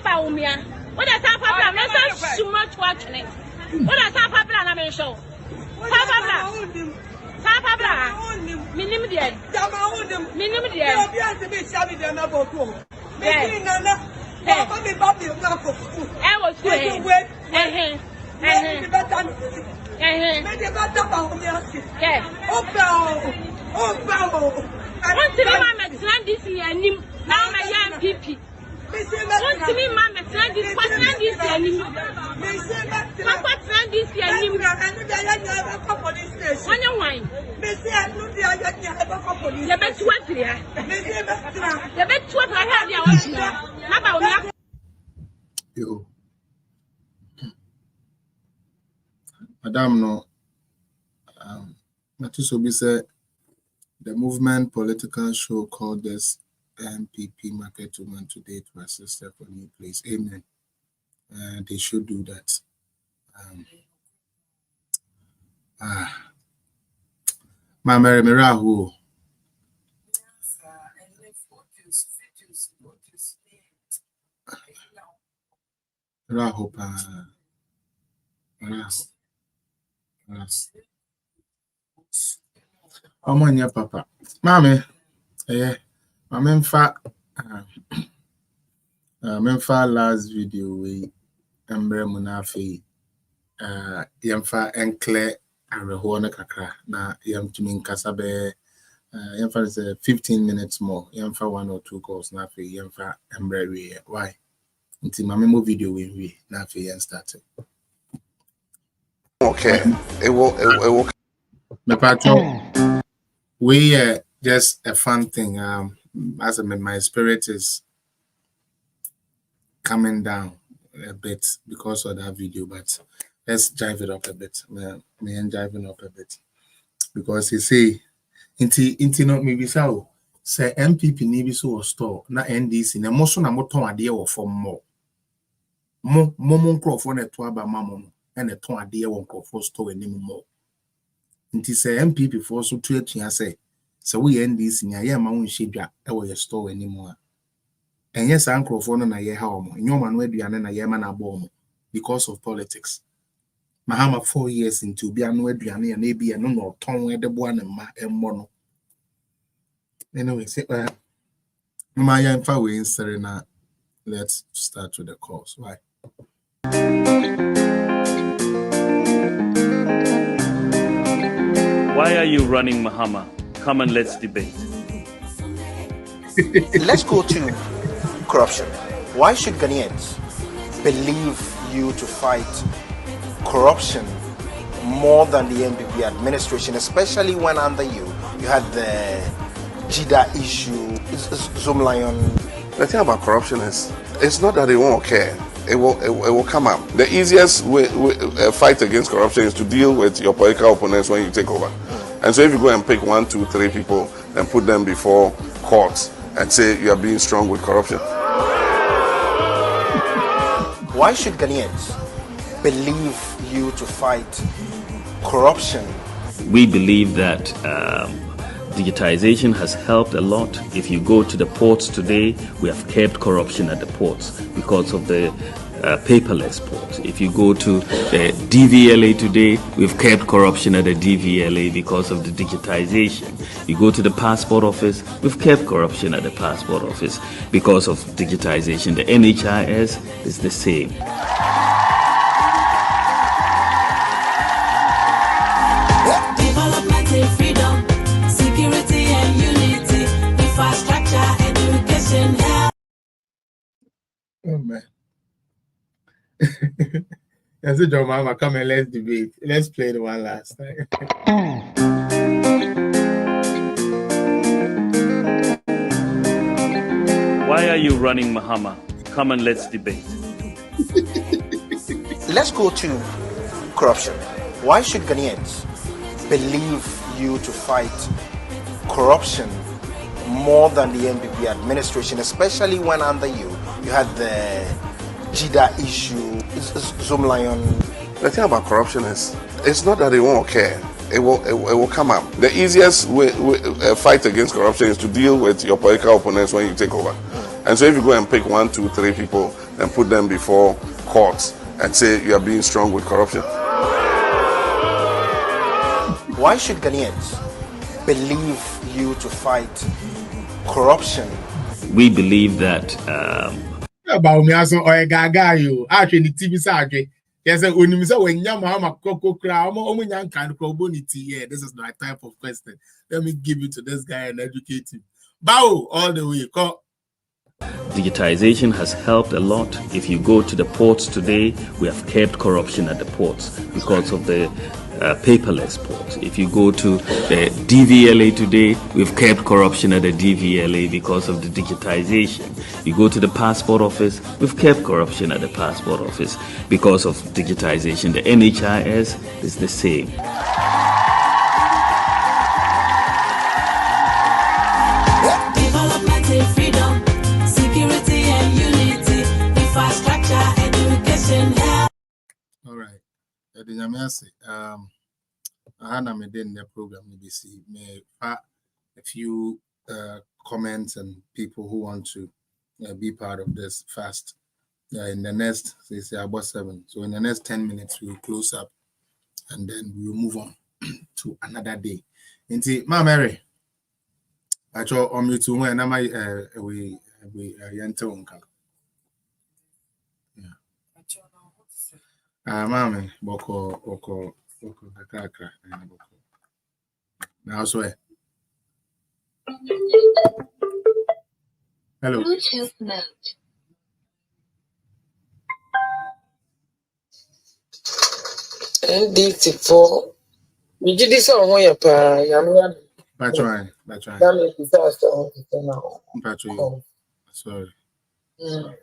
Bawumia. What does that problem? Let's not too much watching it. What does that problem? I'm show. Papa, minimum dear. Minimum dear. I was this year, now my young people. What to me, Mamma, this was this year. Papa, this year. When you wine, the best what here. The best what I have Yo. Madam, no. Matusobi said the movement political show called this MPP market woman today to assist her for new place. Amen. They should do that. Mama Mirahu. Raho pa. Omanya papa. Mame. Memfa last video we embre munafi yemfa enkle areho na kakra na yemtumi nkasa be yemfa say 15 minutes more yemfa 1 or 2 calls na fe yemfa embre we why nti mame video we na fe yen start. Okay, it will Me patro we just a fun thing. As my spirit is coming down a bit because of that video, but let's drive it up a bit. Me and driving up a bit because you see, inti not maybe so. Say MPP ni so store na NDC na mo so na mo ton ade wo for more. Mo microphone na to aba mamo na ton ade wo microphone store ni mo. Inti say MPP for so to atua say. So we end this in a ma won shedwa e wo your store anymore. And yes, uncle for na ye ha omo. Nyo man we duane na ye ma na bo omo because of politics. Mahama 4 years into bi anu aduane ya na bi e no ton e de bo na ma emmo no. Anyway, say ma ya mfa we insere na let's start with the course. Why? Why are you running, Mahama? Come and let's debate. Let's go to corruption. Why should Ghanaians believe you to fight corruption more than the NPP administration, especially when under you had the JIDA issue, Zoom Lion? The thing about corruption is, it's not that they won't care. It will come up. The easiest fight against corruption is to deal with your political opponents when you take over. And so if you go and pick 1, 2, 3 people and put them before courts and say you are being strong with corruption. Why should Ghanaians believe you to fight corruption? We believe that digitization has helped a lot. If you go to the ports today, we have kept corruption at the ports because of the paperless ports. If you go to the DVLA today, we've kept corruption at the DVLA because of the digitization. You go to the passport office, we've kept corruption at the passport office because of digitization. The NHIS is the same. Development and freedom, security and unity, infrastructure, education, health. Oh man. That's it, John Mama. Come and let's debate. Let's play the one last time. Why are you running, Mahama? Come and let's debate. Let's go to corruption. Why should Ghanaians believe you to fight corruption more than the MPP administration, especially when under you had the JIDA issue, Zoomlion? The thing about corruption is, it's not that they won't care. It will come up. The easiest fight against corruption is to deal with your political opponents when you take over. And so if you go and pick 1, 2, 3 people and put them before courts and say you are being strong with corruption. Why should Ghanaians believe you to fight corruption? We believe that Bawumia so gaga you. Actually, TV sage. Yes, when you say when Mahama koko kra, omo kan bonity. Yeah, this is my type of question. Let me give it to this guy and educate him. Bow all the way. digitization has helped a lot. If you go to the ports today, we have kept corruption at the ports because of the paperless ports. If you go to the DVLA today, we've kept corruption at the DVLA because of the digitization. You go to the passport office, we've kept corruption at the passport office because of digitization. The NHIS is the same. Development and freedom, security and unity, infrastructure, education, health. All right. I had a the program BBC may a few comments and people who want to be part of this fast. In the next, say about 7. So in the next 10 minutes we'll close up and then we'll move on to another day. Inti Ma Mary. Actually, on me too when we enter on. Mami, boko kakra. Now swear. Hello. Bluetooth mode. NDT4. You did this on your pa, Yamia. That's right. That may be disaster on the now. Patrick. Sorry.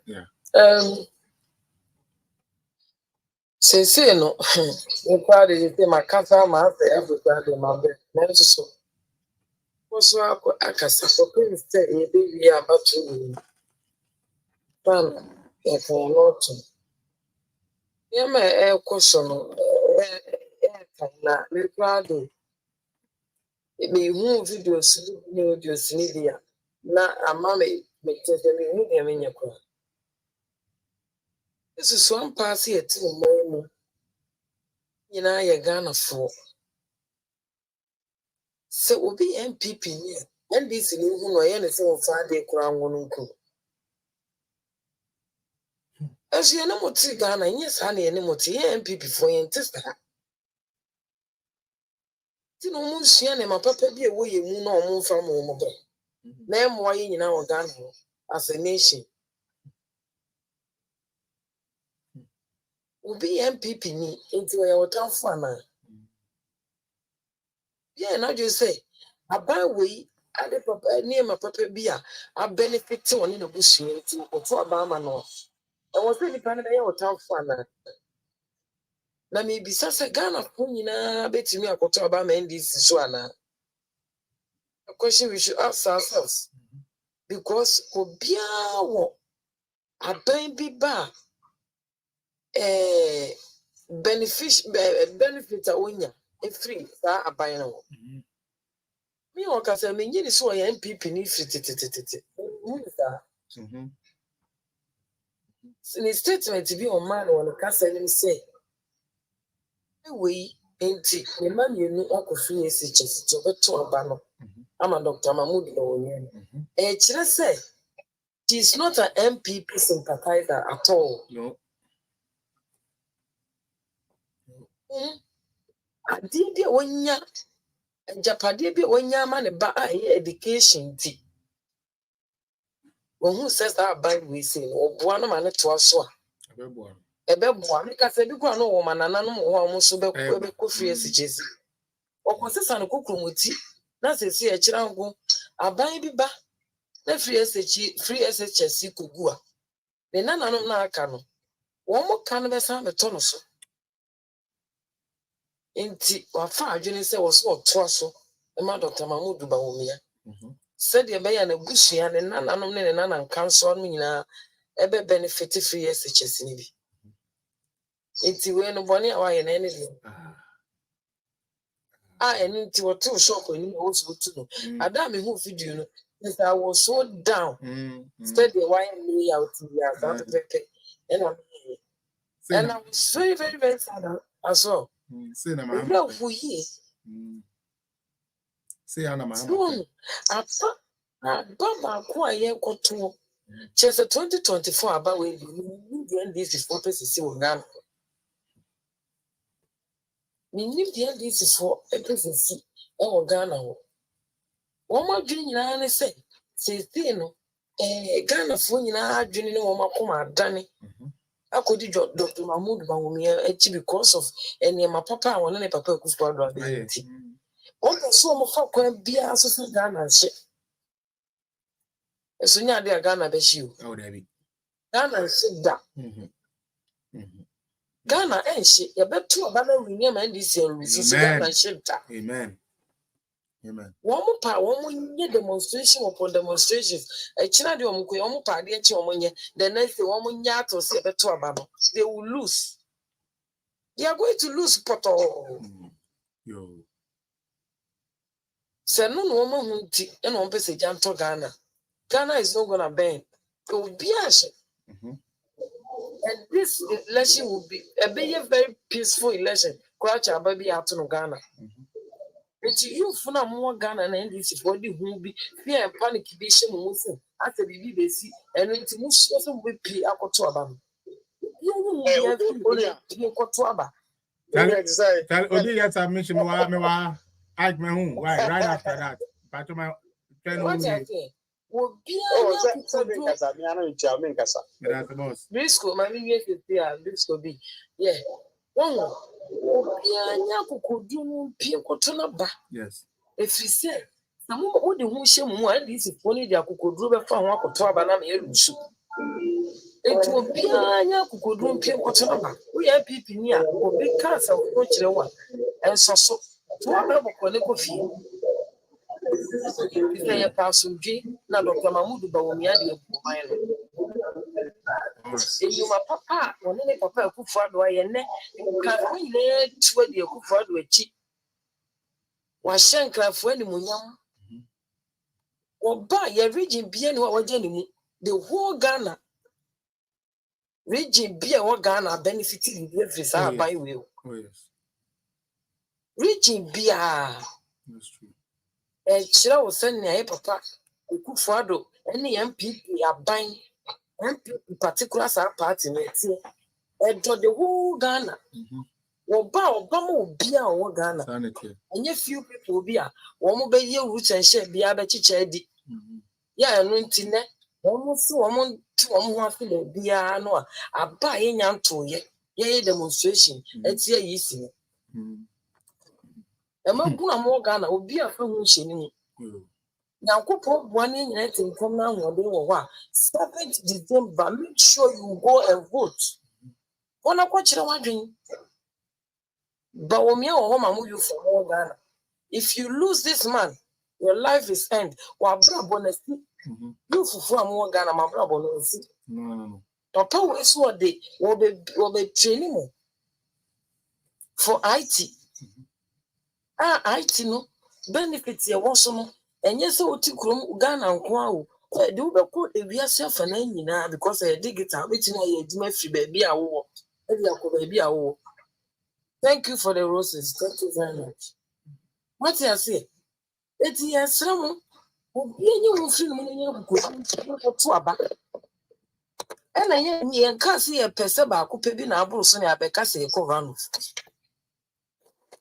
Yeah. Say no. You probably say my cancer, my everybody, my bed. So. What's up? I can support say a baby about to. Fan, if I'm not. Yeah, my question. Na me proud. It may move videos in India. Na amame me tell me who dem in your crowd. This is one pass here to more. You know, you're Ghana for. So will be MPP here. And this in who I anything of Friday crown one uncle. As you know, what Ghana, yes, honey, and what MPP for your tester. No moon and my papa be away you moon or moon from home. Name why in our Ghana as a nation. Will be MPP me into our town farmer. Yeah, now you say, I buy way, I the papa near my papa beer, I benefit on in a bush or for a barman. I was really planning our town farmer. Now maybe Sasa Ghana Punina bet me a quarter about this Suana. A question we should ask ourselves because Obia a baby bar benefit a wonya free saa aban no. Me o ka say me nyini so ya MPP ni free in a statement to be on man on the castle say we enti me man you know akofie SHS to beto aba no ama Dr. Mahmoud Bawumia kire say she is not an MPP sympathizer at all. No. Ade bi wonya japade bi wonya ma ne ba education ti who says that by we say oboa no ma ne to aso a ebeboa me ka say bi kwa no wo manananom ho amuso be ko free SHS okosesa no kokromoti na sesi e kira ngo aban bi ba na free SHS kogu a ne nananom na aka no wo mo ka no be san beto no so enti wa fa adwene se wo so to aso e ma Dr. Mahmoud Bawumia said ye be ya na busua ne nananom ne nanan kanso no nyina ebe benefit free SHS ni bi enti we no bone a wa ye na ene eni nti wo to shop ni wo so to no ada me hu video no since I was so down said the why me out here that pepe and I was very very very sad as well. Say na Mahama who ye say na Mahama Baba kwa ye koto just 2024 about we this is purpose is still Ghana. We need the this for everything e Ghana ho. One more dream na say no Ghana fo nyina adwene ne wo makoma adane akodi Dr. Mahmoud Bawumia because of my papa won ne papa Akufo Addo abenti o so mo fa kwan bia so se Ghana hye eso nya de Ghana be hye o David Ghana hye da Ghana enhye ye beto abana winia ma ndisi enru so Ghana hye da amen. Amen. One demonstration upon demonstrations. A China de Omu party, the next day, woman yard to say better about they will lose. They are going to lose Poto. Yo. Say no woman who and one person to Ghana. Ghana is not gonna bend. It will be and this election will be a very peaceful election. Crouch our baby out to Ghana. But you funa more Ghana and NDC for the who be fear and panic be shame after the BBC and it's most also will be a cotuaba. You Tell Odi get submission me wa ask me who why right after that. But my will be a Briscoe, my yes, Briscoe be. Yeah. One yes. If you say, some more the who shame one, this is only the Kukudu from one Kotoba Lusu. It will be a Kukudu Pinkotaba. We are people near, will be cast of coach one, and so to a Koneko fee. If they are passing G, now Dr. Mahmoud Bawumia, you my papa, when any papa who for do I ne can we let where the Akufo Addo achi was shank for any munyam or buy your region be any what any the whole Ghana region be a Ghana benefiting in every side by will. Oh yes. Region be a that's true. Chira was sending a papa Akufo Addo any MPP are buying MPP particular party the whole Ghana. Obama be our Ghana. And a few people be a woman by your roots and share be a chichedi. Ya and Rintine, almost 1 to 1 be a no, a buying young to ye demonstration. It's ye easy. A man more Ghana will be a function. Now, go one in anything come now or they were 7th December. Make sure you go and vote. When I watch the one Bawumia or home you for more Ghana. If you lose this man, your life is end. Wa brabonesi. You for more Ghana, my brabonesi. No. Papa is what they will be training. for IT. IT no benefits here was no, and yes, so to Krum Ghana and Kwao. Do we call a via self and any now because I dig it out, which I free baby. Thank you for the roses. Thank you very much. What I say? It's yes, some you free to a back. And I can't see a pesaba could be na bruce and I becase covan.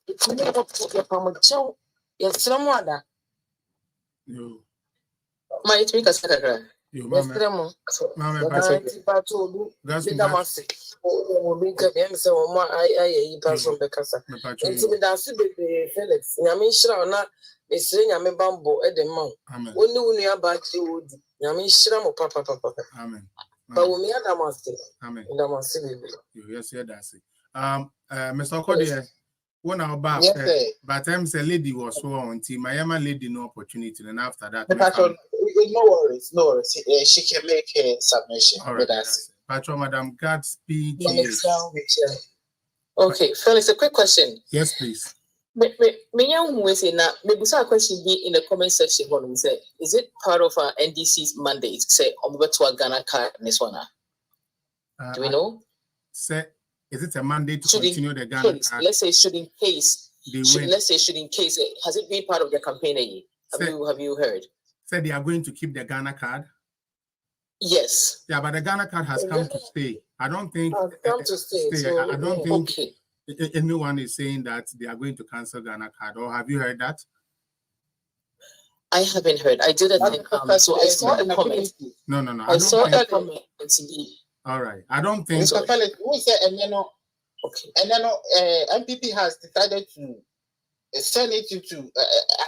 It's never put your palm show. Yes, someone that my tweak a secretary. You, Mamma, that's will be coming so much. I person because Felix. Yamisha na Miss Yami Bambo at the mount. When you near back you would Yamisha papa. Amen. Bawumia Namaste. Amen. Namaste. Yes, that's it. Mr. Kodia, one hour back, but I'm a lady was so on team. My lady no opportunity, and after that, no worries. She can make a submission. All right, Patron, Madam Godspeed. Okay, Felix, a quick question. Yes, please. Me young we say now, maybe some question be in the comment section when we say, is it part of our NDC's mandate? Say, I'm going to a Ghana card in this one. Do we know? Say, is it a mandate to continue the Ghana card? Let's say should in case. Has it been part of the campaign? Have you heard? Say they are going to keep the Ghana card. Yes. Yeah, but the Ghana card has come to stay. I don't think. Come to stay. So, I don't think. Okay. Anyone is saying that they are going to cancel Ghana card, or have you heard that? I haven't heard. I didn't think so. I saw a comment. No. I saw a comment. All right. I don't think. Mr. Felix, who said, and MPP has decided to send it to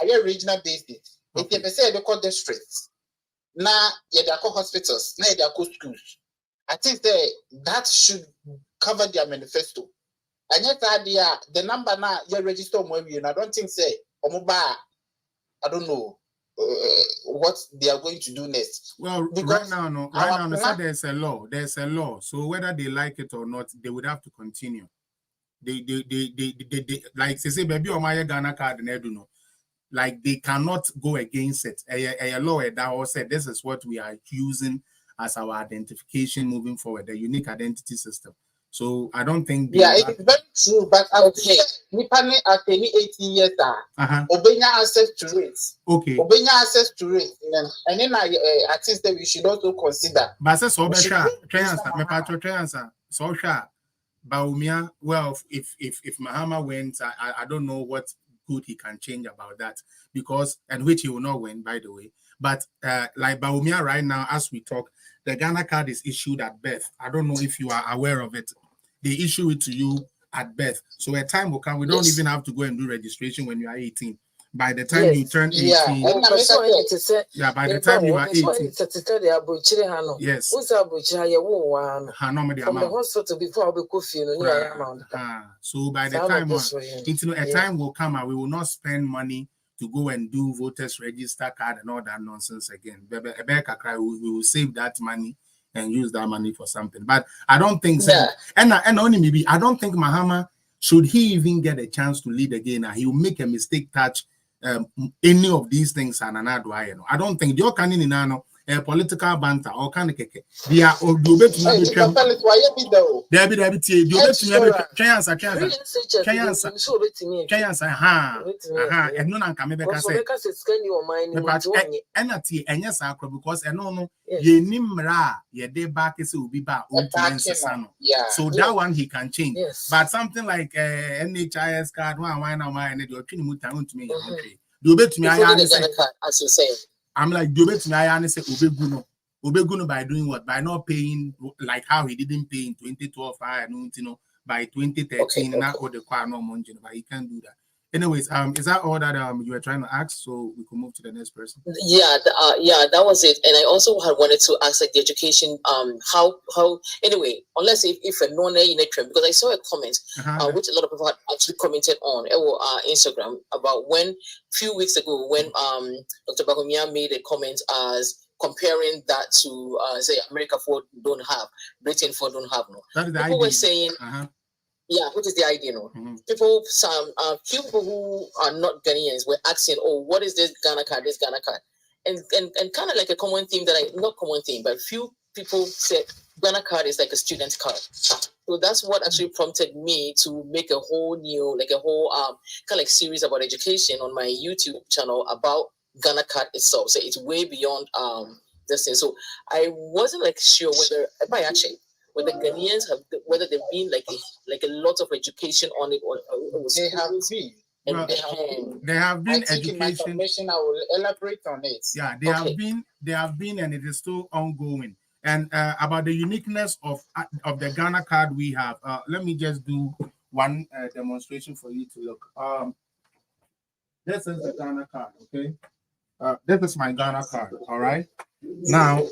a regional basis. If they say they call districts, now they call hospitals, now they call schools. I think that should cover their manifesto. And yet, the number now you register and I don't think I don't know what they are going to do next. Well, right now, there's a law. There's a law. So whether they like it or not, they would have to continue. They like they say, baby, or my Ghana card, and I don't know. Like they cannot go against it. A law that said this is what we are using as our identification moving forward, the unique identity system. So I don't think. It's very true, but okay. Nipani at any 18 years, obeying access to it. Okay. Obeying access to it, and then I think that we should also consider. But so Bawumia. Well, if Mahama wins, I don't know what good he can change about that because and which he will not win, by the way. But like Bawumia right now, as we talk, the Ghana card is issued at birth. I don't know if you are aware of it. They issue it to you at birth. So a time will come. We don't even have to go and do registration when you are 18. By the time you turn 18, by the time you are 18, yes. From the hospital before so by the time a time will come and we will not spend money to go and do voters register card and all that nonsense again. We will save that money and use that money for something. But I don't think so. And only maybe I don't think Mahama, should he even get a chance to lead again, he will make a mistake touch any of these things. And I don't think you're canning in political banter or can they are so that one he can change. But something like NHIS card, as you say. I'm like, do it to say Obeguno by doing what? By not paying like how he didn't pay in 2012, by 2013, not all the car no money, but he can't do that. Anyways, is that all that you were trying to ask? So we can move to the next person. Yeah, that was it. And I also had wanted to ask like the education, how anyway, unless if a non because I saw a comment which a lot of people had actually commented on Instagram about when few weeks ago when Dr. Bawumia made a comment as comparing that to say America for don't have, Britain for don't have no. People were saying Yeah, which is the idea, no? People, some few people who are not Ghanaians were asking, "Oh, what is this Ghana card? This Ghana card?" And kind of like a common theme not common theme, but few people said Ghana card is like a student card. So that's what actually prompted me to make a whole new, kind of like series about education on my YouTube channel about Ghana card itself. So it's way beyond this thing. So I wasn't like sure whether whether Ghanaians whether they've been like a lot of education on it or they have been. Well, there have been I think education. in my submission I will elaborate on it. Yeah, they have been, and it is still ongoing. And about the uniqueness of the Ghana card we have, let me just do one demonstration for you to look. This is the Ghana card, okay? This is my Ghana card, all right? Now,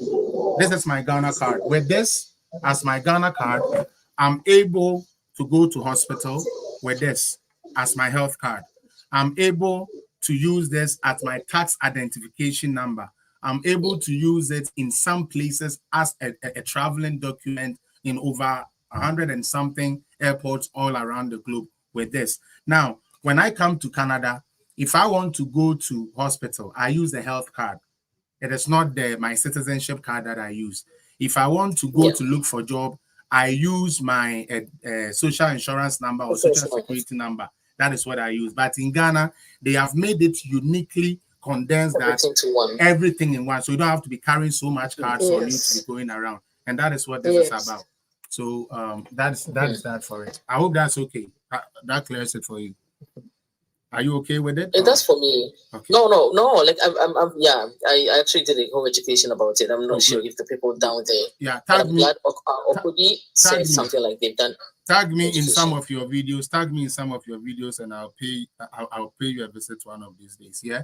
this is my Ghana card. With this as my Ghana card, I'm able to go to hospital with this as my health card. I'm able to use this as my tax identification number. I'm able to use it in some places as a traveling document in over 100 and something airports all around the globe with this. Now, when I come to Canada, if I want to go to hospital, I use the health card. It is not my citizenship card that I use. If I want to go to look for a job, I use my social insurance number or social security number. That is what I use. But in Ghana, they have made it uniquely condensed everything in one. So you don't have to be carrying so much cards on you to be going around. And that is what this is about. So that is that for it. I hope that's okay. That clears it for you. Are you okay with it? That's for me. Okay. No. Like I actually did a whole education about it. I'm not sure if the people down there. Yeah, tag me. Okudi said something like they've done. Tag me in some of your videos. Tag me in some of your videos, and I'll pay you a visit one of these days. Yeah.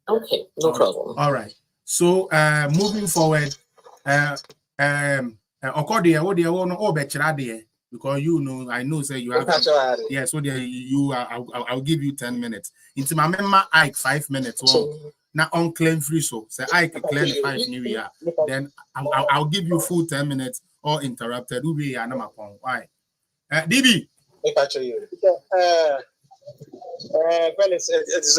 Okay, no problem. All right. So moving forward, Okodi, what do you want to because I know say you have so there I'll give you 10 minutes. Into my member Ike 5 minutes. Now on claim free so say Ike claim 5 new year. Then I'll give you full 10 minutes or interrupted. Why? DB. Fellas, it's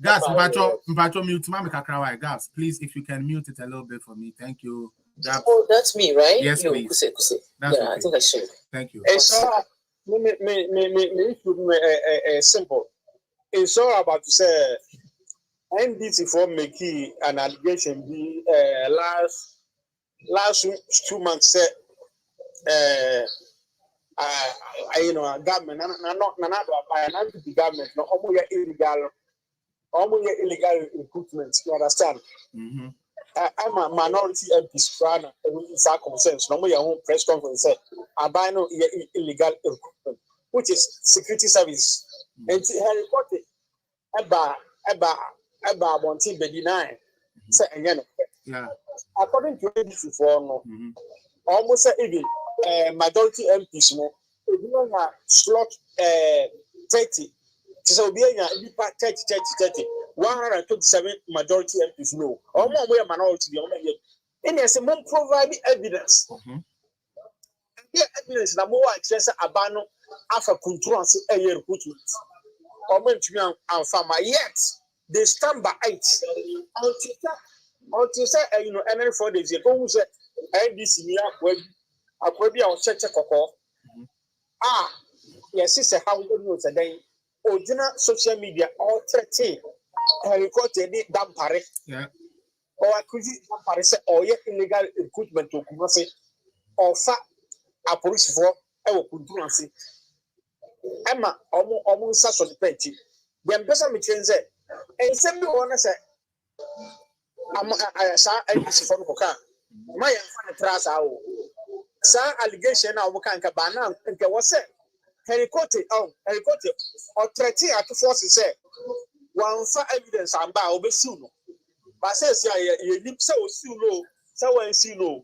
Gas, please, if you can mute it a little bit for me. Thank you. Oh, that's me, right? Yes, please. That's okay. I think I should. Thank you. It's all simple. It's all about to say NDC for making an allegation be last 2 months said government not the government no almost illegal recruitment, you understand? I'm a minority MPs plan is our concerns. No more press conference said I no illegal recruitment, which is security service. And he reported about 1 bedinine. Say again. Yeah. According to this before almost even majority MPs no slot 30. So be a 30 127 majority MPs no. Or more we are minority and there's a more provide evidence. Yeah, evidence na more access abano after control a year recruitment. Or and farmer yet they stand by it until say and 4 days ago say NDC here Akwebi our check yes, it's a how we know today. Original social media all 13 recorded it dampare. Yeah. Or accused dampare say or illegal recruitment to Kumasi or fa a police for our Kuntuansi. Emma almost such on the petty. When person me change it and send me one say I saw NBC for Koka. My trust our sa allegation na wo kan ka bana nke wo se helicopter or threaten at force say one fa evidence amba obesu no but say you nim say osu no say wan see no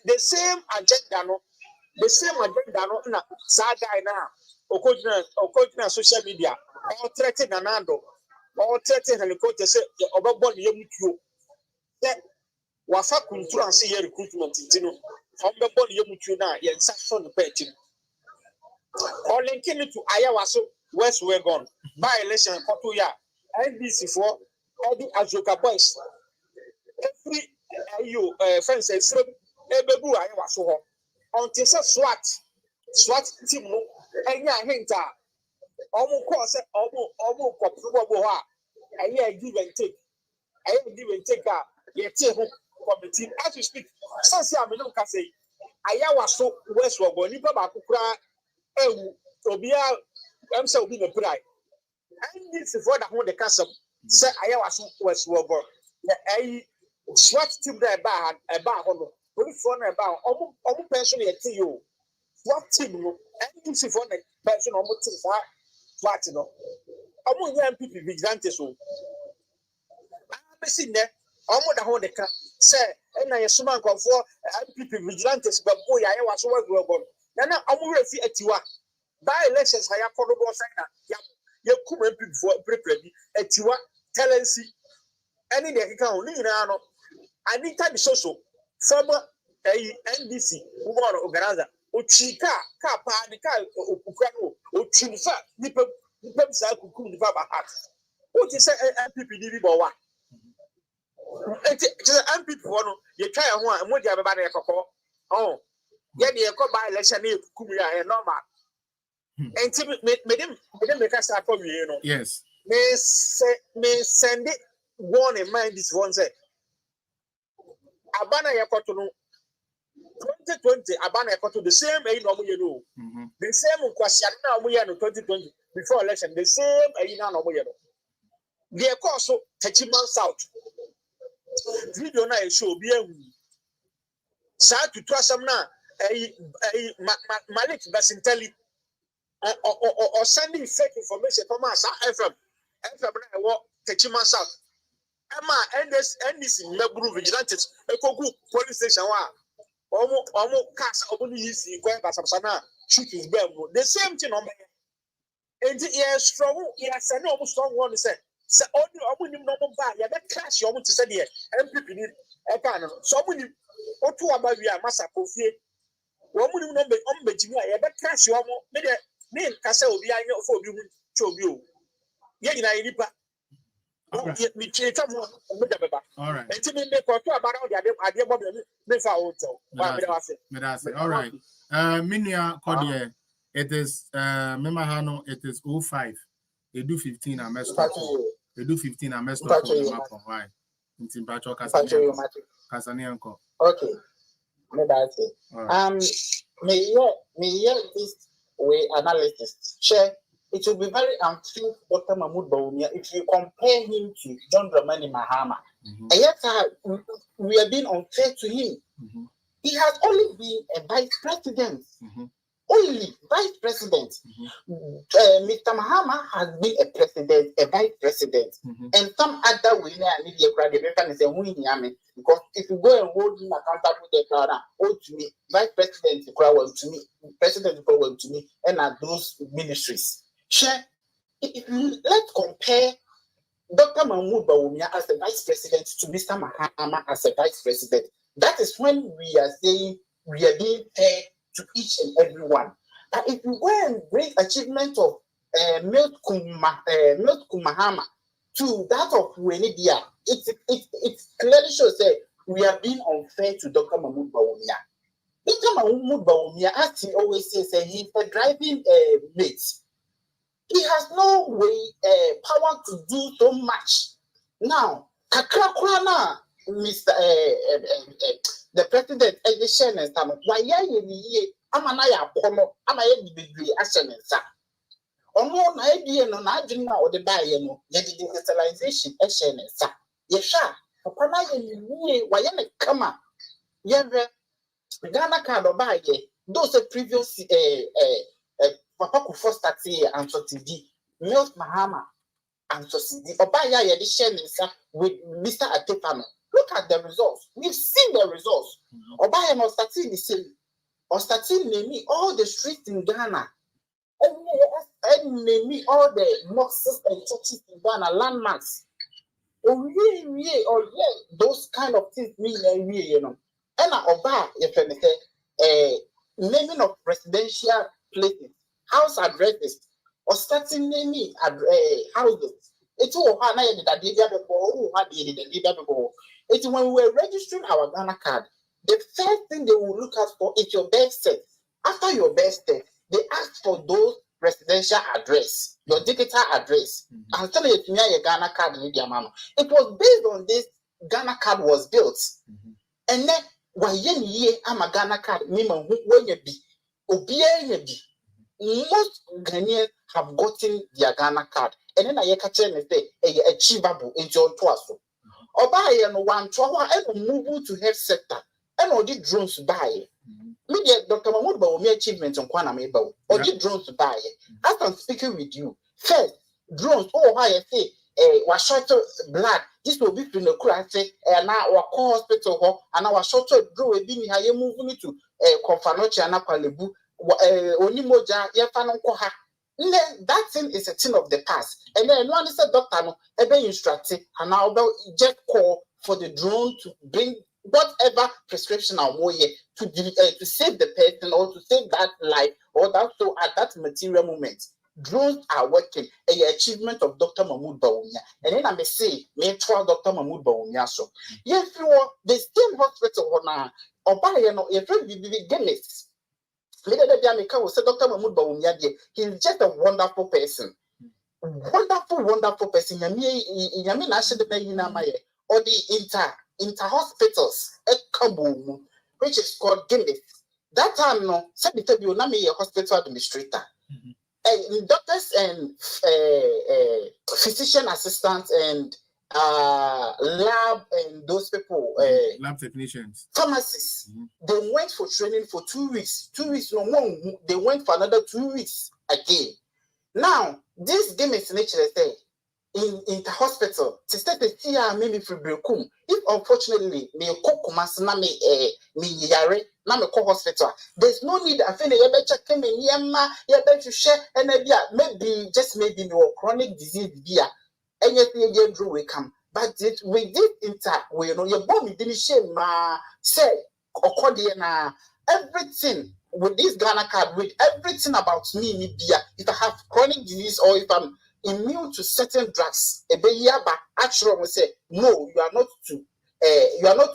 the same agenda no na sa guy na okojina social media or threaten nanando or threaten helicopter say obegbo ne yamutuo wafa kuntura anse ye recruitment ntino ombebo ne yemutu na ye nsa so no peti or linking it to ayawaso west we gone by election koto ya NDC for all the Azoka boys every you friends say ebebu ayawaso ho until say SWAT team no enya hinta omo ko say omo ko probo ho a eye give and take yet committee as you speak since I'm no can say ayawaso west we go nipa ba kukura ewu obia say obi na pray and this for that one the castle say ayawaso west we go the SWAT team there ba ho no police for na ba omo pension yet you SWAT team no and this for the pension omo team SWAT no omo nya MPP vigilante so besi ne omo da ho de ka say na yesuma nkonfo MPP vigilantes babo ya ayawaso we go na omo refi atiwa by elections haya kodobo sign na ya kuma MPP for prepare bi atiwa tenancy any de keka ho ni nyina no Anita Bisoso former NDC woman organizer ochika ka pa ni ka okukra no ochunfa nipa bisa kukum nipa ba heart what is MPP di bo wa just MPP for no ye try ho a mo dia be ba na ekoko oh ye de ekọ by election na kukum ya normal enti me ka start for we no yes me send it one in mind this one say abana yekoto no 2020 abana yekoto the same no mo ye no the same kwasiade na mo ye no 2020 before election the same na mo ye no the course Techiman South video na e show bi ehu sa tutu asam na Malik Basinteli or sending fake information from us FM na wo Techiman South Emma NDC Meguru Vigilantes Ekogu police station wa omo cars obuni yisi go basabsana shoot his bem the same thing on and yeah strong yeah say no strong one say only omo no ba ya be crash omo to say the MPP ni e ka no so omo ni otu aba wi a masa kofie omo ni no be omo bejimi a ya be crash omo me de me ka say obi anya ofo obi hu che obi o ye nyina nipa all right. All right. Minia Kodie, it is Memahano, it is 05. They do 15 I messed up. They do 15 I messed up on the map of why. In Timpacho Casanianco. Okay. May this way analysis share. It will be very unfair to Dr. Mahmoud Bawumia if you compare him to John Dramani Mahama. And yet, we are being unfair to him. He has only been a vice president. Only vice president. Mr. Mahama has been a president, a vice president. And some other winner because if you go and hold him accountable, they hold to me, vice president to me, president to me, and at those ministries. Let's compare Dr. Mahmoud Bawumia as the vice president to Mr. Mahama as a vice president. That is when we are saying we are being fair to each and everyone. But if you go and bring achievement of Milk Mahama to that of Wenidia, it clearly shows that we are being unfair to Dr. Mahmoud Bawumia. Dr. Mahmoud Bawumia, as he always says, he's a driving mate. He has no way power to do so much. Now, Kakrakwana, Mr. The president, Edison and Sam, why ye Amanaya Pono, Amaya degree action and Sam. On one idea, no, I didn't know the buy, the digitalization action and Sam. Yes, sir. Upon I why come up. Yever Ghana card or buy those previous Papa could first start here and so TV, Milk Mahama and so CD. Obaya edition with Mr. Atepano. Look at the results. We've seen the results. Obaya must start the same. Or starting naming all the streets in Ghana. And naming all the mosques and churches in Ghana, landmarks. or those kind of things mean you know. And oba if say naming of residential places, house addresses, or starting naming houses. It's all how na that it's when we were registering our Ghana card, the first thing they will look out for is your birth cert. After your birth cert, they ask for those residential address, your digital address. And tell you your Ghana card in the it was based on this Ghana card was built. And then why ye am a Ghana card, when you be most Ghanaians have gotten their Ghana card. And then I catch and say achievable in John Twasso. Or buy and one tower and move to health sector and all the drones buy. Media Dr. Mahmoud Bawumia achievement on Kwana Mebo or the drones buy. As I'm speaking with you, first drones, I say, was short blood. This will be from the crash, and now our hospital, and our short draw a being higher moving to Confanochi and Apalebu, Onimoja, Yafanon Koha. That thing is a thing of the past. And then one is a doctor, no, instructed, and now just call for the drone to bring whatever prescription or more to save the person or to save that life or that so at that material moment. Drones are working. A achievement of Dr. Mahmoud Bawumia. And then I may say, may try Dr. Mahmoud Bawumia so. Yes, you are the same hospital now. Or by a very beginnings. Dr. Mahmoud Bawumia, he's just a wonderful person. Wonderful person. Or the inter-hospitals at Kaboom, which is called Guinness. That time, no, said you na me a hospital administrator. Doctors and physician assistants and lab and those people, lab technicians, pharmacists, they went for training for 2 weeks. 2 weeks no more. They went for another 2 weeks again. Now, this Guinness nature say in the hospital, to start to see maybe for Brekum. If unfortunately me kokumas na me yare na me hospital, there's no need. I feel you better check me yama, you better share and maybe just maybe no chronic disease beer. And yet you drew we come. But with this we your body didn't shame say na everything with this Ghana card, with everything about me beer. If I have chronic disease or if I'm immune to certain drugs, actually we say no, you are not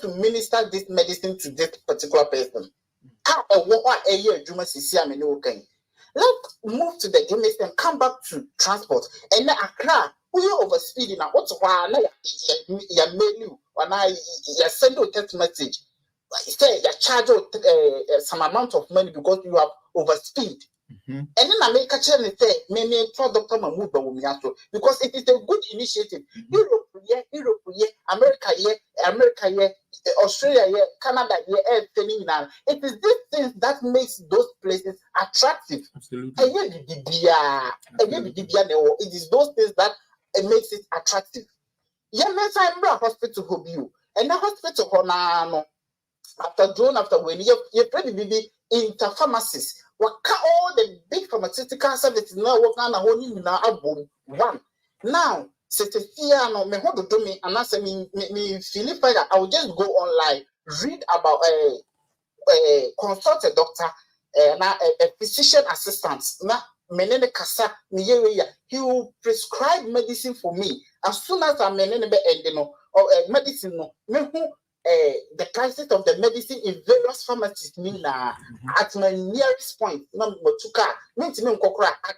to minister this medicine to this particular person. Let's move to the Guinness and come back to transport. And then Accra, we are overspeeding now. What's why you mail you when I send you a text message? Say you charge some amount of money because you have overspeed. And then I make a channel and say, maybe Dr. Mahmoud Bawumia because it is a good initiative. Europe, America, Australia, Canada, it is these things that makes those places attractive. Absolutely. It is those things that makes it attractive. I'm a hospital home you. And the hospital after when you probably into pharmacies. All the big pharmaceutical services now work on a whole new album one. Now, no me hold to me and answer me Philip I will just go online, read about consult a doctor, a physician assistant. Na menene kasa he will prescribe medicine for me as soon as I'm medicine no me the prices of the medicine in various pharmacies at my nearest point. I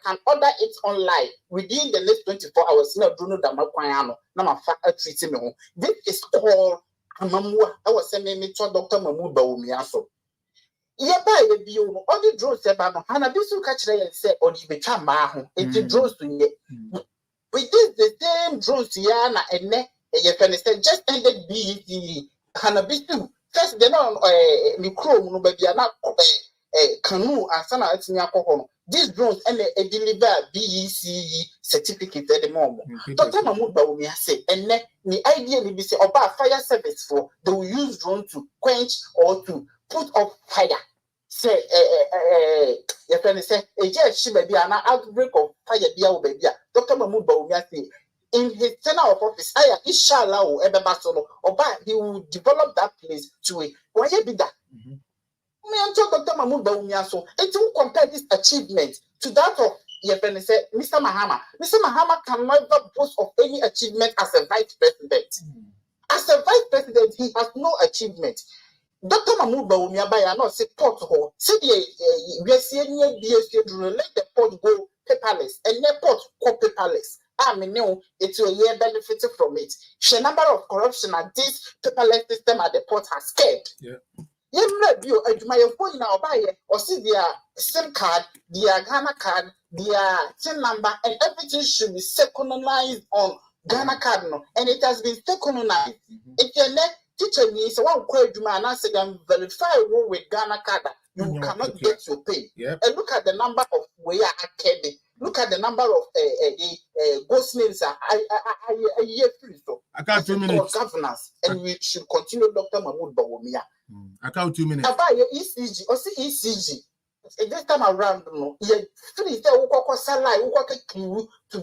can order it online within the next 24 hours. This is called Amamua. I was sending me to Dr. Mahmoud Bawumia. All the drones about Hanabisu catch and say, or the Bechama, it's drones to ye. With this, the same drones, Yana and Ne, just ended BET. Hanabisu first they know micro no baby na canoe and sana atimi alcohol. These drones and they deliver BECE certificate at the moment. Dr. Mahmoud Bawumia say and the idea be say about fire service for they will use drone to quench or to put up fire. Say your friend say a just baby an outbreak of fire be baby. Dr. Mahmoud Bawumia say in his tenure of office, inshallah, he will develop that place to a why be that. Me and Dr. Mahmoud Bawumia, so it will compare this achievement to that of Mr. Mahama. Mr. Mahama can never boast of any achievement as a vice president. As a vice president, he has no achievement. Dr. Mahmoud Bawumia by not say port ho. Say we are seeing let the port go paperless and the port go paperless. I mean, no, it will year benefited from it. The number of corruption at this paperless system at the port has scared. Yeah. You my phone now buy or see their SIM card, their Ghana card, their SIM number, and everything should be synchronized on Ghana card, no, and it has been synchronized. If your next teacher needs one question, and I say I'm verify with Ghana card, you cannot get your pay. Yep. And look at the number of where I can. Look at the number of ghost names a year free. So I got 2 minutes. Governance, and we should continue Dr. Mahmoud Bawumia. I count 2 minutes. About your ECG or see ECG. This time around, no, you free to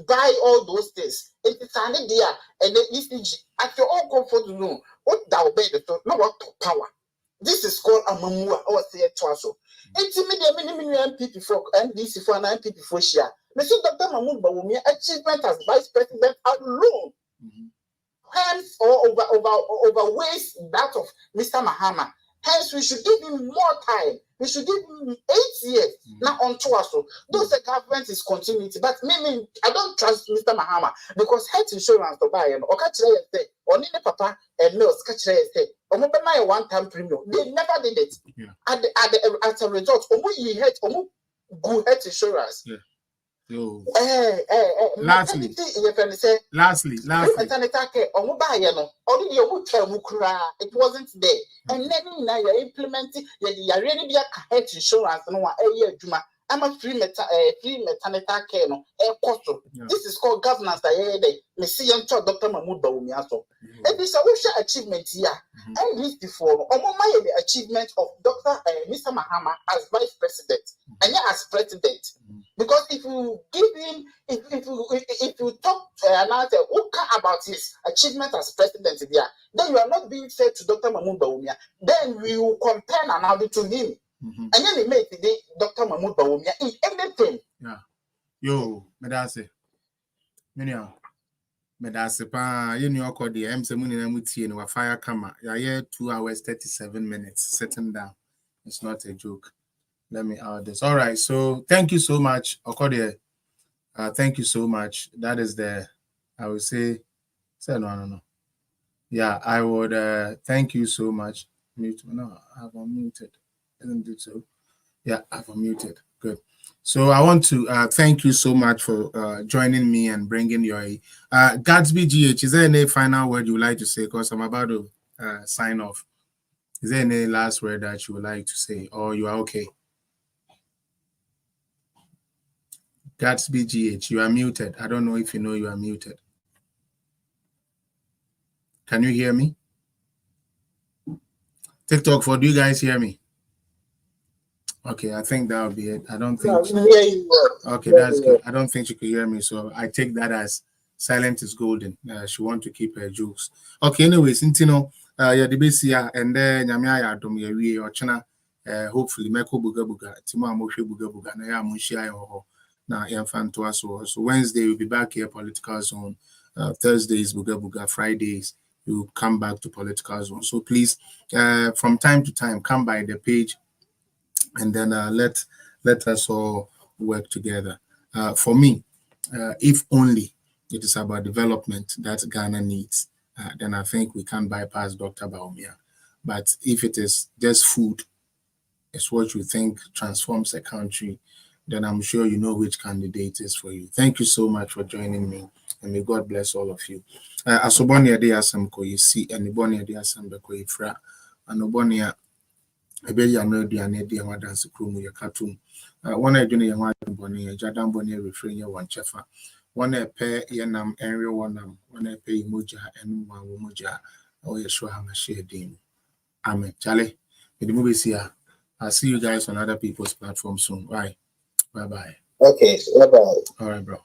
buy all those things. It is an idea and the ECG at your own comfort zone. What thou be the no what power. This is called a mamua or say a twasso. Intimidate many MPP for NDC for an MPP for share. Mr. Dr. Mahmoud Bawumia achievement as vice president alone. Hence or overweighs that of Mr. Mahama. Hence, we should give him more time. We should give him 8 years. Now on to us. Those the government is continuity. But maybe I don't trust Mr. Mahama because health insurance to buy or catch say or need papa and nurse catch say or maybe my one-time premium. They never did it. Yeah. As a result, you had good health insurance. Yeah. Lastly, it wasn't there. And then now you're implementing you're really be a health insurance no a year juma. I'm a free maternity care no This is called governance that me see Dr. Mahmoud Bawumia so. And this is a achievement here. And this before the achievement of Dr. Mr. Mahama as vice president and as president. Because if you give him, if you talk about his achievement as president here, then you are not being fair to Dr. Mahmoud Bawumia. Then we will compare another to him. And then we make the Dr. Mahmoud Bawumia in everything. Yeah. Yo, medase. Medase pa you know call the MC Muni na muti no fire camera. Yeah, 2 hours 37 minutes sitting down. It's not a joke. Let me add this. All right. So thank you so much. Okode. Thank you so much. That is I would say no. Yeah, I would thank you so much. Mute. No, I've unmuted. Isn't it so? Yeah, I've unmuted. Good. So I want to thank you so much for joining me and bringing your Gatsby GH. Is there any final word you would like to say? Because I'm about to sign off. Is there any last word that you would like to say, or you are okay? Gatsby GH, you are muted. I don't know if you know you are muted. Can you hear me? TikTok, do you guys hear me? Okay, I think that will be it. I don't think. Okay, that's good. I don't think she could hear me, so I take that as silent is golden. She wants to keep her jokes. Okay, anyways, Intino, yeah, the base here, and then Yamia Dom Yawi or China, hopefully, Meko Buga, Timo Moshe Buga, Naya Mushia or now infant to us. So Wednesday we'll be back here, Political Zone. Thursdays, Buga, Fridays, you come back to Political Zone. So please, from time to time, come by the page. And then let us all work together. For me, if only it is about development that Ghana needs, then I think we can bypass Dr. Bawumia. But if it is just food, it's what you think transforms a country, then I'm sure you know which candidate is for you. Thank you so much for joining me, and may God bless all of you. Asobonia de asam ko yisi, and Bonia de asam ko ifra, and Obonia. Ebe ya no aduane de ya dance crew mu ya cartoon one adwene ya wan boni ya jadan boni refrain ya wan chefa one epe ya nam enwe wonam one epe emoja enu wan wo moja o ye sure ha ma share din. Amen. Chale me mo be see ya. I'll see you guys on other people's platforms soon. Bye bye. Okay, bye bye. All right, bro.